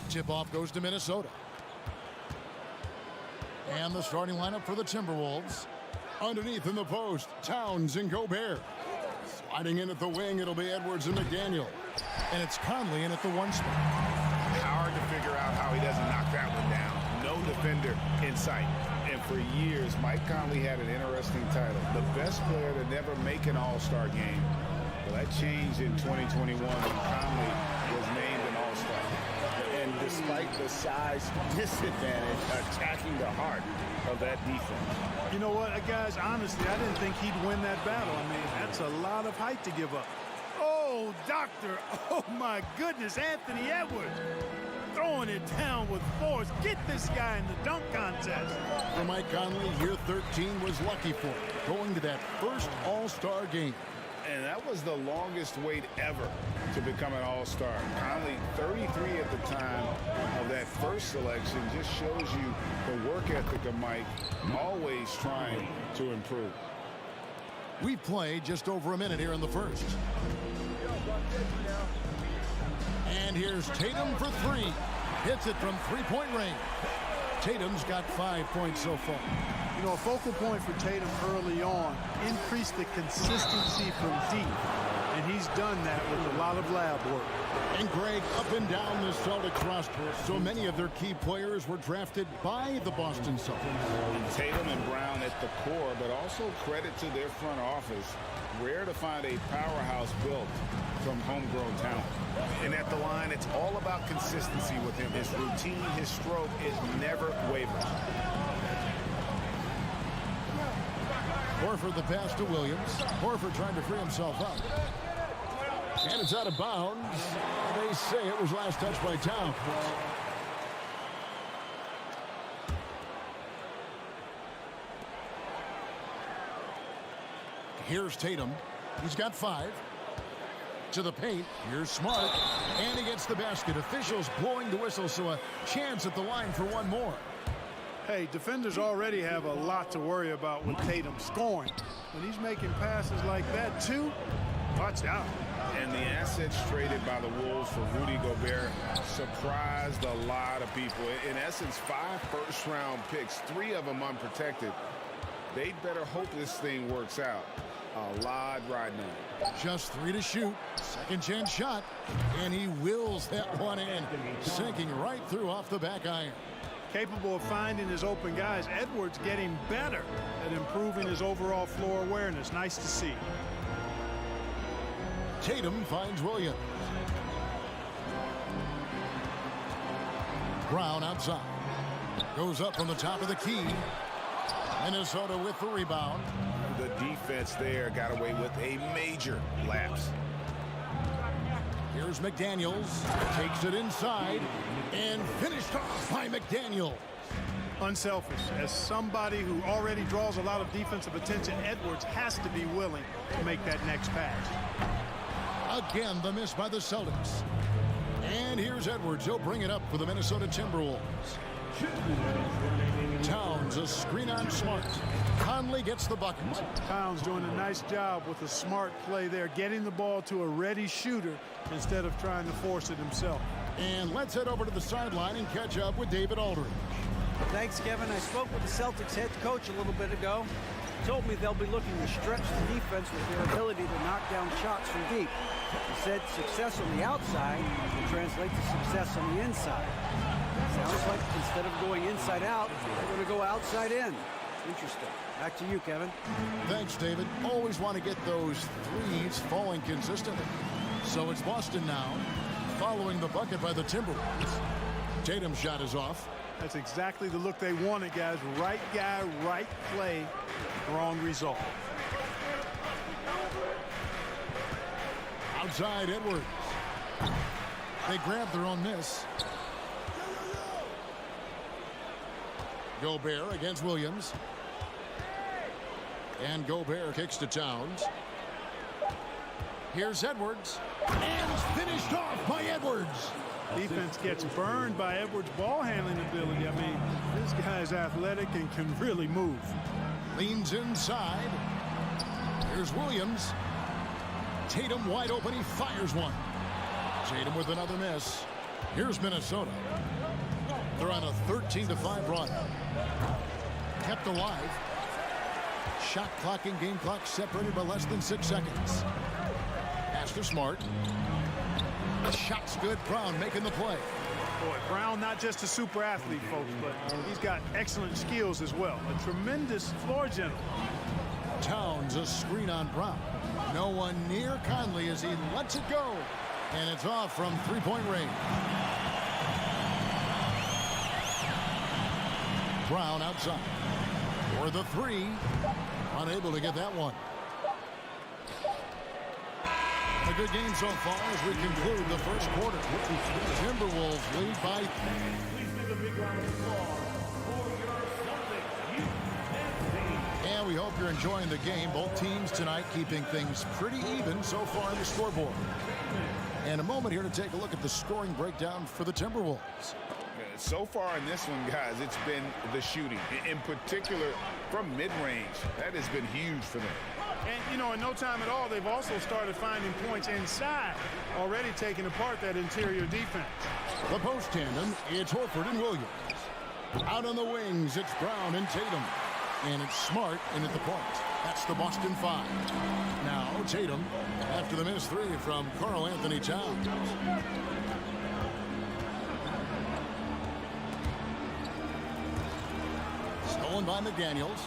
Tip-off goes to Minnesota. And the starting lineup for the Timberwolves. Underneath in the post, Towns and Gobert. Sliding in at the wing, it'll be Edwards and McDaniel. And it's Conley in at the 1 spot. Hard to figure out how he doesn't knock that one down. No defender in sight. And for years, Mike Conley had an interesting title. The best player to never make an all-star game. Well, that changed in 2021 when Conley was named an all-star. And despite the size disadvantage, attacking the heart of that defense. You know what, guys, honestly, I didn't think he'd win that battle. I mean, that's a lot of height to give up. Oh, doctor, oh my goodness, Anthony Edwards throwing it down with force. Get this guy in the dunk contest. For Mike Conley, year 13 was lucky for him, going to that first all-star game. And that was the longest wait ever to become an all-star. Conley, 33 at the time of that first selection, just shows you the work ethic of Mike, always trying to improve. We've played just over a minute here in the first. And here's Tatum for 3. Hits it from three-point range. Tatum's got 5 points so far. You know, a focal point for Tatum early on, increase the consistency from deep. And he's done that with a lot of lab work. And Greg, up and down the Celtics roster, so many of their key players were drafted by the Boston Celtics. And Tatum and Brown at the core, but also credit to their front office. Rare to find a powerhouse built from homegrown talent. And at the line, it's all about consistency with him. His routine, his stroke, it never wavers. Horford the pass to Williams. Horford trying to free himself up. And it's out of bounds. They say it was last touched by Towns. Here's Tatum. He's got 5. To the paint. Here's Smart. And he gets the basket. Officials blowing the whistle, so a chance at the line for one more. Hey, defenders already have a lot to worry about with Tatum scoring. When he's making passes like that, too, watch out. And the assets traded by the Wolves for Rudy Gobert surprised a lot of people. In essence, 5 first-round picks, 3 of them unprotected. They'd better hope this thing works out. A lot riding on it. Just 3 to shoot. Second chance shot. And he wills that one in. Sinking right through off the back iron. Capable of finding his open guys. Edwards getting better at improving his overall floor awareness. Nice to see. Tatum finds Williams. Brown outside. Goes up from the top of the key. Minnesota with the rebound. The defense there got away with a major lapse. Here's McDaniels. Takes it inside. And finished off by McDaniels. Unselfish. As somebody who already draws a lot of defensive attention, Edwards has to be willing to make that next pass. Again, the miss by the Celtics. And here's Edwards. He'll bring it up for the Minnesota Timberwolves. Towns, a screen on Smart. Conley gets the bucket. Towns doing a nice job with a smart play there, getting the ball to a ready shooter instead of trying to force it himself. And let's head over to the sideline and catch up with David Aldridge. Thanks, Kevin. I spoke with the Celtics head coach a little bit ago. He told me they'll be looking to stretch the defense with their ability to knock down shots from deep. He said success on the outside will translate to success on the inside. Sounds like instead of going inside out, they're going to go outside in. Interesting. Back to you, Kevin. Thanks, David. Always want to get those threes falling consistently. So it's Boston now, following the bucket by the Timberwolves. Tatum's shot is off. That's exactly the look they wanted, guys. Right guy, right play, wrong result. Outside, Edwards. They grab their own miss. Gobert against Williams. And Gobert kicks to Towns. Here's Edwards. And finished off by Edwards. Defense gets burned by Edwards' ball handling ability. I mean, this guy's athletic and can really move. Leans inside. Here's Williams. Tatum wide open. He fires one. Tatum with another miss. Here's Minnesota. They're on a 13-5 run. Kept alive. Shot clock and game clock separated by less than 6 seconds. Pass to Smart. The shot's good. Brown making the play. Boy, Brown not just a super athlete, folks, but he's got excellent skills as well. A tremendous floor general. Towns a screen on Brown. No one near Conley as he lets it go. And it's off from three-point range. Brown outside. For the three. Unable to get that one. A good game so far as we conclude the first quarter. Timberwolves lead by 3. And we hope you're enjoying the game. Both teams tonight keeping things pretty even so far on the scoreboard. And a moment here to take a look at the scoring breakdown for the Timberwolves. So far in this one, guys, it's been the shooting. In particular, from mid-range. That has been huge for them. And, you know, in no time at all, they've also started finding points inside, already taking apart that interior defense. The post tandem, it's Horford and Williams. Out on the wings, it's Brown and Tatum. And it's Smart in at the point. That's the Boston 5. Now Tatum after the missed 3 from Karl Anthony Towns. Stolen by McDaniels.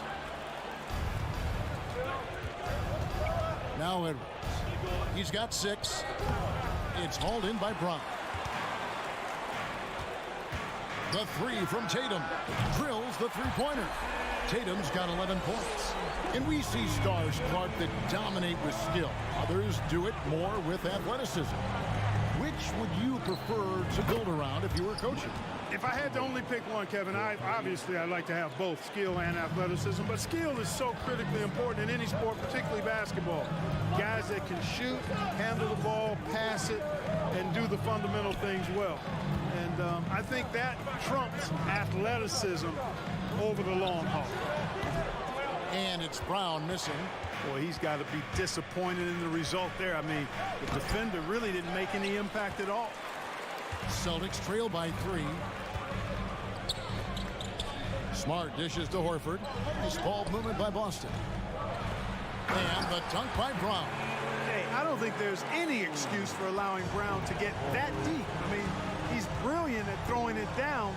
Now Edwards. He's got 6. It's hauled in by Brown. The 3 from Tatum. Drills the three-pointer. Tatum's got 11 points. And we see stars, Clark, that dominate with skill. Others do it more with athleticism. Which would you prefer to build around if you were coaching? If I had to only pick one, Kevin, I'd like to have both skill and athleticism. But skill is so critically important in any sport, particularly basketball. Guys that can shoot, handle the ball, pass it, and do the fundamental things well. And I think that trumps athleticism over the long haul. And it's Brown missing. Boy, he's got to be disappointed in the result there. I mean, the defender really didn't make any impact at all. Celtics trail by 3. Smart dishes to Horford. Nice ball movement by Boston. And the dunk by Brown. Hey, I don't think there's any excuse for allowing Brown to get that deep. I mean, he's brilliant at throwing it down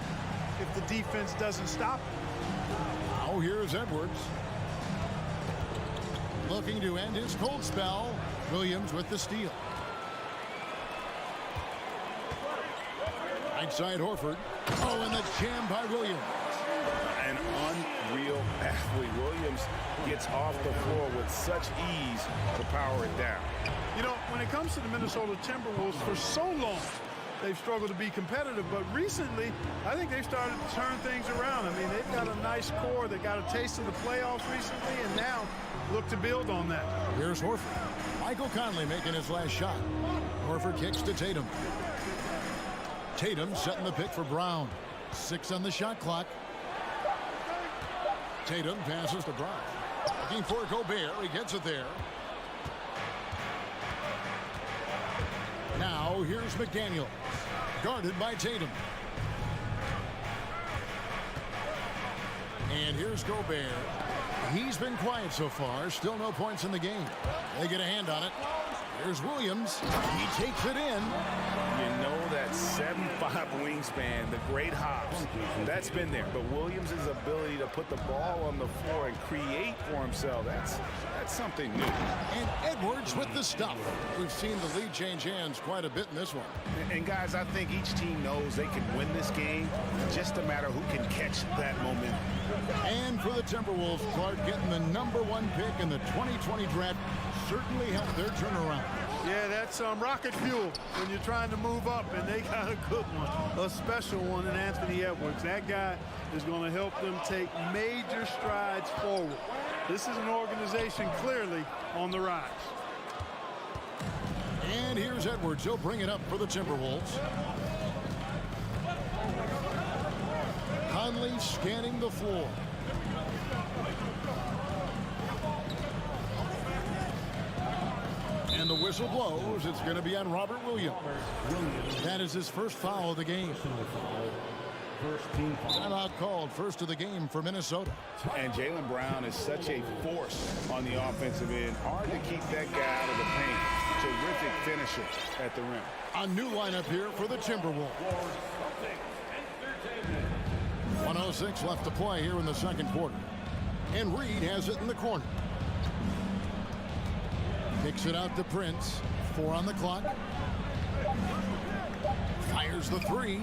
if the defense doesn't stop him. Now here's Edwards. Looking to end his cold spell. Williams with the steal. Right side Horford. Oh, and the jam by Williams. An unreal athlete. Williams gets off the floor with such ease to power it down. You know, when it comes to the Minnesota Timberwolves, for so long, they've struggled to be competitive. But recently, I think they've started to turn things around. I mean, they've got a nice core. They got a taste of the playoffs recently, and now look to build on that. Here's Horford. Michael Conley making his last shot. Horford kicks to Tatum. Tatum setting the pick for Brown. 6 on the shot clock. Tatum passes to Brown. Looking for Gobert. He gets it there. Now here's McDaniels. Guarded by Tatum. And here's Gobert. He's been quiet so far. Still no points in the game. They get a hand on it. Here's Williams. He takes it in. You know that 7'5" wingspan, the great hops, that's been there. But Williams' ability to put the ball on the floor and create for himself, that's something new. And Edwards with the stuff. We've seen the lead change hands quite a bit in this one. And guys, I think each team knows they can win this game. Just a matter who can catch that momentum. And for the Timberwolves, Clark getting the #1 pick in the 2020 draft certainly helped their turnaround. Yeah, that's rocket fuel when you're trying to move up, and they got a good one, a special one in Anthony Edwards. That guy is going to help them take major strides forward. This is an organization clearly on the rise. And here's Edwards. He'll bring it up for the Timberwolves. Conley scanning the floor. And the whistle blows. It's going to be on Robert Williams. That is his first foul of the game. Timeout called, first of the game for Minnesota. And Jaylen Brown is such a force on the offensive end. Hard to keep that guy out of the paint. Terrific finisher at the rim. A new lineup here for the Timberwolves. 1:06 left to play here in the second quarter. And Reed has it in the corner. Kicks it out to Prince. 4 on the clock. Fires the three.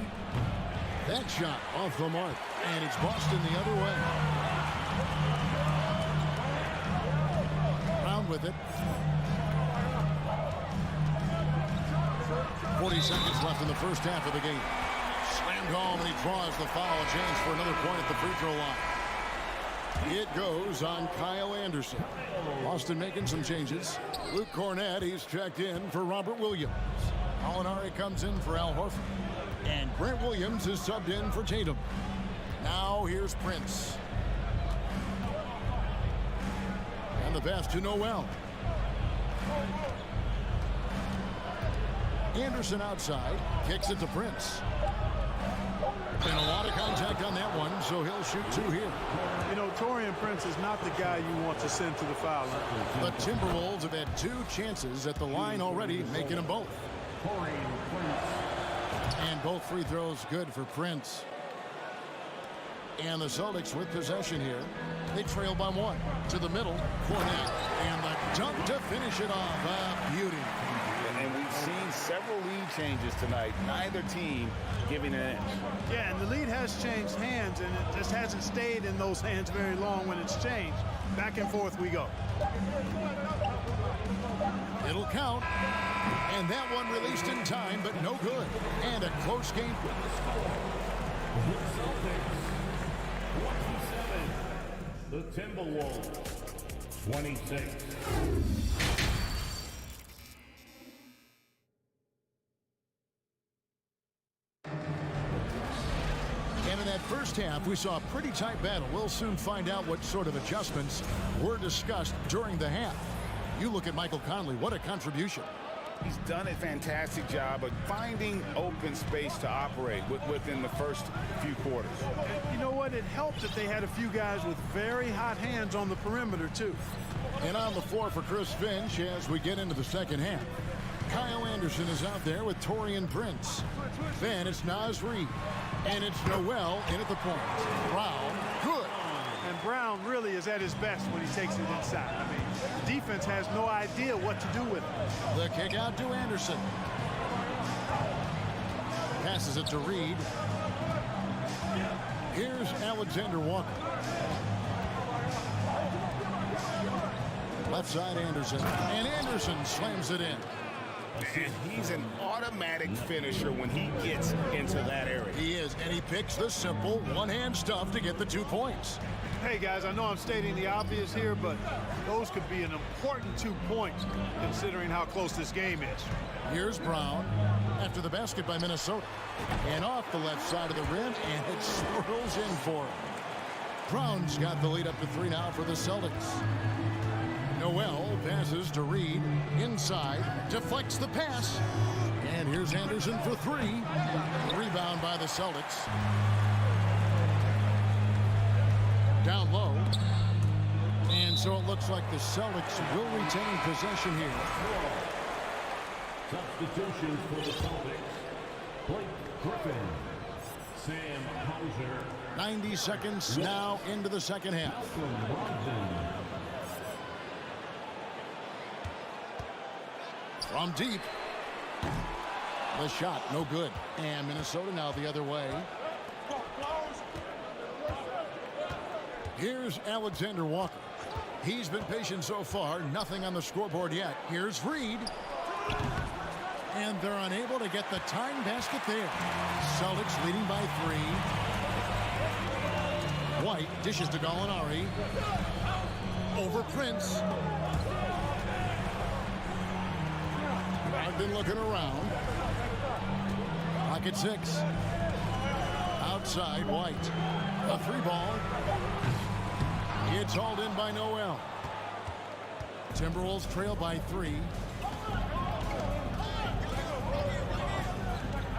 That shot off the mark. And it's Boston the other way. Brown with it. 40 seconds left in the first half of the game. Slammed home, and he draws the foul. A chance for another point at the free throw line. It goes on Kyle Anderson. Boston making some changes. Luke Cornett, he's checked in for Robert Williams. Molinari comes in for Al Horford. And Grant Williams is subbed in for Tatum. Now here's Prince. And the pass to Noel. Anderson outside, kicks it to Prince. And a lot of contact on that one, so he'll shoot 2 here. You know, Taurean Prince is not the guy you want to send to the foul line. The Timberwolves have had 2 chances at the line already, making them both. And both free throws good for Prince. And the Celtics with possession here. They trail by 1. To the middle, Cornett, and the dunk to finish it off. A beauty. And we've seen several lead changes tonight. Neither team giving an inch. Yeah, and the lead has changed hands, and it just hasn't stayed in those hands very long when it's changed. Back and forth we go. It'll count. And that one released in time, but no good. And a close game. The Timberwolves, 26. And in that first half, we saw a pretty tight battle. We'll soon find out what sort of adjustments were discussed during the half. You look at Michael Conley, what a contribution. He's done a fantastic job of finding open space to operate within the first few quarters. You know what? It helped that they had a few guys with very hot hands on the perimeter, too. And on the floor for Chris Finch as we get into the second half. Kyle Anderson is out there with Taurean Prince. Then it's Naz Reid. And it's Noel in at the point. Brown, good. And Brown really is at his best when he takes it inside. I mean, the defense has no idea what to do with it. The kick out to Anderson. Passes it to Reed. Here's Alexander Walker. Left side Anderson. And Anderson slams it in. And he's an automatic finisher when he gets into that area. He is, and he picks the simple one-hand stuff to get the 2 points. Hey, guys, I know I'm stating the obvious here, but those could be an important 2 points considering how close this game is. Here's Brown after the basket by Minnesota. And off the left side of the rim, and it swirls in for him. Brown's got the lead up to 3 now for the Celtics. Noel passes to Reed. Inside, deflects the pass. And here's Anderson for 3. Rebound by the Celtics. Down low. And so it looks like the Celtics will retain possession here. Substitutions for the Celtics. Blake Griffin. Sam Hauser. 90 seconds now into the second half. From deep. The shot, no good. And Minnesota now the other way. Here's Alexander Walker. He's been patient so far. Nothing on the scoreboard yet. Here's Reed. And they're unable to get the tying basket there. Celtics leading by 3. White dishes to Gallinari. Over Prince. I've been looking around. Pocket 6. Outside, White. A 3 ball. It's hauled in by Noel. Timberwolves trail by 3.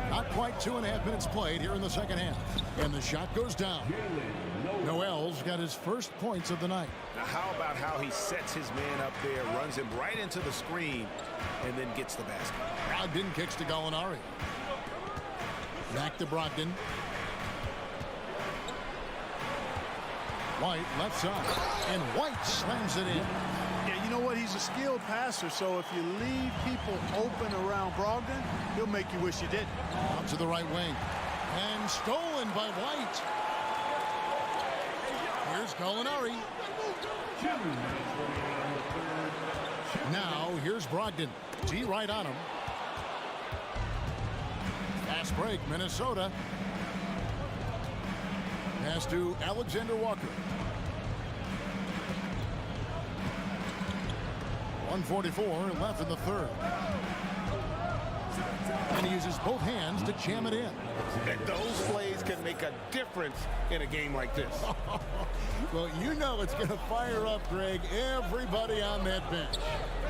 Not quite 2.5 minutes played here in the second half. And the shot goes down. Noel's got his first points of the night. Now how about how he sets his man up there, runs him right into the screen, and then gets the basket. Brogdon kicks to Gallinari. Back to Brogdon. White left side. And White slams it in. Yeah, you know what? He's a skilled passer, so if you leave people open around Brogdon, he'll make you wish you didn't. Out to the right wing. And stolen by White. Here's Gallinari. Now, here's Brogdon. D right on him. Fast break, Minnesota. Pass to Alexander Walker. 1:44 left in the third. And he uses both hands to jam it in. And those plays can make a difference in a game like this. Well, you know it's going to fire up, Greg, everybody on that bench.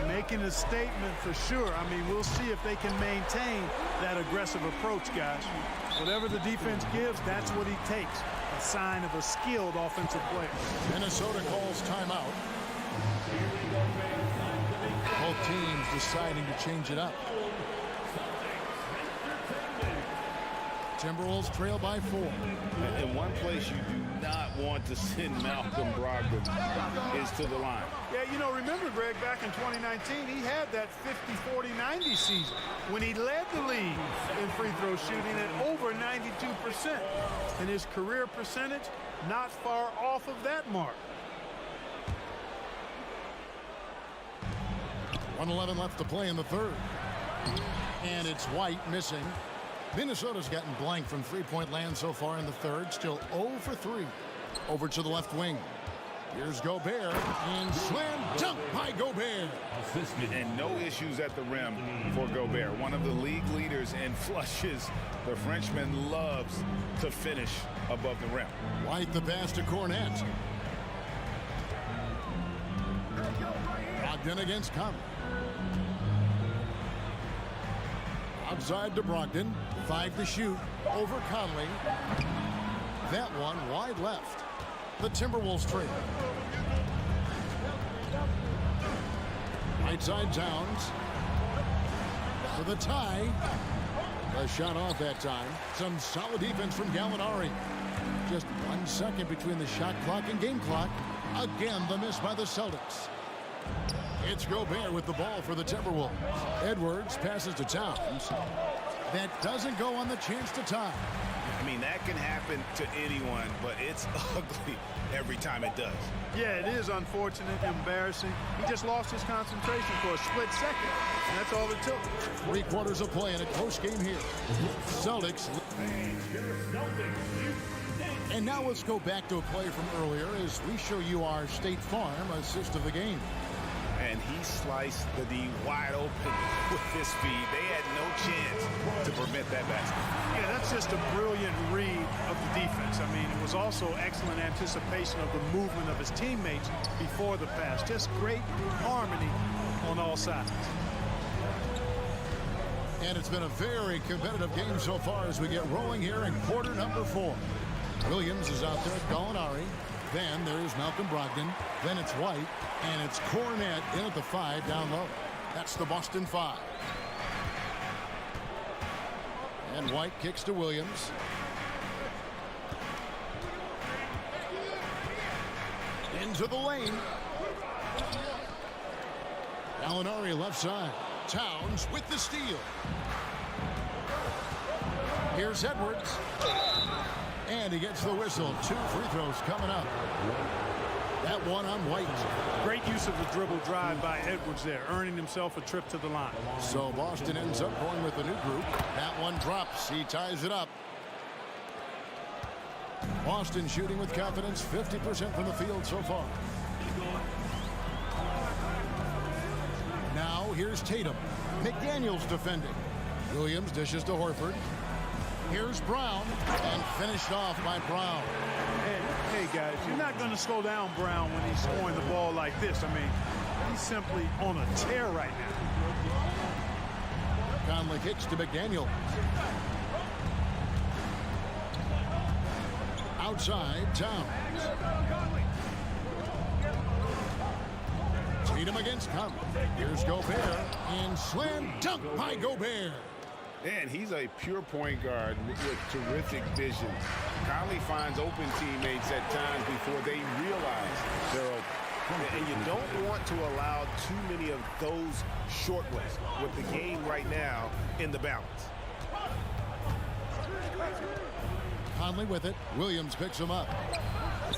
Making a statement for sure. I mean, we'll see if they can maintain that aggressive approach, guys. Whatever the defense gives, that's what he takes. A sign of a skilled offensive player. Minnesota calls timeout. Both teams deciding to change it up. Timberwolves trail by 4. In one place you do not want to send Malcolm Brogdon is to the line. Yeah, you know, remember, Greg, back in 2019, he had that 50-40-90 season when he led the league in free throw shooting at over 92%. And his career percentage not far off of that mark. 1:11 left to play in the third. And it's White missing. Minnesota's gotten blank from three-point land so far in the third. Still 0 for 3. Over to the left wing. Here's Gobert. And slam dunk by Gobert. And no issues at the rim for Gobert. One of the league leaders in flushes. The Frenchman loves to finish above the rim. White the pass to Cornette. Brogdon against Conley. Outside to Brogdon. 5 to shoot. Over Conley. That one wide left. The Timberwolves trail. Right side Towns. For the tie. A shot off that time. Some solid defense from Gallinari. Just 1 second between the shot clock and game clock. Again, the miss by the Celtics. It's Gobert with the ball for the Timberwolves. Edwards passes to Towns. That doesn't go on the chance to tie. I mean, that can happen to anyone, but it's ugly every time it does. Yeah, it is unfortunate, embarrassing. He just lost his concentration for a split second. And that's all it took. 3/4 of play in a close game here. Celtics. And now let's go back to a play from earlier as we show you our State Farm assist of the game. And he sliced the D wide open with his speed. They had no chance to prevent that basket. Yeah, that's just a brilliant read of the defense. I mean, it was also excellent anticipation of the movement of his teammates before the pass. Just great harmony on all sides. And it's been a very competitive game so far as we get rolling here in quarter number 4. Williams is out there at Gallinari. Then there's Malcolm Brogdon. Then it's White. And it's Cornette in at the 5 down low. That's the Boston 5. And White kicks to Williams. Into the lane. Gallinari left side. Towns with the steal. Here's Edwards. And he gets the whistle. 2 free throws coming up. That one on White. Great use of the dribble drive by Edwards there, earning himself a trip to the line. So Boston ends up going with a new group. That one drops. He ties it up. Boston shooting with confidence, 50% from the field so far. Now here's Tatum. McDaniels defending. Williams dishes to Horford. Here's Brown, and finished off by Brown. Hey, okay, guys. You're not going to slow down Brown when he's scoring the ball like this. I mean, he's simply on a tear right now. Conley kicks to McDaniel. Outside, Towns. Tatum against Conley. Here's Gobert, and slam dunk by Gobert. And he's a pure point guard with terrific vision. Conley finds open teammates at times before they realize they're open. And you don't want to allow too many of those short ones with the game right now in the balance. Conley with it. Williams picks him up.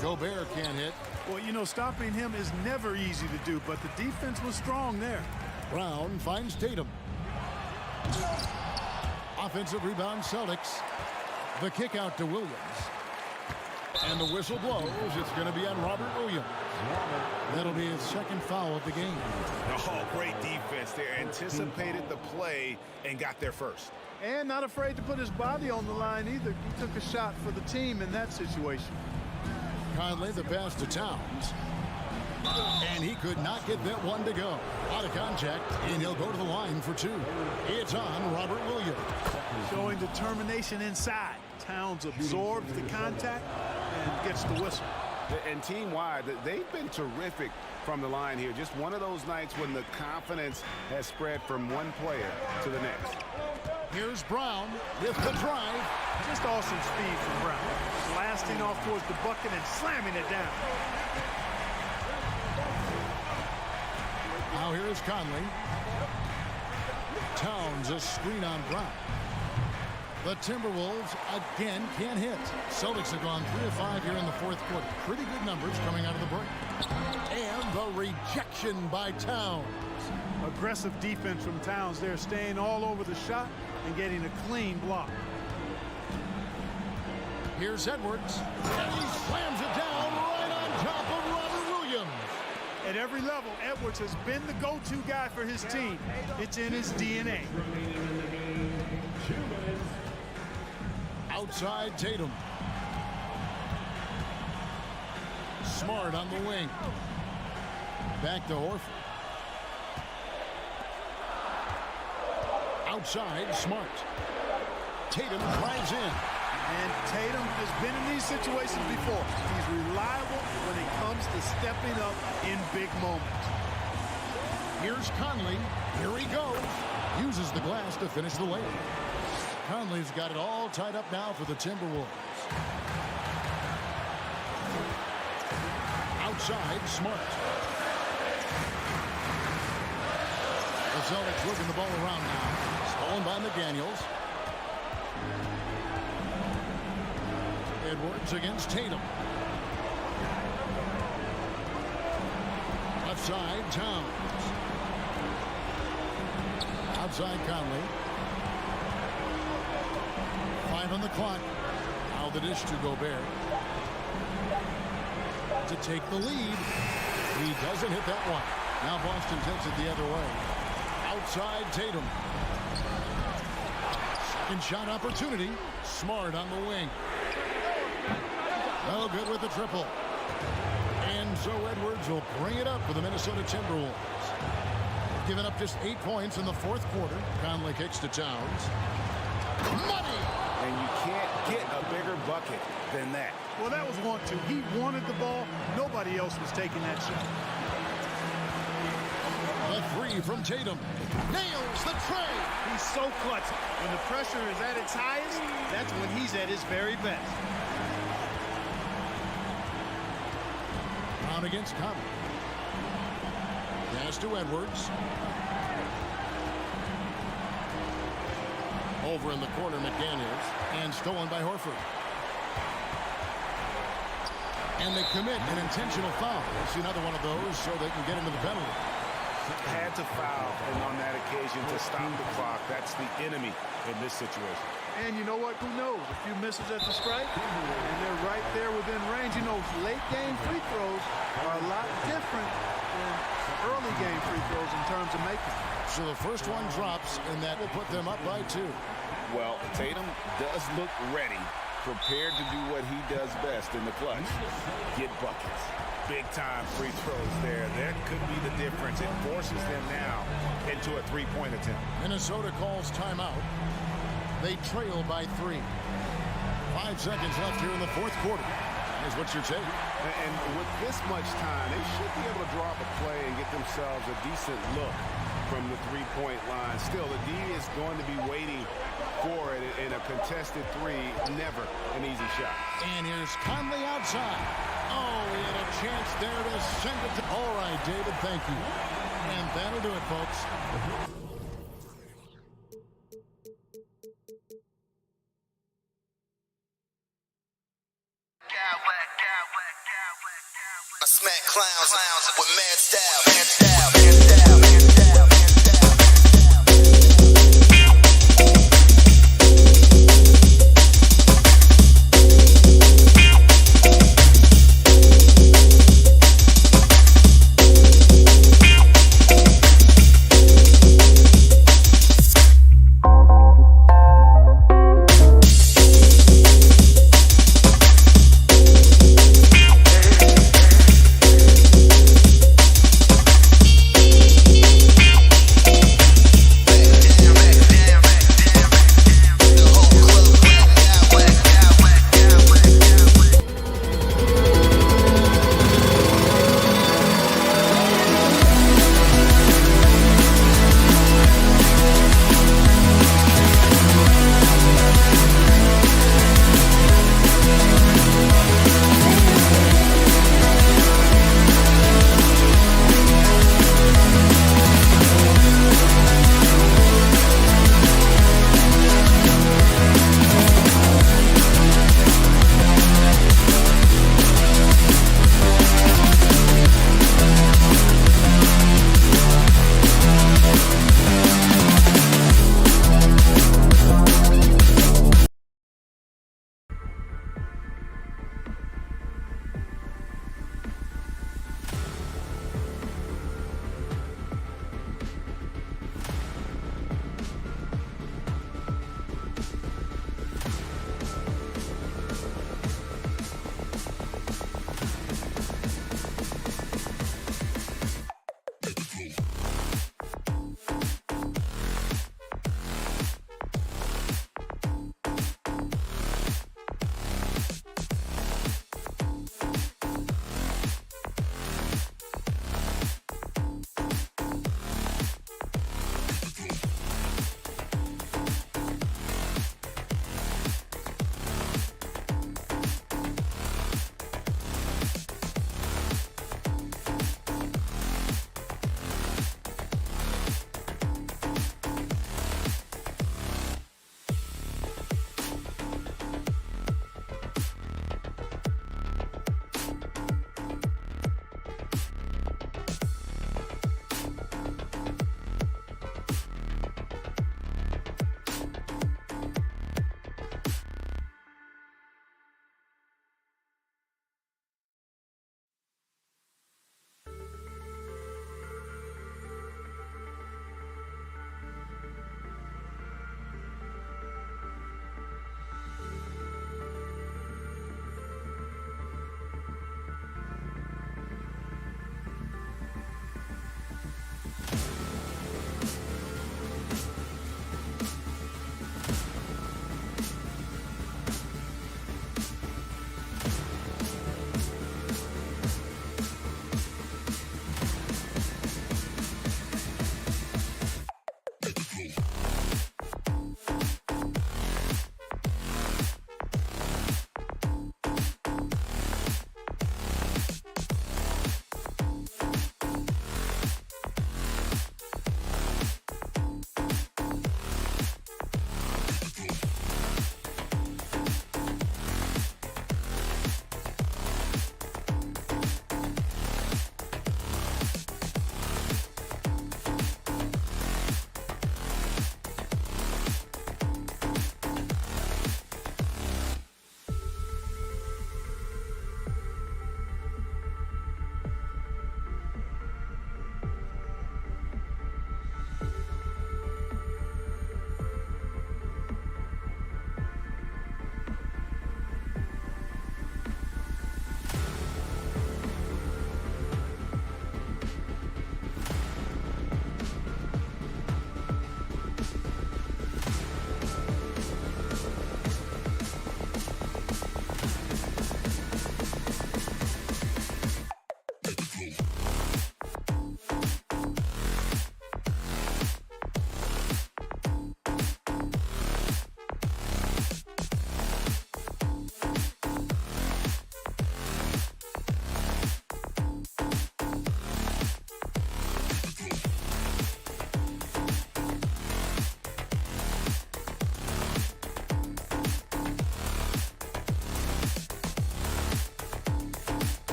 Gobert can't hit. Well, you know, stopping him is never easy to do, but the defense was strong there. Brown finds Tatum. Offensive rebound, Celtics. The kick out to Williams. And the whistle blows. It's going to be on Robert Williams. That'll be his second foul of the game. Oh, great defense there. Anticipated the play and got there first. And not afraid to put his body on the line either. He took a shot for the team in that situation. Conley, the pass to Towns. And he could not get that one to go. Out of contact, and he'll go to the line for two. It's on Robert Williams. Showing determination inside. Towns absorbs the contact and gets the whistle. And team-wide, they've been terrific from the line here. Just one of those nights when the confidence has spread from one player to the next. Here's Brown with the drive. Just awesome speed from Brown. Blasting off towards the bucket and slamming it down. Now here's Conley. Towns a screen on Brown. The Timberwolves again can't hit. Celtics have gone 3 of 5 here in the fourth quarter. Pretty good numbers coming out of the break. And the rejection by Towns. Aggressive defense from Towns there, staying all over the shot and getting a clean block. Here's Edwards. And he slams it down right on top of Robert Williams. At every level, Edwards has been the go-to guy for his team. It's in his DNA. Outside Tatum. Smart on the wing. Back to Horford. Outside, Smart. Tatum drives in. And Tatum has been in these situations before. He's reliable when it comes to stepping up in big moments. Here's Conley. Here he goes. Uses the glass to finish the layup. Conley's got it all tied up now for the Timberwolves. Outside, Smart. The Celtics moving the ball around now. Stolen by McDaniels. Edwards against Tatum. Left side, Towns. Outside, Conley. 5 on the clock. Now the dish to Gobert. To take the lead. He doesn't hit that one. Now Boston takes it the other way. Outside, Tatum. Second shot opportunity. Smart on the wing. No good with the triple. And so Edwards will bring it up for the Minnesota Timberwolves. Giving up just 8 points in the fourth quarter. Conley kicks to Towns. Money! And you can't get a bigger bucket than that. Well, that was 1-2. He wanted the ball. Nobody else was taking that shot. The three from Tatum. Nails the tray. He's so clutch. When the pressure is at its highest, that's when he's at his very best. Brown against Conley. Pass to Edwards. Over in the corner, McDaniels. And stolen by Horford. And they commit an intentional foul. It's another one of those so they can get into the penalty. Had to foul, and on that occasion to stop the clock. That's the enemy in this situation. And you know what? Who knows? A few misses at the stripe, and they're right there within range. You know, late game free throws are a lot different than early game free throws in terms of making. So the first one drops, and that will put them up by 2. Well, Tatum does look ready prepared to do what he does best in the clutch, get buckets. Big-time free throws there. That could be the difference. It forces them now into a three-point attempt. Minnesota calls timeout. They trail by 3. 5 seconds left here in the fourth quarter. Here's what you're saying. And with this much time, they should be able to drop a play and get themselves a decent look from the three-point line. Still, the D is going to be waiting for it in a contested three. Never an easy shot. And here's Conley outside. Oh, he had a chance there to send it to... All right, David, thank you. And that'll do it, folks. I smack clowns with mad style.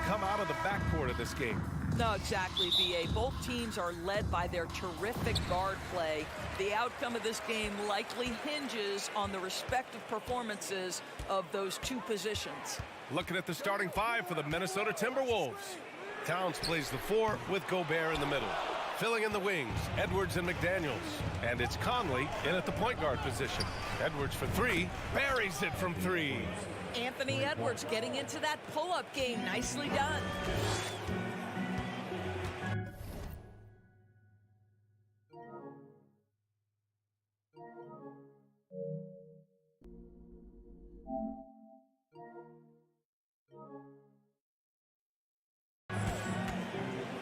come out of the backcourt of this game. No, exactly, B.A. Both teams are led by their terrific guard play. The outcome of this game likely hinges on the respective performances of those two positions. Looking at the starting five for the Minnesota Timberwolves. Towns plays the 4 with Gobert in the middle. Filling in the wings, Edwards and McDaniels. And it's Conley in at the point guard position. Edwards for 3, buries it from 3. Anthony Edwards getting into that pull-up game. Nicely done.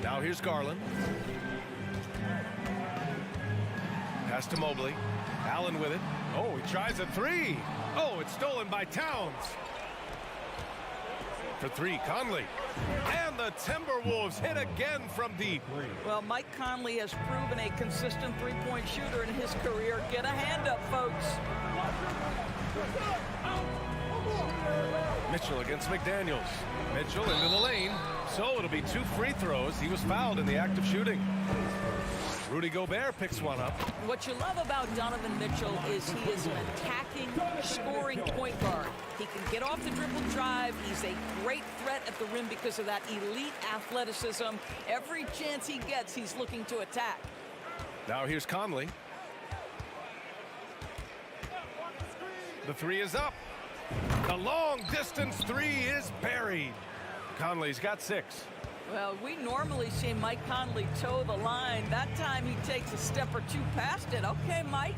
Now here's Garland. Pass to Mobley. Allen with it. Oh, he tries a 3. Oh, it's stolen by Towns. For 3, Conley. And the Timberwolves hit again from deep. Well, Mike Conley has proven a consistent three-point shooter in his career. Get a hand up, folks. Mitchell against McDaniels. Mitchell into the lane. So it'll be 2 free throws. He was fouled in the act of shooting. Rudy Gobert picks one up. What you love about Donovan Mitchell is he is an attacking, scoring point guard. He can get off the dribble drive. He's a great threat at the rim because of that elite athleticism. Every chance he gets, he's looking to attack. Now here's Conley. The 3 is up. The long distance 3 is buried. Conley's got 6. Well, we normally see Mike Conley toe the line. That time he takes a step or 2 past it. Okay, Mike.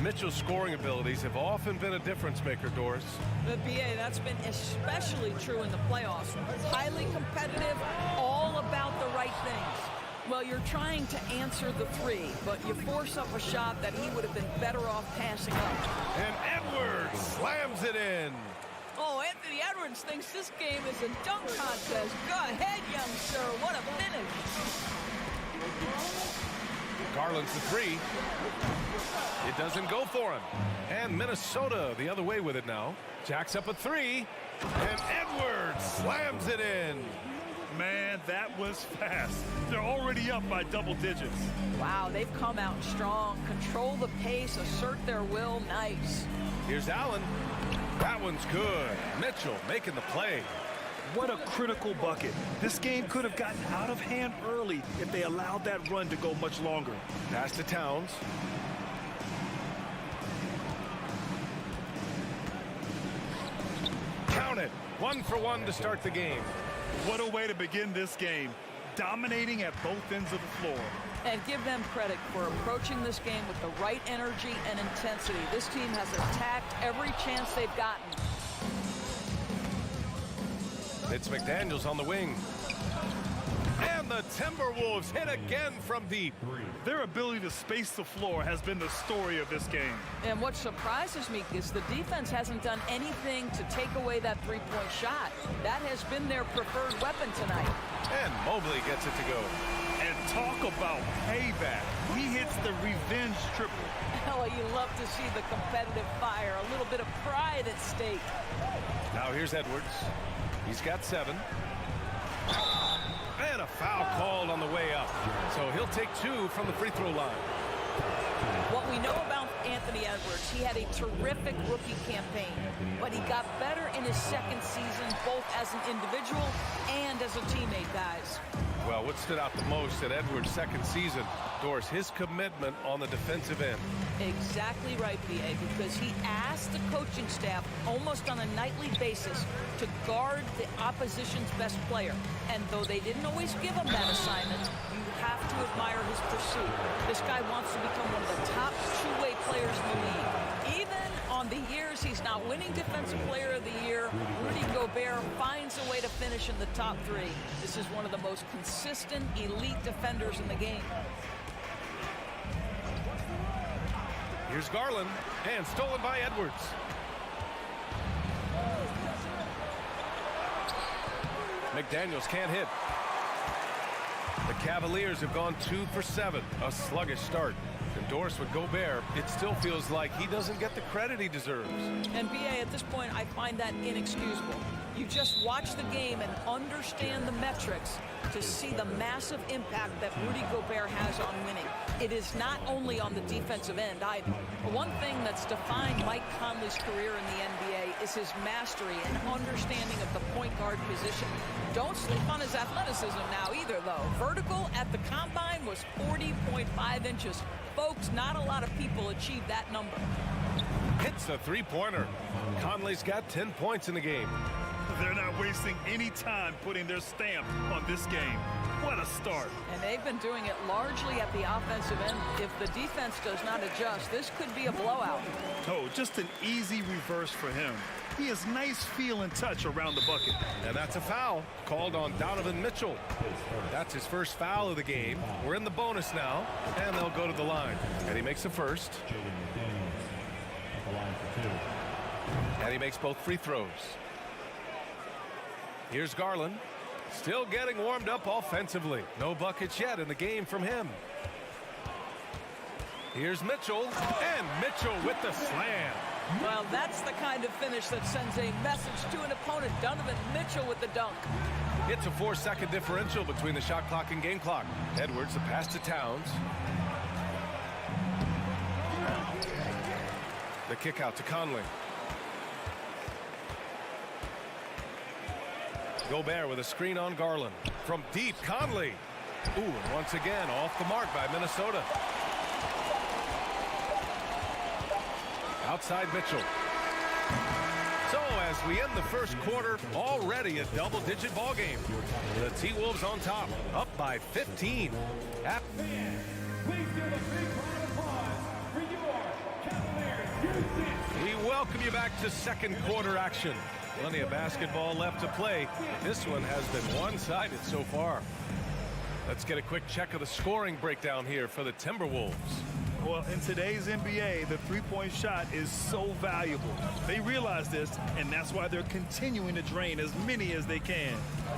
Mitchell's scoring abilities have often been a difference maker, Doris. The BA, that's been especially true in the playoffs. Highly competitive, all about the right things. Well, you're trying to answer the 3, but you force up a shot that he would have been better off passing up. And Edwards slams it in. Oh, Anthony Edwards thinks this game is a dunk contest. Go ahead, young sir. What a finish. Garland's the 3. It doesn't go for him. And Minnesota the other way with it now. Jacks up a 3. And Edwards slams it in. Man, that was fast. They're already up by double digits. Wow, they've come out strong. Control the pace, assert their will. Nice. Here's Allen. That one's good. Mitchell making the play. What a critical bucket. This game could have gotten out of hand early if they allowed that run to go much longer. Pass to Towns. Count it. 1 for 1 to start the game. What a way to begin this game. Dominating at both ends of the floor. And give them credit for approaching this game with the right energy and intensity. This team has attacked every chance they've gotten. It's McDaniels on the wing. And the Timberwolves hit again from deep. Their ability to space the floor has been the story of this game. And what surprises me is the defense hasn't done anything to take away that three-point shot. That has been their preferred weapon tonight. And Mobley gets it to go. And talk about payback. He hits the revenge triple. Well, you love to see the competitive fire, a little bit of pride at stake. Now here's Edwards. He's got 7. And a foul called on the way up. So he'll take 2 from the free throw line. What we know about Anthony Edwards, he had a terrific rookie campaign, but he got better in his second season, both as an individual and as a teammate, guys. Well, what stood out the most at Edwards' second season, Doris, his commitment on the defensive end. Exactly right, B.A., because he asked the coaching staff almost on a nightly basis to guard the opposition's best player. And though they didn't always give him that assignment, you have to admire his pursuit. This guy wants to become one of the top two-way players in the league. Even on the years he's not winning Defensive Player of the Year, Rudy Gobert finds a way to finish in the top 3. This is one of the most consistent, elite defenders in the game. Here's Garland, and stolen by Edwards. McDaniels can't hit. The Cavaliers have gone 2 for 7, a sluggish start. endorsed with Gobert, it still feels like he doesn't get the credit he deserves. And BA, at this point, I find that inexcusable. You just watch the game and understand the metrics to see the massive impact that Rudy Gobert has on winning. It is not only on the defensive end either. One thing that's defined Mike Conley's career in the NBA is his mastery and understanding of the point guard position. Don't sleep on his athleticism now either, though. Vertical at the combine was 40.5 inches. Folks, not a lot of people achieve that number. Hits a three-pointer. Conley's got 10 points in the game. They're not wasting any time putting their stamp on this game. What a start. And they've been doing it largely at the offensive end. If the defense does not adjust, this could be a blowout. Oh, just an easy reverse for him. He has nice feel and touch around the bucket. And that's a foul called on Donovan Mitchell. That's his first foul of the game. We're in the bonus now, and they'll go to the line. And he makes the first. And he makes both free throws. Here's Garland. Still getting warmed up offensively. No buckets yet in the game from him. Here's Mitchell, and Mitchell with the slam. Well, that's the kind of finish that sends a message to an opponent. Donovan Mitchell with the dunk. It's a 4-second differential between the shot clock and game clock. Edwards, the pass to Towns. The kick out to Conley. Gobert with a screen on Garland. From deep, Conley. Ooh, and once again, off the mark by Minnesota. Outside Mitchell. So as we end the first quarter, already a double-digit ball game. The T-Wolves on top, up by 15. Please give a big round of applause for your Cavaliers. We welcome you back to second quarter action. Plenty of basketball left to play. This one has been one-sided so far. Let's get a quick check of the scoring breakdown here for the Timberwolves. Well, in today's NBA, the three-point shot is so valuable. They realize this, and that's why they're continuing to drain as many as they can.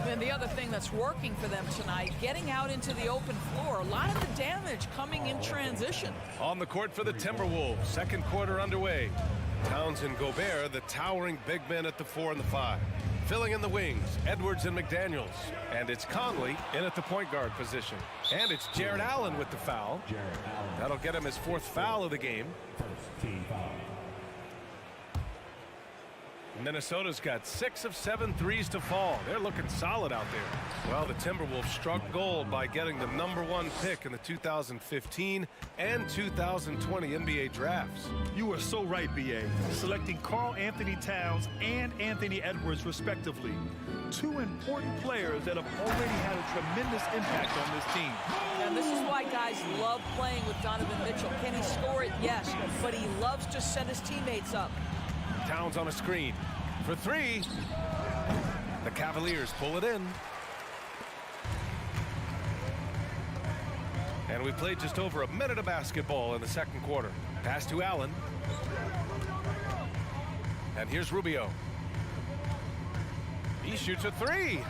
And the other thing that's working for them tonight, getting out into the open floor. A lot of the damage coming in transition. On the court for the Timberwolves, second quarter underway. Towns and Gobert, the towering big men at the 4 and the 5. Filling in the wings, Edwards and McDaniels. And it's Conley in at the point guard position. And it's Jarrett Allen with the foul. That'll get him his 4th foul of the game. Minnesota's got 6 of 7 threes to fall. They're looking solid out there. Well, the Timberwolves struck gold by getting the #1 pick in the 2015 and 2020 NBA drafts. You are so right, B.A. Selecting Karl Anthony Towns and Anthony Edwards, respectively. 2 important players that have already had a tremendous impact on this team. And this is why guys love playing with Donovan Mitchell. Can he score it? Yes. But he loves to set his teammates up. Towns on a screen for 3. The Cavaliers pull it in. And we played just over a minute of basketball in the second quarter. Pass to Allen. And here's Rubio. He shoots a 3.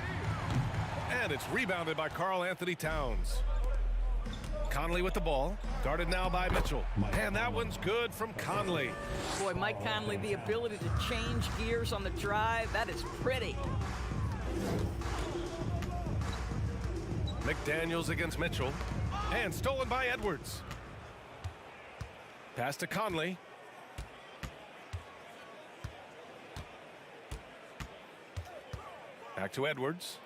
And it's rebounded by Karl Anthony Towns. Conley with the ball, guarded now by Mitchell. And that one's good from Conley. Boy, Mike Conley, the ability to change gears on the drive, that is pretty. McDaniels against Mitchell. And stolen by Edwards. Pass to Conley. Back to Edwards.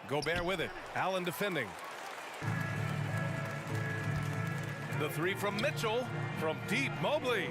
Gobert with it. Allen defending. The 3 from Mitchell. From deep, Mobley.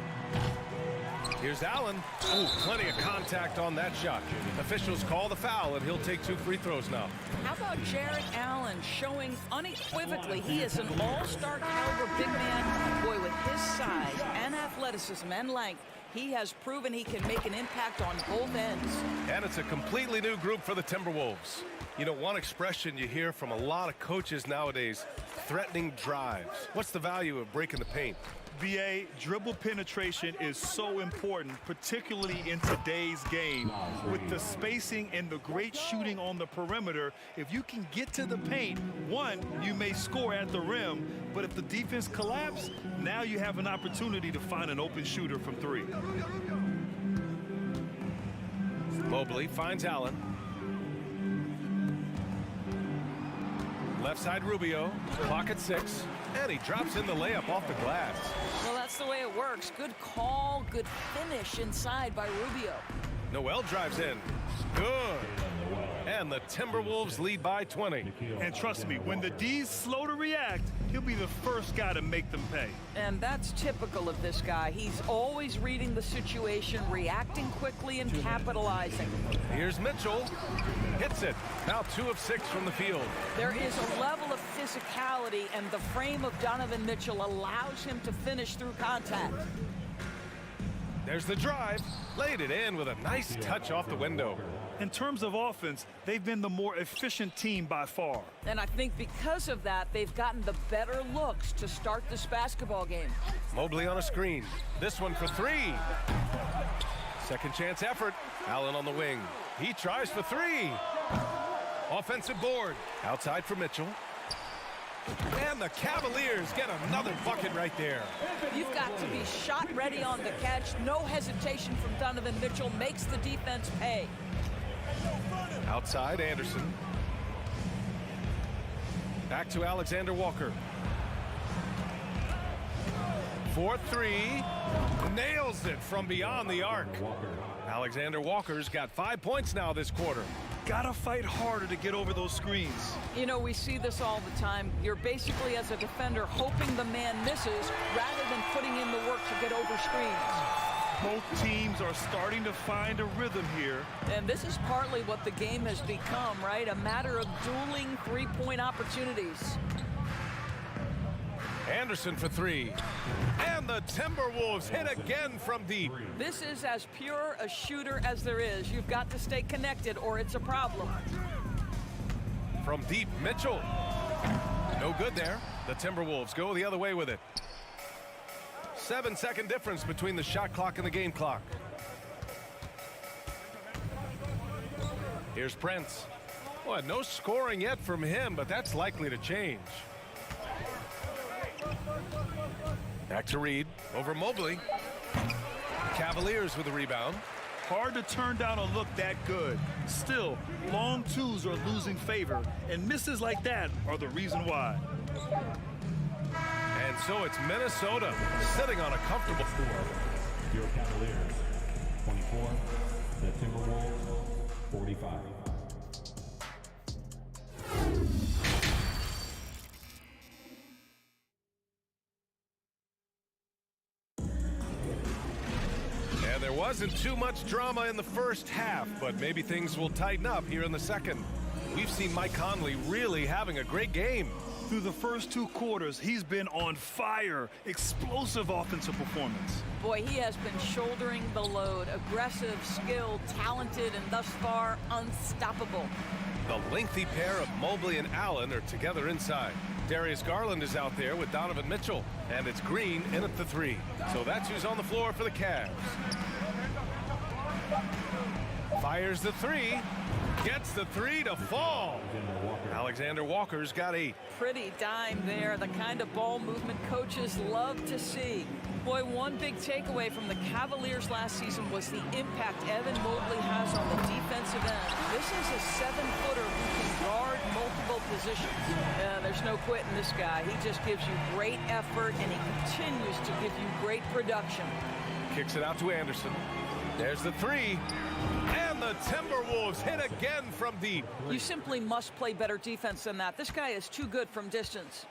Here's Allen. Ooh, plenty of contact on that shot. Officials call the foul, and he'll take 2 free throws now. How about Jarrett Allen showing unequivocally he is an all-star caliber big man. Boy, with his size and athleticism and length, he has proven he can make an impact on both ends. And it's a completely new group for the Timberwolves. You know, one expression you hear from a lot of coaches nowadays, threatening drives. What's the value of breaking the paint? BA, dribble penetration is so important, particularly in today's game. With the spacing and the great shooting on the perimeter, if you can get to the paint, one, you may score at the rim, but if the defense collapses, now you have an opportunity to find an open shooter from three. Mobley finds Allen. Left side Rubio, clock at 6, and he drops in the layup off the glass. Well, that's the way it works. Good call, good finish inside by Rubio. Noel drives in. Good. And the Timberwolves lead by 20. And trust me, when the D's slow to react, he'll be the first guy to make them pay. And that's typical of this guy. He's always reading the situation, reacting quickly, and capitalizing. Here's Mitchell. Hits it. Now 2 of 6 from the field. There is a level of physicality, and the frame of Donovan Mitchell allows him to finish through contact. There's the drive. Laid it in with a nice touch off the window. In terms of offense, they've been the more efficient team by far. And I think because of that, they've gotten the better looks to start this basketball game. Mobley on a screen. This one for 3. Second chance effort. Allen on the wing. He tries for 3. Offensive board. Outside for Mitchell. And the Cavaliers get another bucket right there. You've got to be shot ready on the catch. No hesitation from Donovan Mitchell makes the defense pay. Outside, Anderson. Back to Alexander Walker. 4-3. Nails it from beyond the arc. Alexander Walker's got 5 points now this quarter. Gotta fight harder to get over those screens. You know, we see this all the time. You're basically, as a defender, hoping the man misses rather than putting in the work to get over screens. Both teams are starting to find a rhythm here. And this is partly what the game has become, right? A matter of dueling three-point opportunities. Anderson for 3. And the Timberwolves hit again from deep. This is as pure a shooter as there is. You've got to stay connected or it's a problem. From deep, Mitchell. No good there. The Timberwolves go the other way with it. 7-second difference between the shot clock and the game clock. Here's Prince. Boy, no scoring yet from him, but that's likely to change. Back to Reed. Over Mobley. Cavaliers with the rebound. Hard to turn down a look that good. Still, long twos are losing favor, and misses like that are the reason why. And so it's Minnesota sitting on a comfortable 4. Your Cavaliers, 24. The Timberwolves, 45. And there wasn't too much drama in the first half, but maybe things will tighten up here in the second. We've seen Mike Conley really having a great game. Through the first 2 quarters, he's been on fire. Explosive offensive performance. Boy, he has been shouldering the load. Aggressive, skilled, talented, and thus far unstoppable. The lengthy pair of Mobley and Allen are together inside. Darius Garland is out there with Donovan Mitchell, and it's Green in at the 3. So that's who's on the floor for the Cavs. Fires the 3. Gets the 3 to fall. Alexander Walker's got 8. Pretty dime there, the kind of ball movement coaches love to see. Boy, one big takeaway from the Cavaliers last season was the impact Evan Mobley has on the defensive end. This is a 7-footer who can guard multiple positions. There's no quitting this guy. He just gives you great effort, and he continues to give you great production. Kicks it out to Anderson. There's the 3. And the Timberwolves hit again from deep. You simply must play better defense than that. This guy is too good from distance.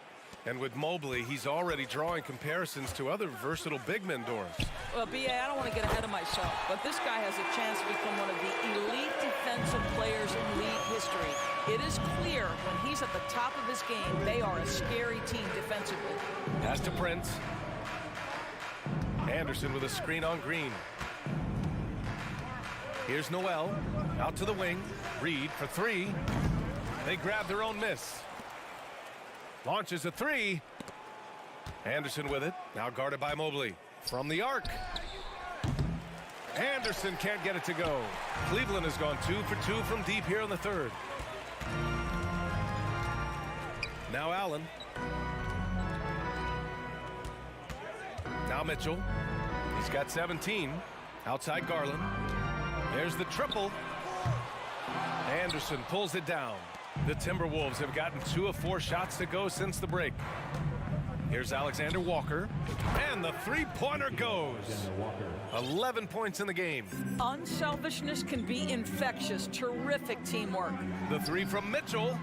And with Mobley, he's already drawing comparisons to other versatile big men, Doris. Well, B.A., I don't want to get ahead of myself, but this guy has a chance to become one of the elite defensive players in league history. It is clear when he's at the top of his game, they are a scary team defensively. Pass to Prince. Anderson with a screen on Green. Here's Noel, out to the wing. Reed for 3. They grab their own miss. Launches a 3. Anderson with it. Now guarded by Mobley. From the arc. Anderson can't get it to go. Cleveland has gone 2 for 2 from deep here in the third. Now Allen. Now Mitchell. He's got 17. Outside Garland. There's the triple. Anderson pulls it down. The Timberwolves have gotten 2 of 4 shots to go since the break. Here's Alexander Walker. And the three-pointer goes. 11 points in the game. Unselfishness can be infectious. Terrific teamwork. The three from Mitchell.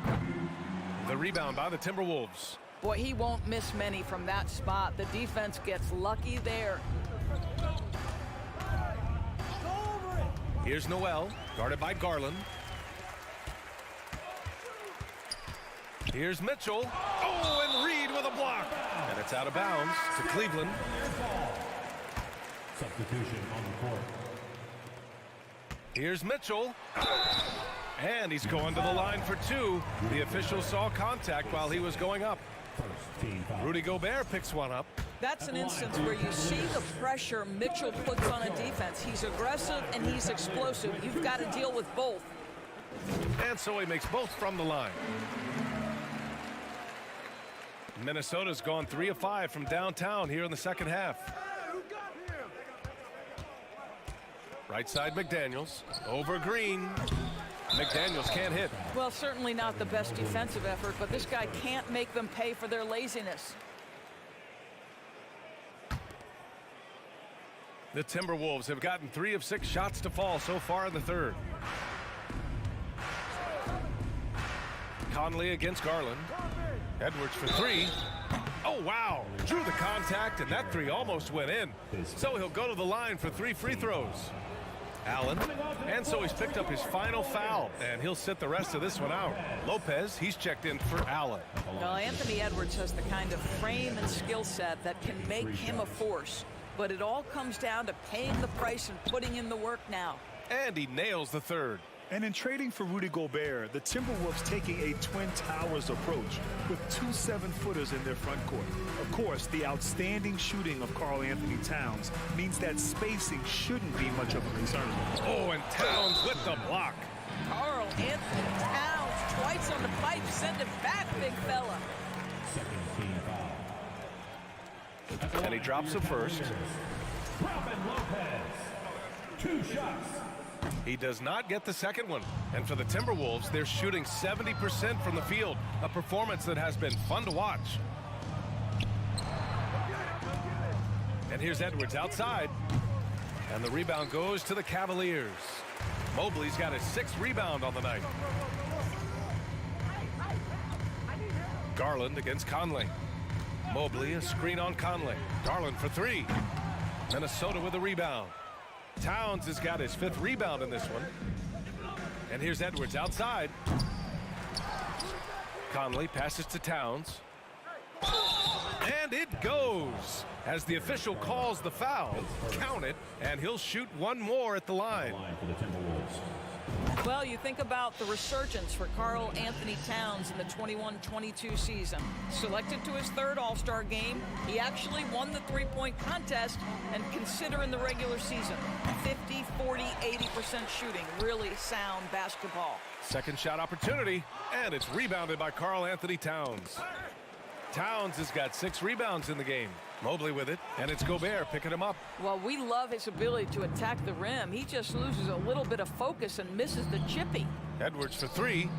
The rebound by the Timberwolves. Boy, he won't miss many from that spot. The defense gets lucky there. Here's Noel, guarded by Garland. Here's Mitchell. Oh, and Reed with a block. And it's out of bounds to Cleveland. Substitution on the court. Here's Mitchell. And he's going to the line for 2. The official saw contact while he was going up. Rudy Gobert picks one up. That's an instance where you see the pressure Mitchell puts on a defense. He's aggressive and he's explosive. You've got to deal with both. And so he makes both from the line. Minnesota's gone 3 of 5 from downtown here in the second half. Right side McDaniels. Over Green. McDaniels can't hit. Well, certainly not the best defensive effort, but this guy can't make them pay for their laziness. The Timberwolves have gotten 3 of 6 shots to fall so far in the third. Conley against Garland. Edwards for 3. Oh, wow. Drew the contact, and that 3 almost went in. So he'll go to the line for 3 free throws. Allen. And so he's picked up his final foul, and he'll sit the rest of this one out. Lopez, he's checked in for Allen. Well, Anthony Edwards has the kind of frame and skill set that can make him a force. But it all comes down to paying the price and putting in the work now. And he nails the third. And in trading for Rudy Gobert, the Timberwolves taking a Twin Towers approach with 2 7-footers in their front court. Of course, the outstanding shooting of Karl Anthony Towns means that spacing shouldn't be much of a concern. Oh, and Towns with the block. Karl Anthony Towns twice on the pipe. Send it back, big fella. And he drops the first. Robin Lopez. 2 shots. He does not get the second one. And for the Timberwolves, they're shooting 70% from the field, a performance that has been fun to watch. And here's Edwards outside. And the rebound goes to the Cavaliers. Mobley's got his 6th rebound on the night. Garland against Conley. Mobley, a screen on Conley. Garland for 3. Minnesota with a rebound. Towns has got his 5th rebound in this one. And here's Edwards outside. Conley passes to Towns. And it goes. As the official calls the foul, count it, and he'll shoot one more at the line. Well, you think about the resurgence for Karl Anthony Towns in the 21-22 season. Selected to his 3rd All-Star game, he actually won the 3-point contest, and consider in the regular season, 50, 40, 80% shooting. Really sound basketball. Second shot opportunity, and it's rebounded by Karl Anthony Towns. Towns has got 6 rebounds in the game. Mobley with it, and it's Gobert picking him up. Well, we love his ability to attack the rim. He just loses a little bit of focus and misses the chippy. Edwards for 3.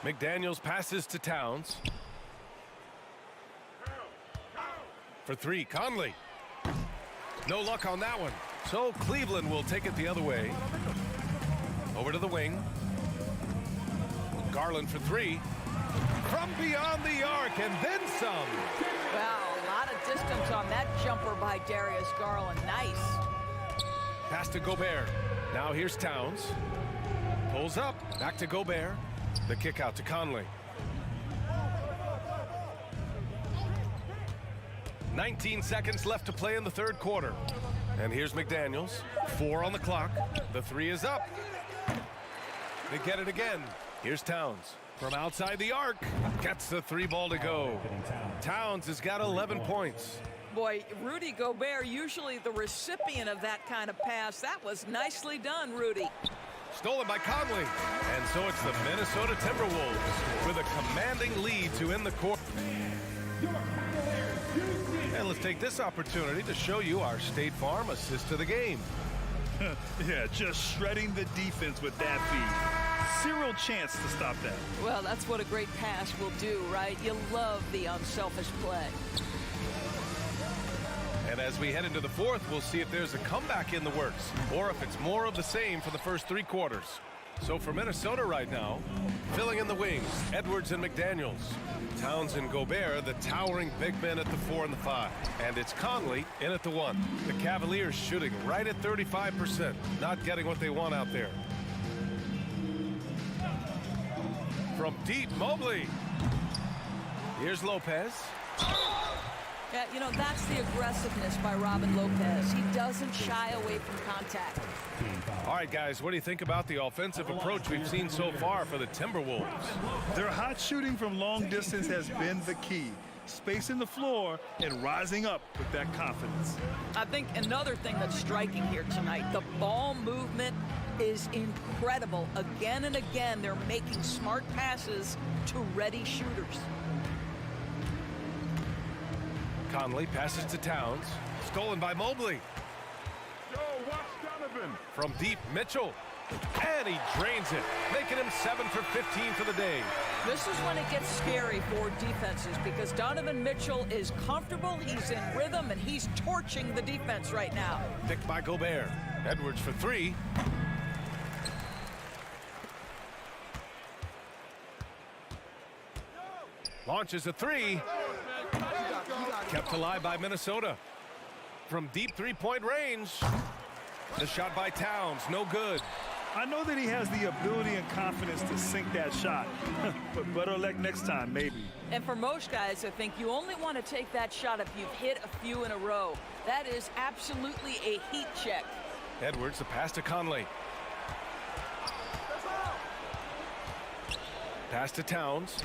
McDaniels passes to Towns. For 3, Conley. No luck on that one. So Cleveland will take it the other way. Over to the wing. Garland for 3. From beyond the arc, and then some. Wow, a lot of distance on that jumper by Darius Garland. Nice. Pass to Gobert. Now here's Towns. Pulls up. Back to Gobert. The kick out to Conley. 19 seconds left to play in the third quarter. And here's McDaniels. 4 on the clock. The 3 is up. They get it again. Here's Towns. From outside the arc, gets the 3-ball to go. Towns has got 11 points. Boy, Rudy Gobert, usually the recipient of that kind of pass. That was nicely done, Rudy. Stolen by Conley. And so it's the Minnesota Timberwolves with a commanding lead to end the quarter. And let's take this opportunity to show you our State Farm assist to the game. Yeah, just shredding the defense with that feed. Zero chance to stop that. Well, that's what a great pass will do, right? You love the unselfish play. And as we head into the fourth, we'll see if there's a comeback in the works or if it's more of the same for the first 3 quarters. So for Minnesota right now, filling in the wings, Edwards and McDaniels. Towns and Gobert, the towering big men at the 4 and the 5. And it's Conley in at the 1. The Cavaliers shooting right at 35%, not getting what they want out there. From deep, Mobley. Here's Lopez. Yeah, you know, that's the aggressiveness by Robin Lopez. He doesn't shy away from contact. All right, guys, what do you think about the offensive approach we've seen so far for the Timberwolves? Their hot shooting from long distance has been the key. Spacing the floor and rising up with that confidence. I think another thing that's striking here tonight, the ball movement is incredible. Again and again, they're making smart passes to ready shooters. Conley passes to Towns. Stolen by Mobley. From deep, Mitchell. And he drains it, making him 7 for 15 for the day. This is when it gets scary for defenses because Donovan Mitchell is comfortable, he's in rhythm, and he's torching the defense right now. Picked by Gobert. Edwards for 3. Launches a 3. Kept alive by Minnesota. From deep 3-point range. The shot by Towns, no good. I know that he has the ability and confidence to sink that shot, but better luck next time, maybe. And for most guys, I think you only want to take that shot if you've hit a few in a row. That is absolutely a heat check. Edwards, the pass to Conley. Pass to Towns.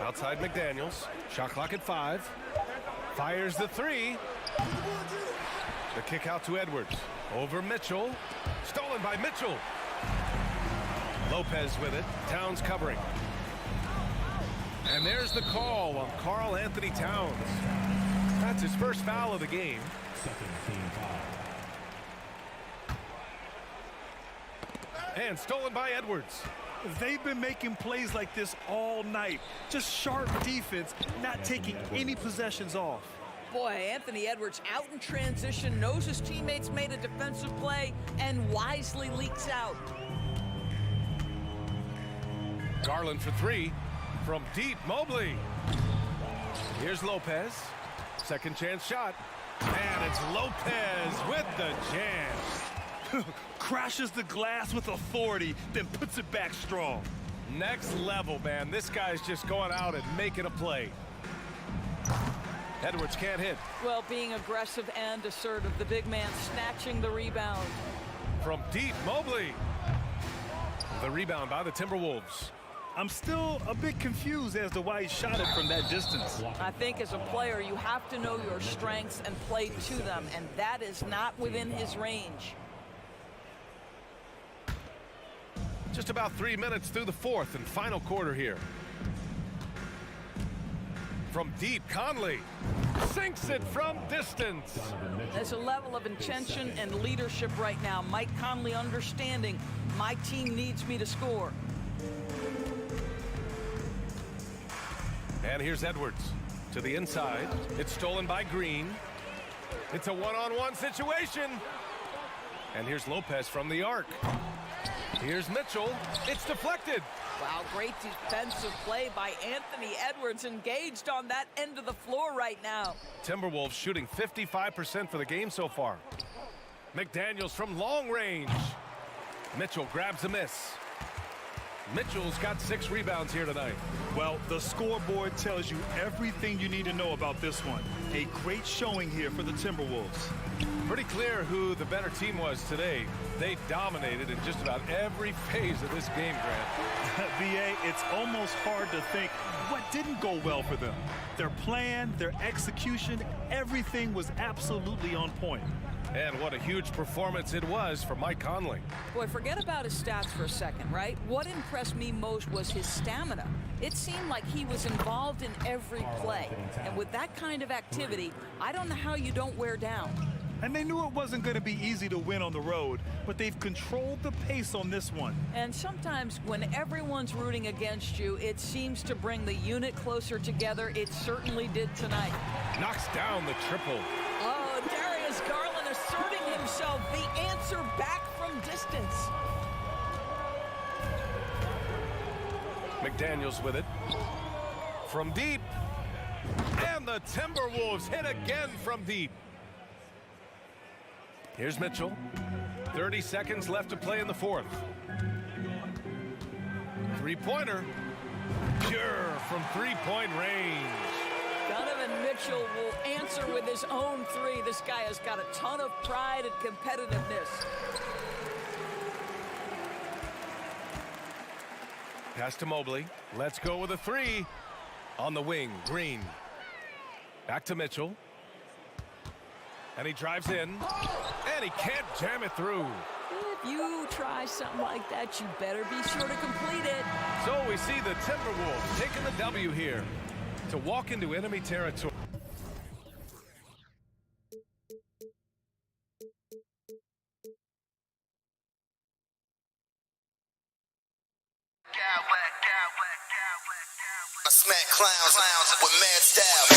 Outside McDaniels. Shot clock at 5. Fires the 3. The kick out to Edwards. Over Mitchell. Stolen by Mitchell. Lopez with it. Towns covering. And there's the call on Karl Anthony Towns. That's his first foul of the game. And stolen by Edwards. They've been making plays like this all night. Just sharp defense, not taking any possessions off. Boy, Anthony Edwards out in transition, knows his teammates made a defensive play, and wisely leaks out. Garland for 3. From deep, Mobley. Here's Lopez. Second chance shot. And it's Lopez with the jam. Crashes the glass with authority, then puts it back strong. Next level, man. This guy's just going out and making a play. Edwards can't hit. Well, being aggressive and assertive, the big man snatching the rebound. From deep, Mobley. The rebound by the Timberwolves. I'm still a bit confused as to why he shot it from that distance. I think as a player, you have to know your strengths and play to them, and that is not within his range. Just about 3 minutes through the fourth and final quarter here. From deep, Conley sinks it from distance. There's a level of intention and leadership right now. Mike Conley understanding my team needs me to score. And here's Edwards to the inside. It's stolen by Green. It's a one-on-one situation. And here's Lopez from the arc. Here's Mitchell. It's deflected. Wow, great defensive play by Anthony Edwards, engaged on that end of the floor right now. Timberwolves shooting 55% for the game so far. McDaniels from long range. Mitchell grabs a miss. Mitchell's got 6 rebounds here tonight. Well, the scoreboard tells you everything you need to know about this one. A great showing here for the Timberwolves. Pretty clear who the better team was today. They dominated in just about every phase of this game, Grant. BA, it's almost hard to think what didn't go well for them. Their plan, their execution, everything was absolutely on point. And what a huge performance it was for Mike Conley. Boy, forget about his stats for a second, right? What impressed me most was his stamina. It seemed like he was involved in every play. And with that kind of activity, I don't know how you don't wear down. And they knew it wasn't going to be easy to win on the road, but they've controlled the pace on this one. And sometimes when everyone's rooting against you, it seems to bring the unit closer together. It certainly did tonight. Knocks down the triple. Oh, Darius Garland asserting himself, the answer back from distance. McDaniels with it. From deep. And the Timberwolves hit again from deep. Here's Mitchell. 30 seconds left to play in the fourth. Three-pointer. Pure from three-point range. Donovan Mitchell will answer with his own three. This guy has got a ton of pride and competitiveness. Pass to Mobley. Let's go with a three. On the wing, Green. Back to Mitchell. And he drives in. And he can't jam it through. If you try something like that, you better be sure to complete it. So we see the Timberwolves taking the W here to walk into enemy territory. I smack clowns with mad style.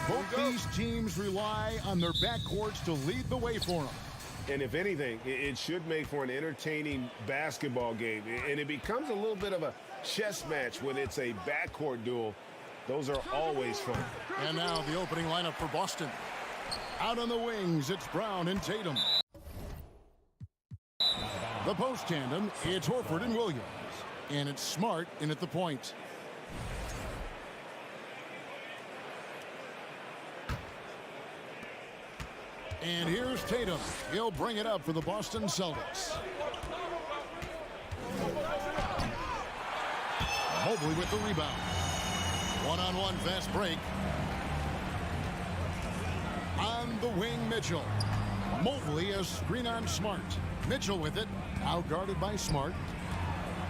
Both these teams rely on their backcourts to lead the way for them. And if anything, it should make for an entertaining basketball game. And it becomes a little bit of a chess match when it's a backcourt duel. Those are always fun. And now the opening lineup for Boston. Out on the wings, it's Brown and Tatum. The post tandem, it's Horford and Williams. And it's Smart in at the point. And here's Tatum. He'll bring it up for the Boston Celtics. Mobley with the rebound. One-on-one fast break. On the wing, Mitchell. Mobley a screen on Smart. Mitchell with it. Out guarded by Smart.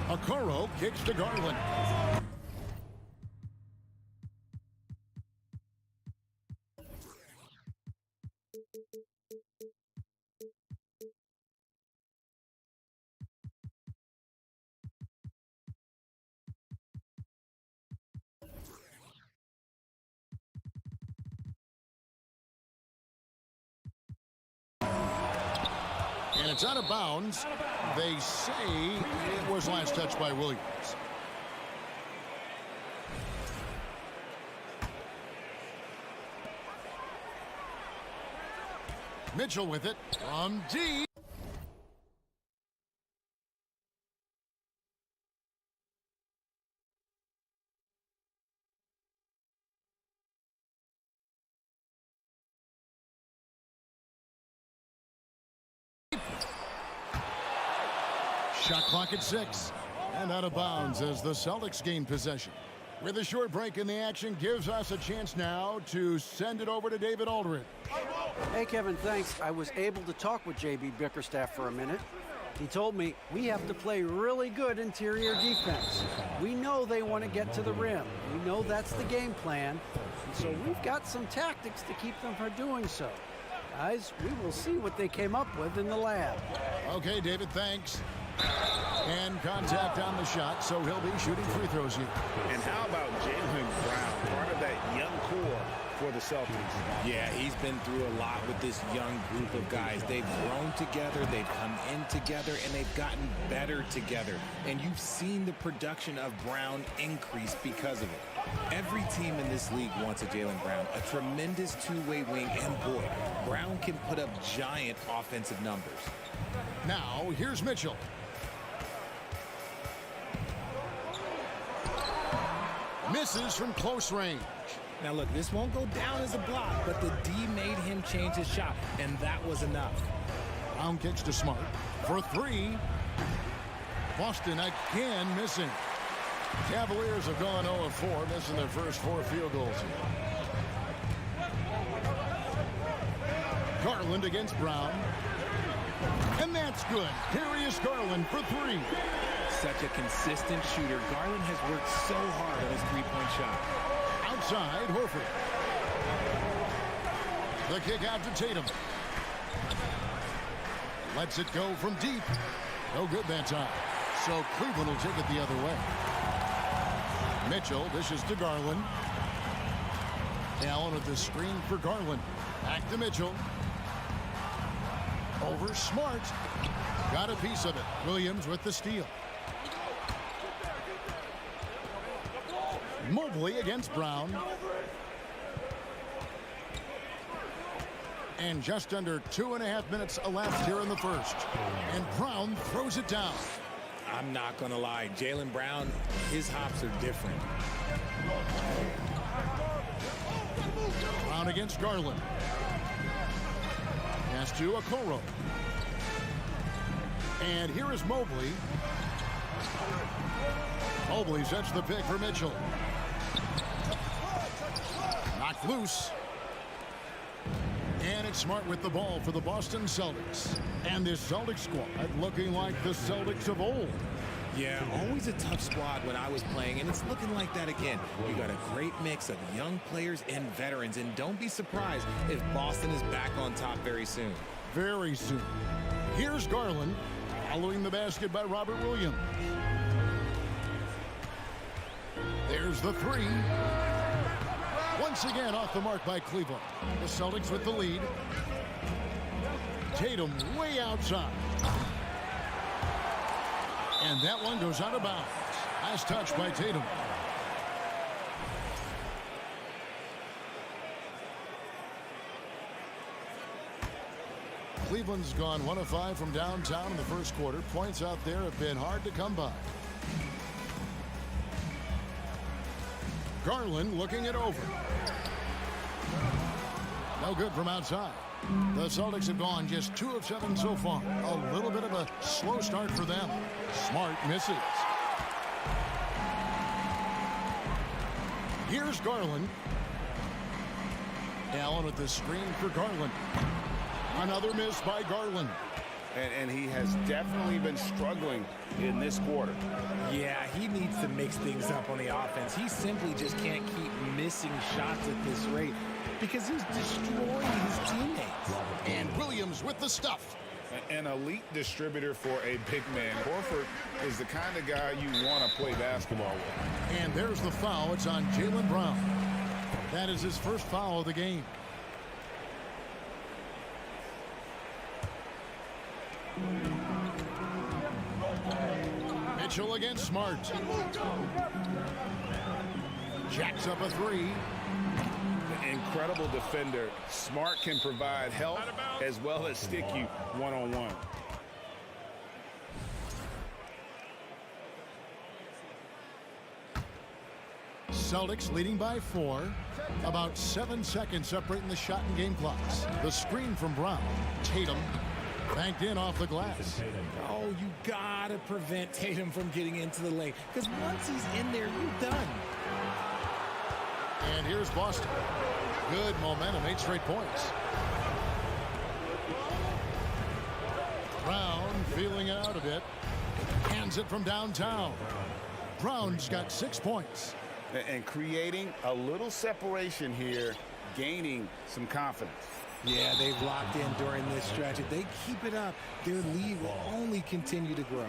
Okoro kicks to Garland. And it's out of bounds. They say it was last touched by Williams. Mitchell with it from deep. Shot clock at 6. And out of bounds as the Celtics gain possession. With a short break in the action, gives us a chance now to send it over to David Aldridge. Hey, Kevin, thanks. I was able to talk with J.B. Bickerstaff for a minute. He told me we have to play really good interior defense. We know they want to get to the rim. We know that's the game plan. And so we've got some tactics to keep them from doing so. Guys, we will see what they came up with in the lab. Okay, David, thanks. And contact on the shot, so he'll be shooting free throws here. And how about Jaylen Brown, part of that young core for the Celtics? Yeah, he's been through a lot with this young group of guys. They've grown together, they've come in together, and they've gotten better together. And you've seen the production of Brown increase because of it. Every team in this league wants a Jaylen Brown, a tremendous two-way wing, and boy, Brown can put up giant offensive numbers. Now, here's Mitchell. Misses from close range. Now look, this won't go down as a block, but the D made him change his shot, and that was enough. Brown kicks to Smart for 3. Boston again missing. Cavaliers have gone 0 of 4, missing their first 4 field goals here. Garland against Brown. And that's good. Darius Garland for 3. Such a consistent shooter. Garland has worked so hard on his three-point shot. Outside, Horford. The kick out to Tatum. Lets it go from deep. No good that time. So Cleveland will take it the other way. Mitchell dishes to Garland. Allen with the screen for Garland. Back to Mitchell. Over Smart. Got a piece of it. Williams with the steal. Mobley against Brown. And just under 2.5 minutes left here in the first. And Brown throws it down. I'm not going to lie. Jaylen Brown, his hops are different. Brown against Garland. Pass to Okoro. And here is Mobley. Mobley sets the pick for Mitchell. Knocked loose. And it's Smart with the ball for the Boston Celtics. And this Celtics squad looking like the Celtics of old. Yeah, always a tough squad when I was playing, and it's looking like that again. You got a great mix of young players and veterans, and don't be surprised if Boston is back on top very soon. Very soon. Here's Garland, following the basket by Robert Williams. There's the three. Once again off the mark by Cleveland. The Celtics with the lead. Tatum way outside. And that one goes out of bounds. Last touch by Tatum. Cleveland's gone 1 of 5 from downtown in the first quarter. Points out there have been hard to come by. Garland looking it over. No good from outside. The Celtics have gone just 2 of 7 so far. A little bit of a slow start for them. Smart misses. Here's Garland. Allen with the screen for Garland. Another miss by Garland. And he has definitely been struggling in this quarter. Yeah, he needs to mix things up on the offense. He simply just can't keep missing shots at this rate because he's destroying his teammates. And Williams with the stuff. An elite distributor for a big man. Horford is the kind of guy you want to play basketball with. And there's the foul. It's on Jaylen Brown. That is his first foul of the game. Mitchell against Smart. Jacks up a three. Incredible defender. Smart can provide help as well as stick you one-on-one. Celtics leading by 4. About 7 seconds separating the shot and game clocks. The screen from Brown. Tatum banked in off the glass. Oh, you gotta prevent Tatum from getting into the lane because once he's in there, you're done. And here's Boston. Good momentum, 8 straight points. Brown feeling it out a bit. Hands it from downtown. Brown's got 6 points. And creating a little separation here, gaining some confidence. Yeah, they've locked in during this stretch. If they keep it up, their lead will only continue to grow.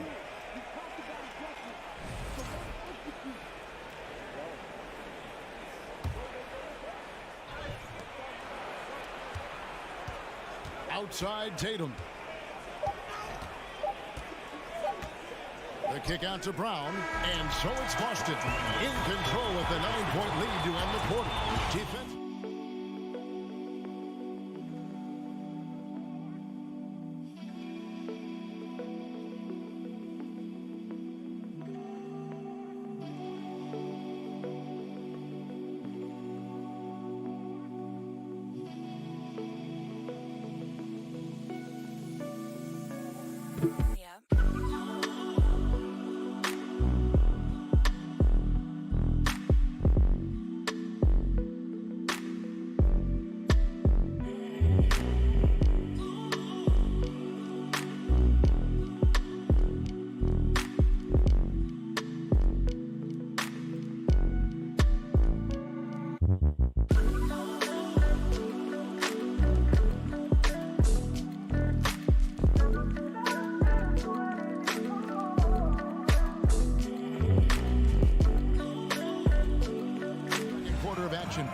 Outside Tatum. The kick out to Brown, and so it's Boston in control with a 9-point lead to end the quarter. Defense.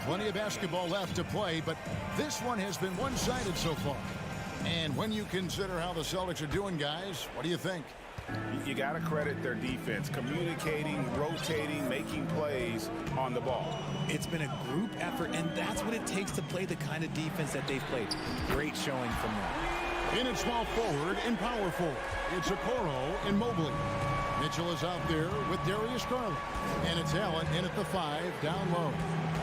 Plenty of basketball left to play, but this one has been one-sided so far. And when you consider how the Celtics are doing, guys, what do you think? You got to credit their defense. Communicating, rotating, making plays on the ball. It's been a group effort, and that's what it takes to play the kind of defense that they've played. Great showing from them. In at small forward and power forward, it's Okoro and Mobley. Mitchell is out there with Darius Garland. And it's Allen in at the 5, down low.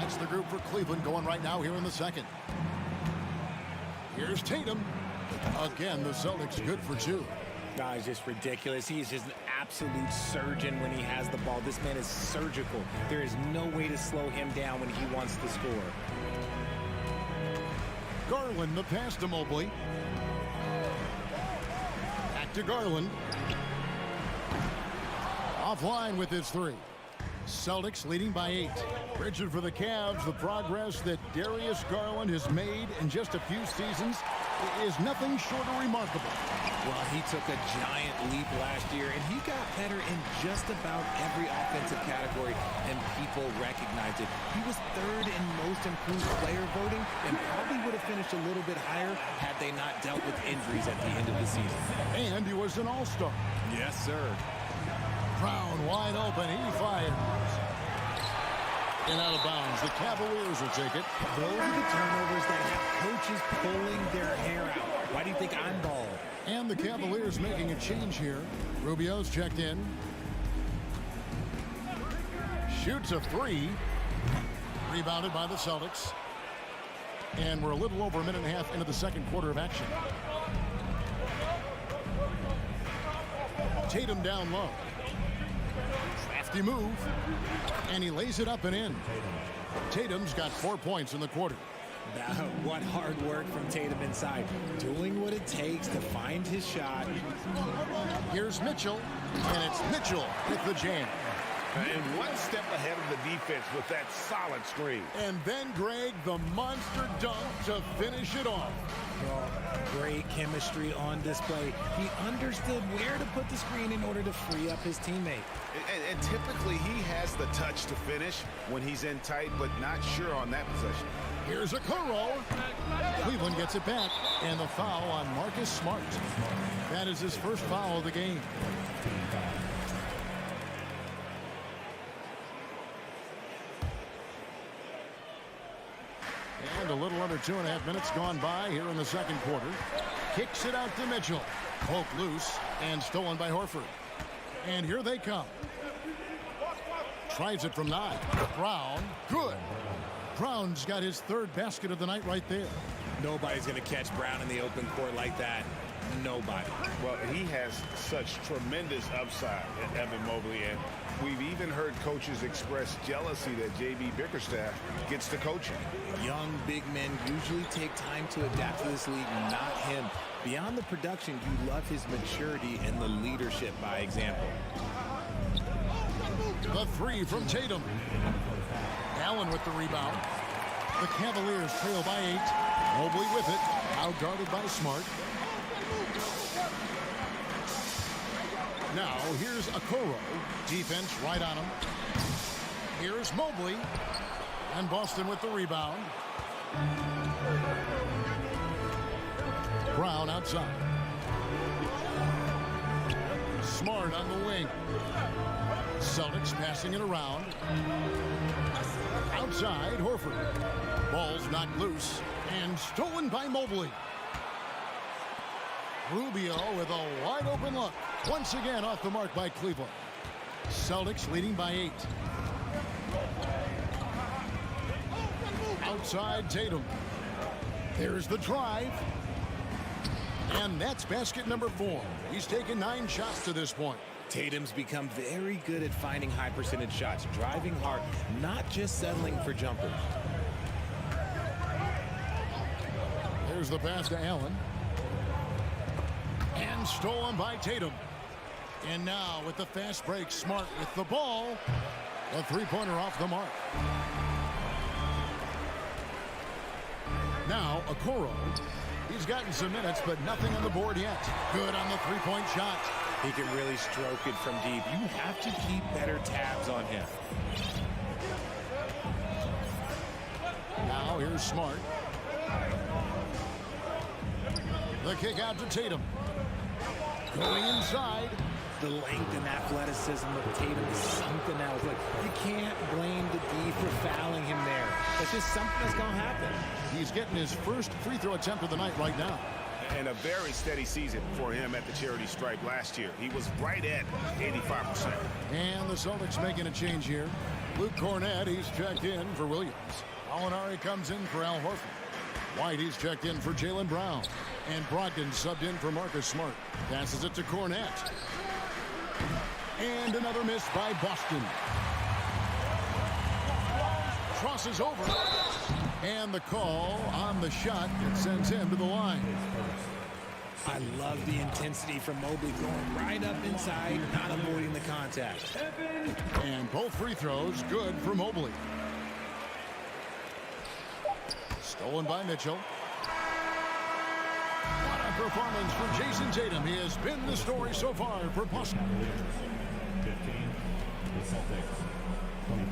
That's the group for Cleveland going right now here in the second. Here's Tatum. Again, the Celtics good for 2. It's just ridiculous. He is just an absolute surgeon when he has the ball. This man is surgical. There is no way to slow him down when he wants to score. Garland, the pass to Mobley. Back to Garland. Offline with his 3. Celtics leading by 8. Richard, for the Cavs, the progress that Darius Garland has made in just a few seasons is nothing short of remarkable. Well, he took a giant leap last year, and he got better in just about every offensive category, and people recognized it. He was 3rd in most improved player voting, and probably would have finished a little bit higher had they not dealt with injuries at the end of the season. And he was an all-star. Yes, sir. Brown wide open. He fires. And out of bounds. The Cavaliers will take it. Those are the turnovers that have coaches pulling their hair out. Why do you think I'm bald? And the Cavaliers making a change here. Rubio's checked in. Shoots a 3. Rebounded by the Celtics. And we're a little over a minute and a half into the second quarter of action. Tatum down low. Crafty move. And he lays it up and in. Tatum's got 4 points in the quarter. What hard work from Tatum inside. Doing what it takes to find his shot. Here's Mitchell. And it's Mitchell with the jam. And one step ahead of the defense with that solid screen. And then, Greg, the monster dunk to finish it off. Great chemistry on display. He understood where to put the screen in order to free up his teammate. And typically he has the touch to finish when he's in tight, but not sure on that possession. Here's a Okoro. Cleveland gets it back. And the foul on Marcus Smart. That is his first foul of the game. And a little under 2.5 minutes gone by here in the second quarter. Kicks it out to Mitchell. Poke loose and stolen by Horford. And here they come. Tries it from 9. Brown, good. Brown's got his 3rd basket of the night right there. Nobody's going to catch Brown in the open court like that. Nobody. Well, he has such tremendous upside in Evan Mobley, and we've even heard coaches express jealousy that J.B. Bickerstaff gets to coaching. Young big men usually take time to adapt to this league, not him. Beyond the production, you love his maturity and the leadership by example. The 3 from Tatum. Allen with the rebound. The Cavaliers trail by 8. Mobley with it. Out guarded by Smart. Now here's Okoro. Defense right on him. Here's Mobley. And Boston with the rebound. Brown outside. Smart on the wing. Celtics passing it around. Outside, Horford. Ball's knocked loose and stolen by Mobley. Rubio with a wide open look. Once again off the mark by Cleveland. Celtics leading by 8. Outside Tatum. There's the drive. And that's basket number 4. He's taken 9 shots to this point. Tatum's become very good at finding high percentage shots, driving hard, not just settling for jumpers. There's the pass to Allen. And stolen by Tatum. And now with the fast break, Smart with the ball. A 3-pointer off the mark. Now Okoro. He's gotten some minutes, but nothing on the board yet. Good on the 3-point shot. He can really stroke it from deep. You have to keep better tabs on him. Now here's Smart. The kick out to Tatum. Going inside. The length and athleticism of Tatum is something else. Like, you can't blame the That's just something that's going to happen. He's getting his first free throw attempt of the night right now. And a very steady season for him at the charity stripe last year. He was right at 85%. And the Celtics making a change here. Luke Cornett, he's checked in for Williams. Alinari comes in for Al Horford. White, he's checked in for Jaylen Brown. And Brogdon subbed in for Marcus Smart. Passes it to Cornett. And another miss by Boston. Crosses over. And the call on the shot that sends him to the line. I love the intensity from Mobley going right up inside, not avoiding the contact. And both free throws good for Mobley. Stolen by Mitchell. What a performance for Jason Tatum. He has been the story so far for Boston. 15, the Celtics, 22.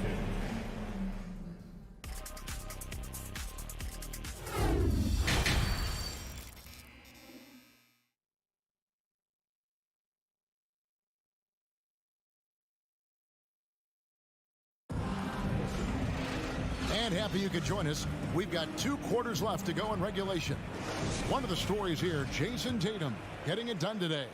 And happy you could join us. We've got 2 quarters left to go in regulation. One of the stories here, Jason Tatum getting it done today.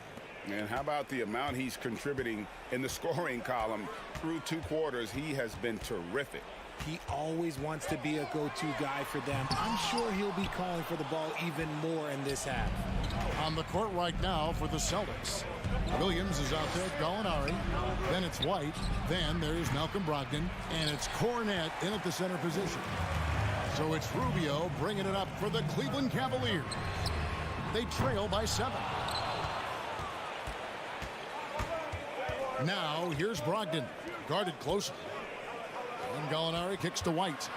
And how about the amount he's contributing in the scoring column through 2 quarters? He has been terrific. He always wants to be a go-to guy for them. I'm sure he'll be calling for the ball even more in this half. On the court right now for the Celtics. Williams is out there, Gallinari. Then it's White. Then there's Malcolm Brogdon. And it's Cornett in at the center position. So it's Rubio bringing it up for the Cleveland Cavaliers. They trail by 7. Now here's Brogdon. Guarded closely. And Gallinari kicks to White.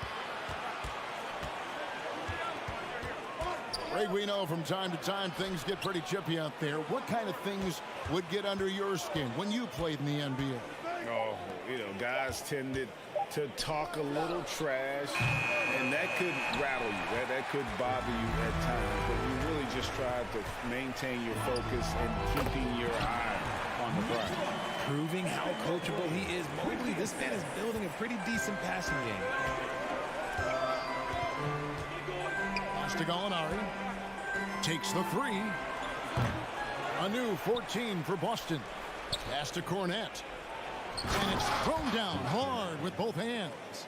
Greg, we know from time to time things get pretty chippy out there. What kind of things would get under your skin when you played in the NBA? Oh, guys tended to talk a little trash, and that could rattle you. That could bother you at times. But you really just try to maintain your focus and keeping your eye on the prize. Proving how coachable he is. Mobley, this man is building a pretty decent passing game. Pass to Gallinari. Takes the 3. A new 14 for Boston. Pass to Cornett. And it's thrown down hard with both hands.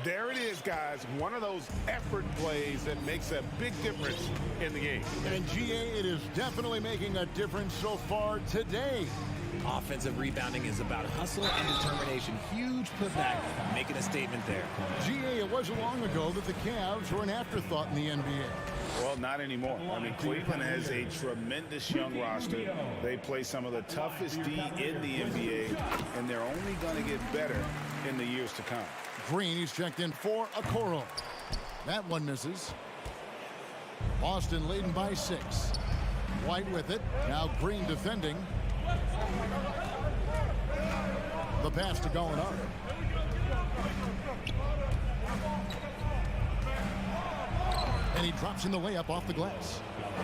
There it is, guys. One of those effort plays that makes a big difference in the game. And GA, it is definitely making a difference so far today. Offensive rebounding is about hustle and determination. Huge putback, making a statement there. GA, it wasn't long ago that the Cavs were an afterthought in the NBA. Well, not anymore. I mean, Cleveland has a tremendous young roster. They play some of the toughest D in the NBA, and they're only going to get better in the years to come. Green, he's checked in for Okoro. That one misses. Boston leading by 6. White with it. Now Green defending. The pass to Gallinari. And he drops in the layup off the glass.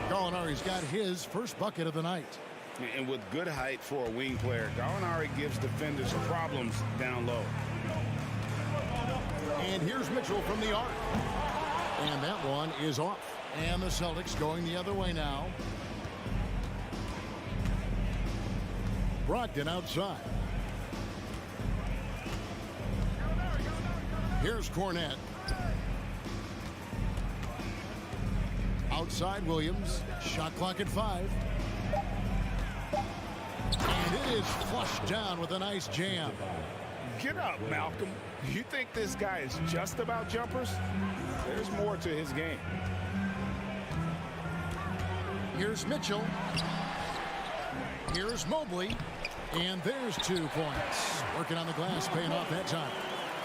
Gallinari's got his first bucket of the night. And with good height for a wing player, Gallinari gives defenders problems down low. And here's Mitchell from the arc. And that one is off. And the Celtics going the other way now. Brogdon outside. Here's Cornett. Outside Williams. Shot clock at 5. And it is flushed down with a nice jam. Get up, Malcolm. You think this guy is just about jumpers? There's more to his game. Here's Mitchell. Here's Mobley. And there's 2 points. Working on the glass, paying off that time.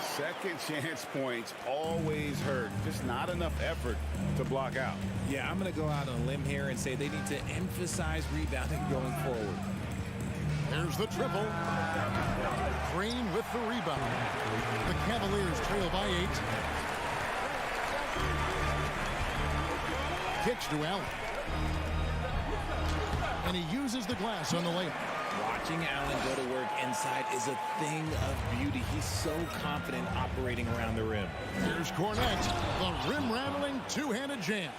Second chance points always hurt. Just not enough effort to block out. Yeah, I'm going to go out on a limb here and say they need to emphasize rebounding going forward. There's the triple. Green with the rebound. The Cavaliers trail by 8. Kicks to Allen. And he uses the glass on the layup. Watching Allen go to work inside is a thing of beauty. He's so confident operating around the rim. Here's Cornette, the rim-rattling two-handed jam.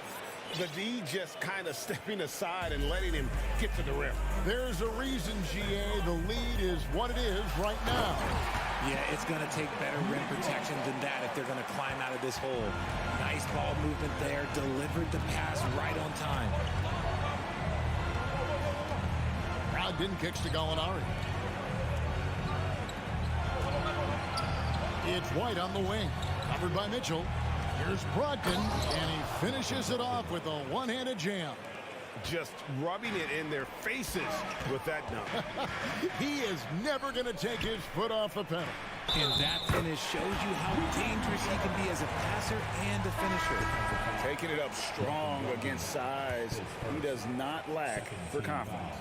The D just kind of stepping aside and letting him get to the rim. There's a reason, GA, the lead is what it is right now. Yeah, it's going to take better rim protection than that if they're going to climb out of this hole. Nice ball movement there. Delivered the pass right on time. Brogdon kicks to Gallinari. It's White on the wing. Covered by Mitchell. Here's Brogdon, and he finishes it off with a one-handed jam. Just rubbing it in their faces with that dunk. He is never going to take his foot off the pedal. And that finish shows you how dangerous he can be as a passer and a finisher. Taking it up strong against size. He does not lack for confidence.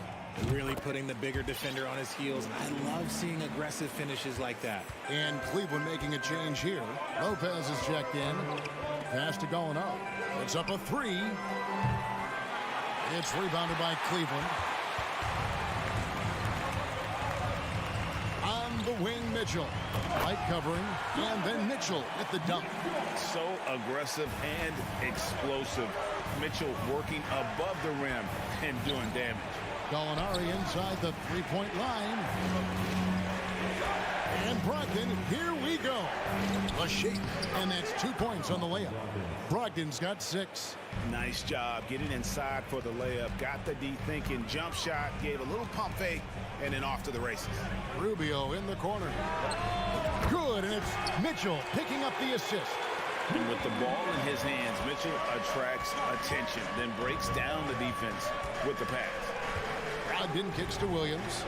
Really putting the bigger defender on his heels. I love seeing aggressive finishes like that. And Cleveland making a change here. Lopez is checked in. Pass to Gallinari. It's up a three. It's rebounded by Cleveland. On the wing, Mitchell. White covering, and then Mitchell at the dunk. So aggressive and explosive. Mitchell working above the rim and doing damage. Gallinari inside the three-point line. And Brogdon, here we go. A shake, and that's 2 points on the layup. Brogdon's got 6. Nice job getting inside for the layup. Got the D thinking. Jump shot, gave a little pump fake, and then off to the races. Rubio in the corner. Good, and it's Mitchell picking up the assist. And with the ball in his hands, Mitchell attracts attention, then breaks down the defense with the pass. Brogdon kicks to Williams.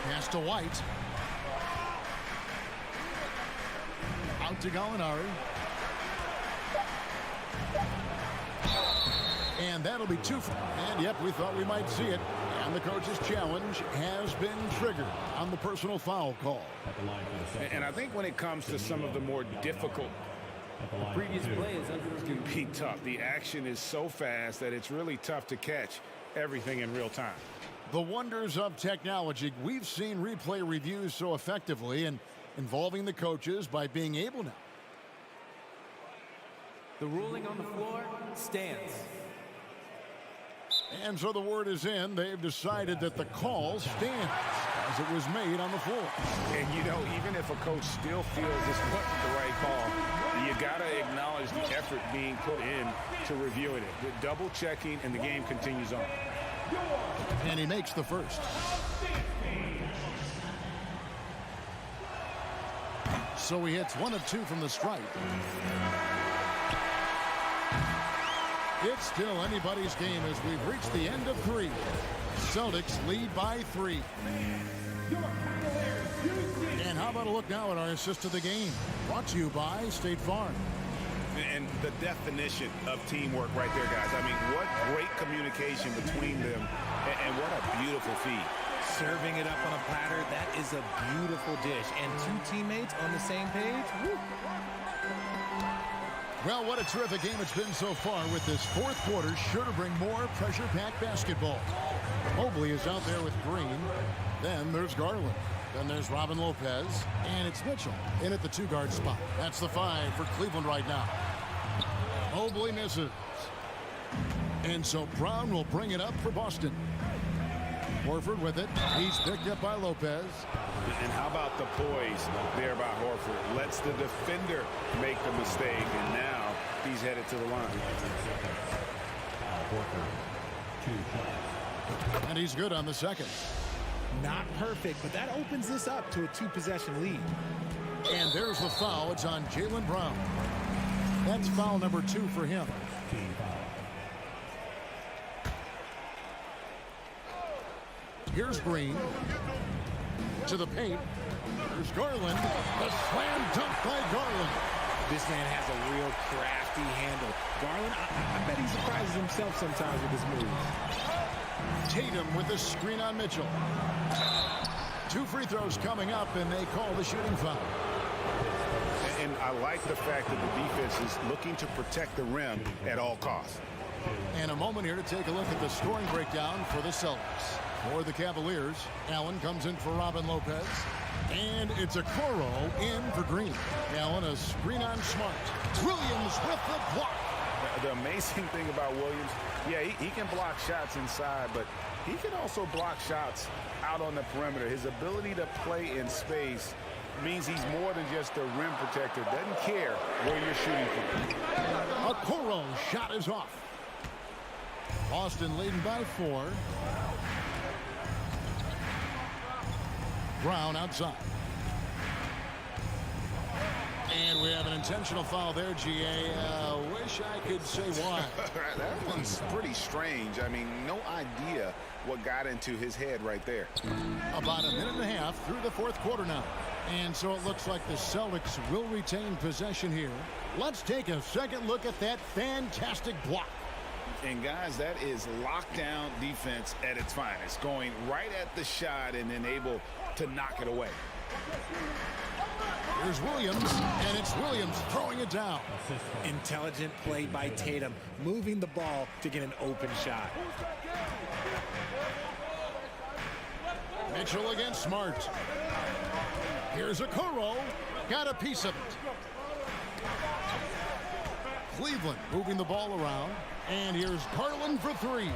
Pass to White. Out to Gallinari. And that'll be 2. And yep, we thought we might see it. And the coach's challenge has been triggered on the personal foul call. And I think when it comes to some of the more difficult previous play is can be tough. The action is so fast that it's really tough to catch everything in real time. The wonders of technology. We've seen replay reviews so effectively and involving the coaches by being able to. The ruling on the floor stands. And so the word is in. They've decided that the call stands as it was made on the floor. And, you know, even if a coach still feels this wasn't the right call, you got to acknowledge the effort being put in to reviewing it. The double checking, and the game continues on. And he makes the first. So he hits 1 of 2 from the stripe. It's still anybody's game as we've reached the end of 3. Celtics lead by 3. And how about a look now at our assist of the game? Brought to you by State Farm. And the definition of teamwork right there, guys. I mean, what great communication between them, and what a beautiful feed. Serving it up on a platter, that is a beautiful dish. And 2 teammates on the same page. Woo. Well, what a terrific game it's been so far, with this 4th quarter sure to bring more pressure-packed basketball. Mobley is out there with Green. Then there's Garland. Then there's Robin Lopez. And it's Mitchell in at the 2-guard spot. That's the 5 for Cleveland right now. Mobley misses. And so Brown will bring it up for Boston. Horford with it. He's picked up by Lopez. And how about the poise there by Horford? Lets the defender make the mistake, and now he's headed to the line. And he's good on the second. Not perfect, but that opens this up to a 2-possession lead. And there's the foul. It's on Jaylen Brown. That's foul number 2 for him. Here's Green. To the paint. Here's Garland. The slam dunk by Garland. This man has a real crafty handle. Garland, I bet he surprises himself sometimes with his moves. Tatum with the screen on Mitchell. 2 free throws coming up, and they call the shooting foul. And I like the fact that the defense is looking to protect the rim at all costs. And a moment here to take a look at the scoring breakdown for the Celtics. For the Cavaliers, Allen comes in for Robin Lopez. And it's a Okoro in for Green. Allen, a screen on Smart. Williams with the block. The amazing thing about Williams, yeah, he can block shots inside, but he can also block shots out on the perimeter. His ability to play in space means he's more than just a rim protector. Doesn't care where you're shooting from. Okoro shot is off. Boston leading by 4. Brown outside. And we have an intentional foul there, GA. Wish I could say why. That one's pretty strange. I mean, no idea what got into his head right there. About a minute and a half through the fourth quarter now. And so it looks like the Celtics will retain possession here. Let's take a second look at that fantastic block. And guys, that is lockdown defense at its finest. Going right at the shot and then able to knock it away. Here's Williams, and it's Williams throwing it down. Intelligent play by Tatum, moving the ball to get an open shot. Mitchell against Smart. Here's Okoro, got a piece of it. Cleveland moving the ball around, and here's Garland for 3.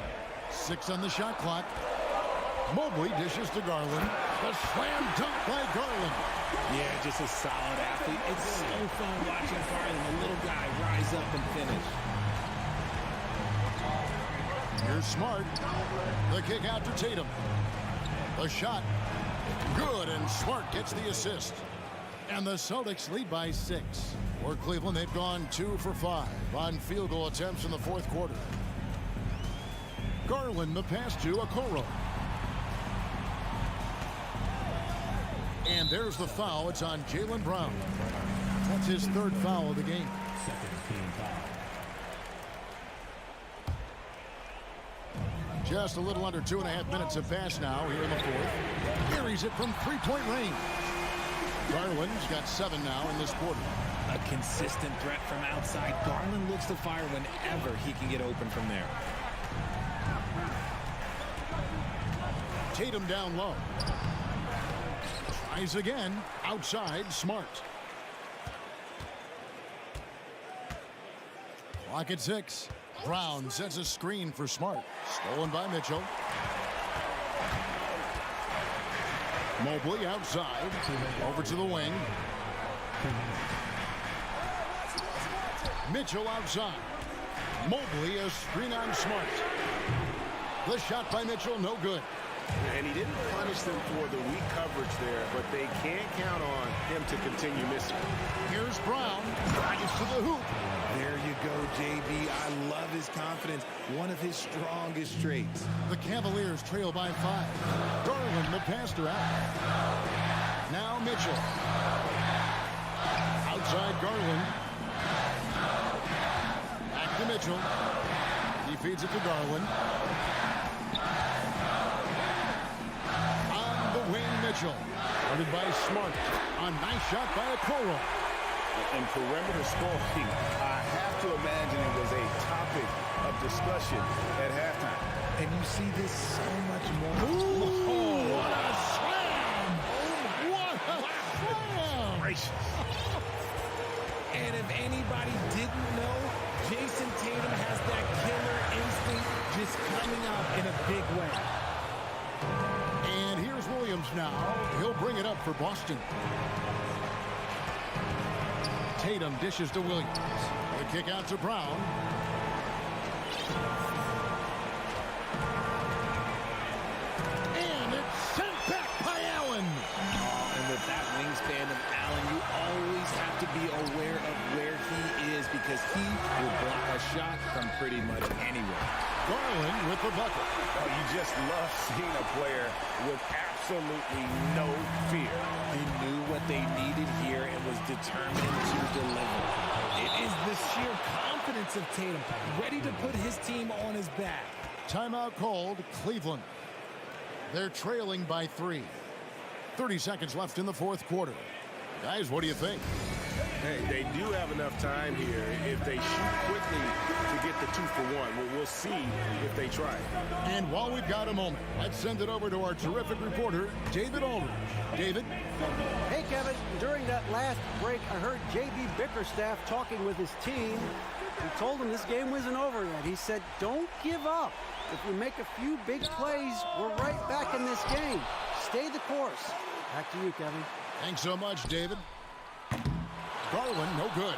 6 on the shot clock. Mobley dishes to Garland. The slam dunk by Garland. Yeah, just a solid athlete. It's so fun watching Garland, the little guy, rise up and finish. Here's Smart. The kick out to Tatum. The shot. Good, and Smart gets the assist. And the Celtics lead by 6. For Cleveland, they've gone 2 for 5 on field goal attempts in the fourth quarter. Garland, the pass to Okoro. And there's the foul. It's on Jaylen Brown. That's his 3rd foul of the game. Just a little under 2.5 minutes have passed now here in the fourth. Carries it from 3-point range. Garland's got 7 now in this quarter. A consistent threat from outside. Garland looks to fire whenever he can get open from there. Tatum down low. Tries again. Outside, Smart. Clock at 6. Brown sets a screen for Smart. Stolen by Mitchell. Mobley outside. Over to the wing. Mitchell outside. Mobley a screen on Smart. The shot by Mitchell, no good. And he didn't punish them for the weak coverage there, but they can't count on him to continue missing. Here's Brown. Drives to the hoop. There you go, JB. I love his confidence. One of his strongest traits. The Cavaliers trail by 5. Garland, the passer out. Now Mitchell. Outside Garland. Back to Mitchell. He feeds it to Garland. On the wing, Mitchell. Guarded by Smart. A nice shot by Okoro. And perimeter scoring, I have to imagine it was a topic of discussion at halftime. And you see this so much more. Ooh, what a slam! What a slam! Gracious. And if anybody didn't know, Jason Tatum has that killer instinct just coming out in a big way. And here's Williams now. He'll bring it up for Boston. Tatum dishes to Williams. The kick out to Brown. And it's sent back by Allen. And with that wingspan of Allen, you always have to be aware of where he is because he will block a shot from pretty much anywhere. Garland with the bucket. Oh, you just love seeing a player with absolutely no fear. He knew what they needed here and was determined to deliver. It is the sheer confidence of Tatum, ready to put his team on his back. Timeout called, Cleveland. They're trailing by 3. 30 seconds left in the fourth quarter. Guys, what do you think? Hey, they do have enough time here if they shoot quickly to get the 2-for-1. We'll see if they try. And while we've got a moment, let's send it over to our terrific reporter, David Aldridge. David? Hey, Kevin. During that last break, I heard J.B. Bickerstaff talking with his team. He told them this game wasn't over yet. He said, don't give up. If we make a few big plays, we're right back in this game. Stay the course. Back to you, Kevin. Thanks so much, David. Garland, no good.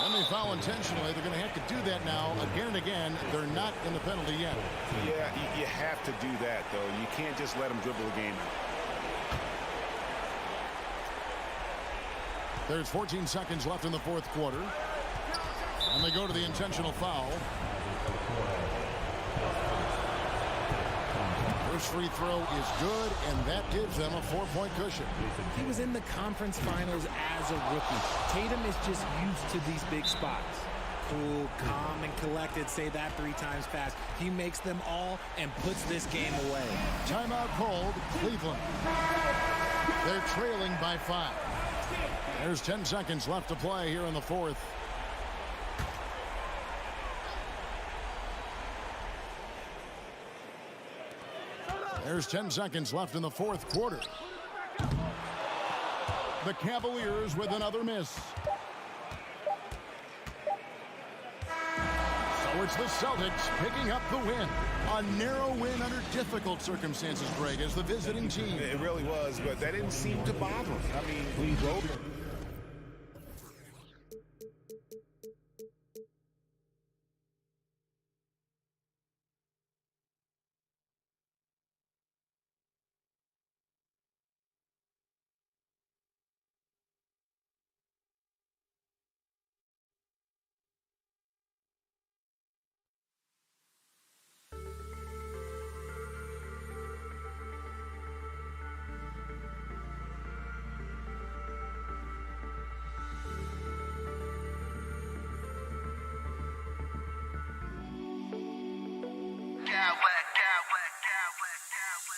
And they foul intentionally. They're going to have to do that now again and again. They're not in the penalty yet. Yeah, you have to do that, though. You can't just let them dribble the game out. There's 14 seconds left in the fourth quarter. And they go to the intentional foul. First free throw is good, and that gives them a 4-point cushion. He was in the conference finals as a rookie. Tatum is just used to these big spots. Cool, calm, and collected. Say that 3 times fast. He makes them all and puts this game away. Timeout called, Cleveland. They're trailing by 5. There's 10 seconds left to play here in the fourth. There's 10 seconds left in the fourth quarter. The Cavaliers with another miss. So it's the Celtics picking up the win. A narrow win under difficult circumstances, Greg, as the visiting team. It really was, but that didn't seem to bother them. I mean, we wrote it.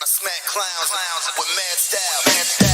I smack clowns with mad style.